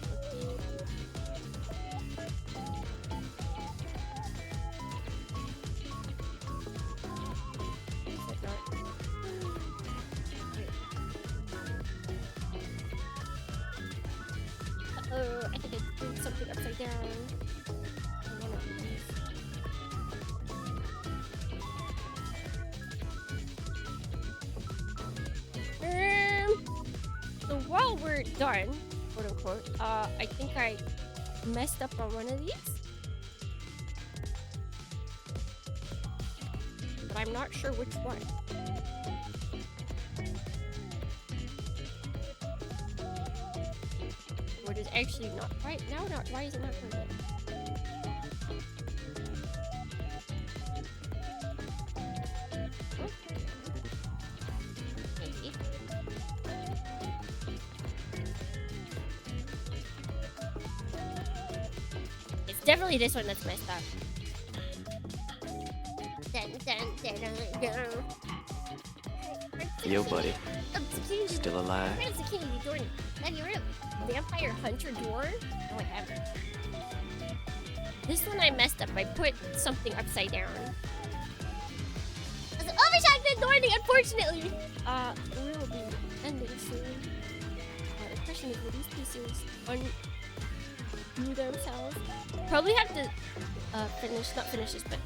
I think I did something upside down. One of these. So while we're done, quote unquote, I think I messed up on one of these. but I'm not sure which one. What is actually not right now? Not why is it not going? Maybe. It's definitely this one that's messed up. Dun, dun, dun, dun, dun. Yo, buddy. Still alive? Where's the king of the door? Have you a vampire hunter door? No, I haven't. This one I messed up. I put something upside down. It's an overshot good morning, unfortunately. We will be ending soon. The question is, will these pieces undo themselves? Probably have to not finish this, but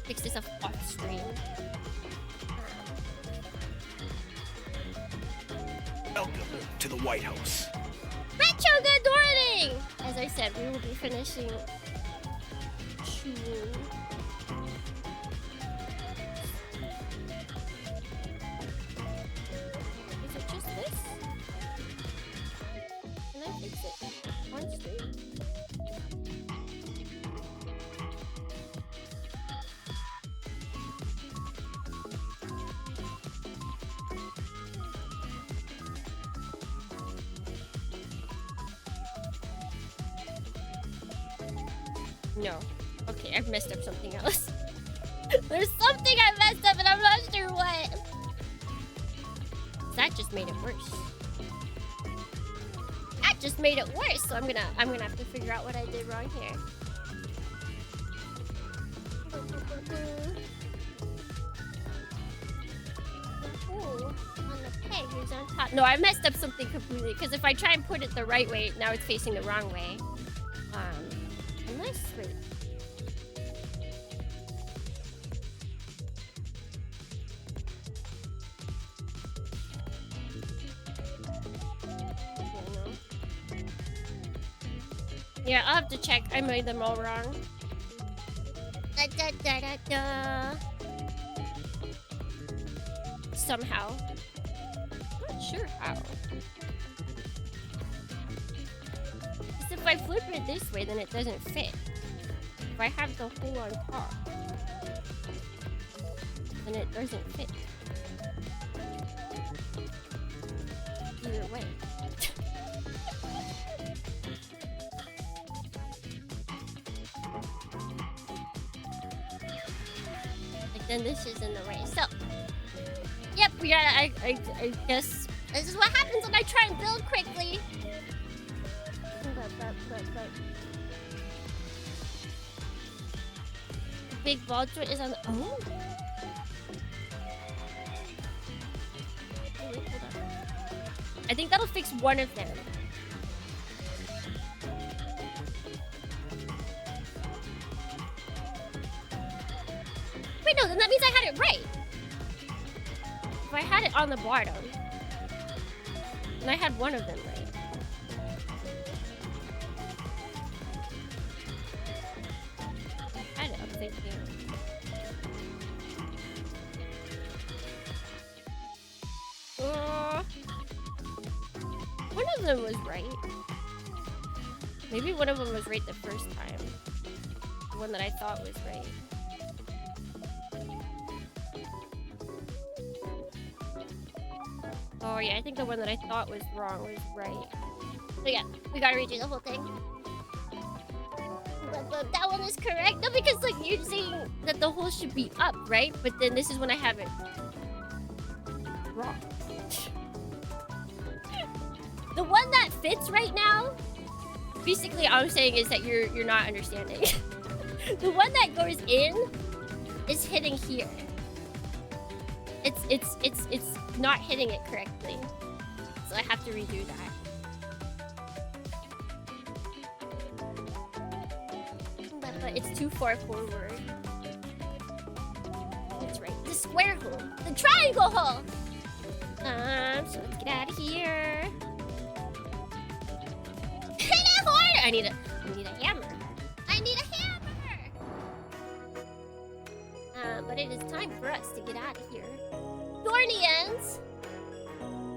fix this up off stream. Welcome to the White House. Retro, good morning! As I said, we will be finishing soon. Is it just this? Can I fix it on stream? No. Okay, I've messed up something else. There's something I messed up and I'm not sure what. That just made it worse. That just made it worse. So I'm gonna have to figure out what I did wrong here. Ooh, on the peg, who's on top? No, I messed up something completely. Because if I try and put it the right way, now it's facing the wrong way. Unless, wait. Yeah, I'll have to check. I made them all wrong. Da, da, da, da, da. Somehow. Not sure how. If I flip it this way, then it doesn't fit. If I have the hole on top, then it doesn't fit. Either way. Like then this is in the way. So, yep, we gotta. I guess this is what happens when I try and build quickly. The big ball joint is on the. Oh! Wait, hold on. I think that'll fix one of them. Wait, no, then that means I had it right. If I had it on the bottom, then I had one of them right. One of them was right. Maybe one of them was right the first time. The one that I thought was right. Oh yeah, I think the one that I thought was wrong was right. So yeah, we gotta redo the whole thing. But that one is correct. No, because like you're saying that the hole should be up, right? But then this is when I have it wrong. The one that fits right now, basically all I'm saying is that you're not understanding. The one that goes in is hitting here. It's not hitting it correctly. So I have to redo that. But it's too far forward. That's right. The square hole. The triangle hole! So let's get out of here. Hit it harder! I need a hammer. I need a hammer! but it is time for us to get out of here. Dornians!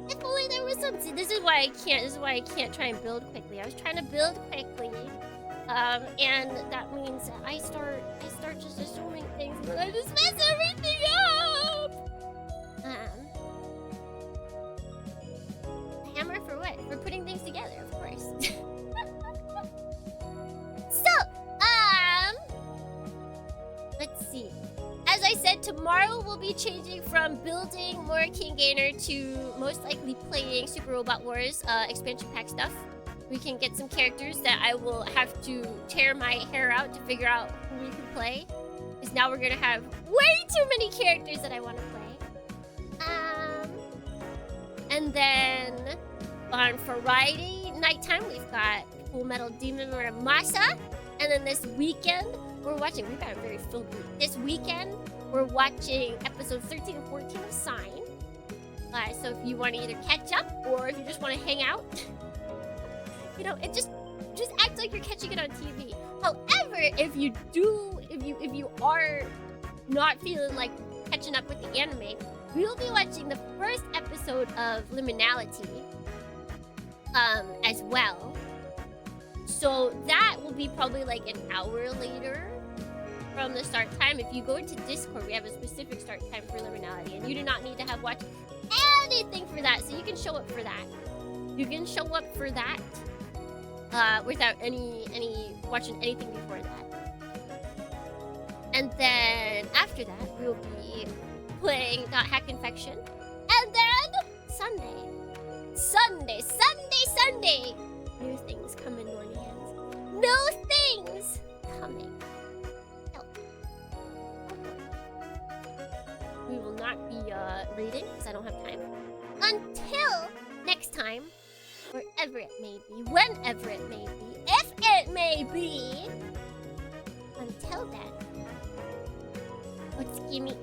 If only there was some. See, this is why I can't. This is why I can't try and build quickly. I was trying to build quickly, and that means that I start just assuming things, and then I just mess everything up. Hammer for what? For putting things together, of course. So, let's see. As I said, tomorrow we'll be changing from building more King Gainer to most likely playing Super Robot Wars expansion pack stuff. We can get some characters that I will have to tear my hair out to figure out who we can play. Because now we're gonna have way too many characters that I want to play. And then on Friday nighttime, we've got Full Metal Demon Masa. And then this weekend, we've got a very filled week. This weekend, we're watching episodes 13 and 14 of Sign. So if you want to either catch up or if you just want to hang out, you know, it just act like you're catching it on TV. However, if you are not feeling like catching up with the anime, we'll be watching the first episode of Liminality as well. So that will be probably like an hour later from the start time. If you go into Discord, we have a specific start time for Liminality, and you do not need to have watched anything for that, so you can show up for that. You can show up for that without any watching anything before that. And then after that, we'll be playing Hack Infection, and then Sunday. New things coming, Nornians. New things coming. No. We will not be reading because I don't have time. Until next time, wherever it may be, whenever it may be, if it may be. Until then, let's gimme.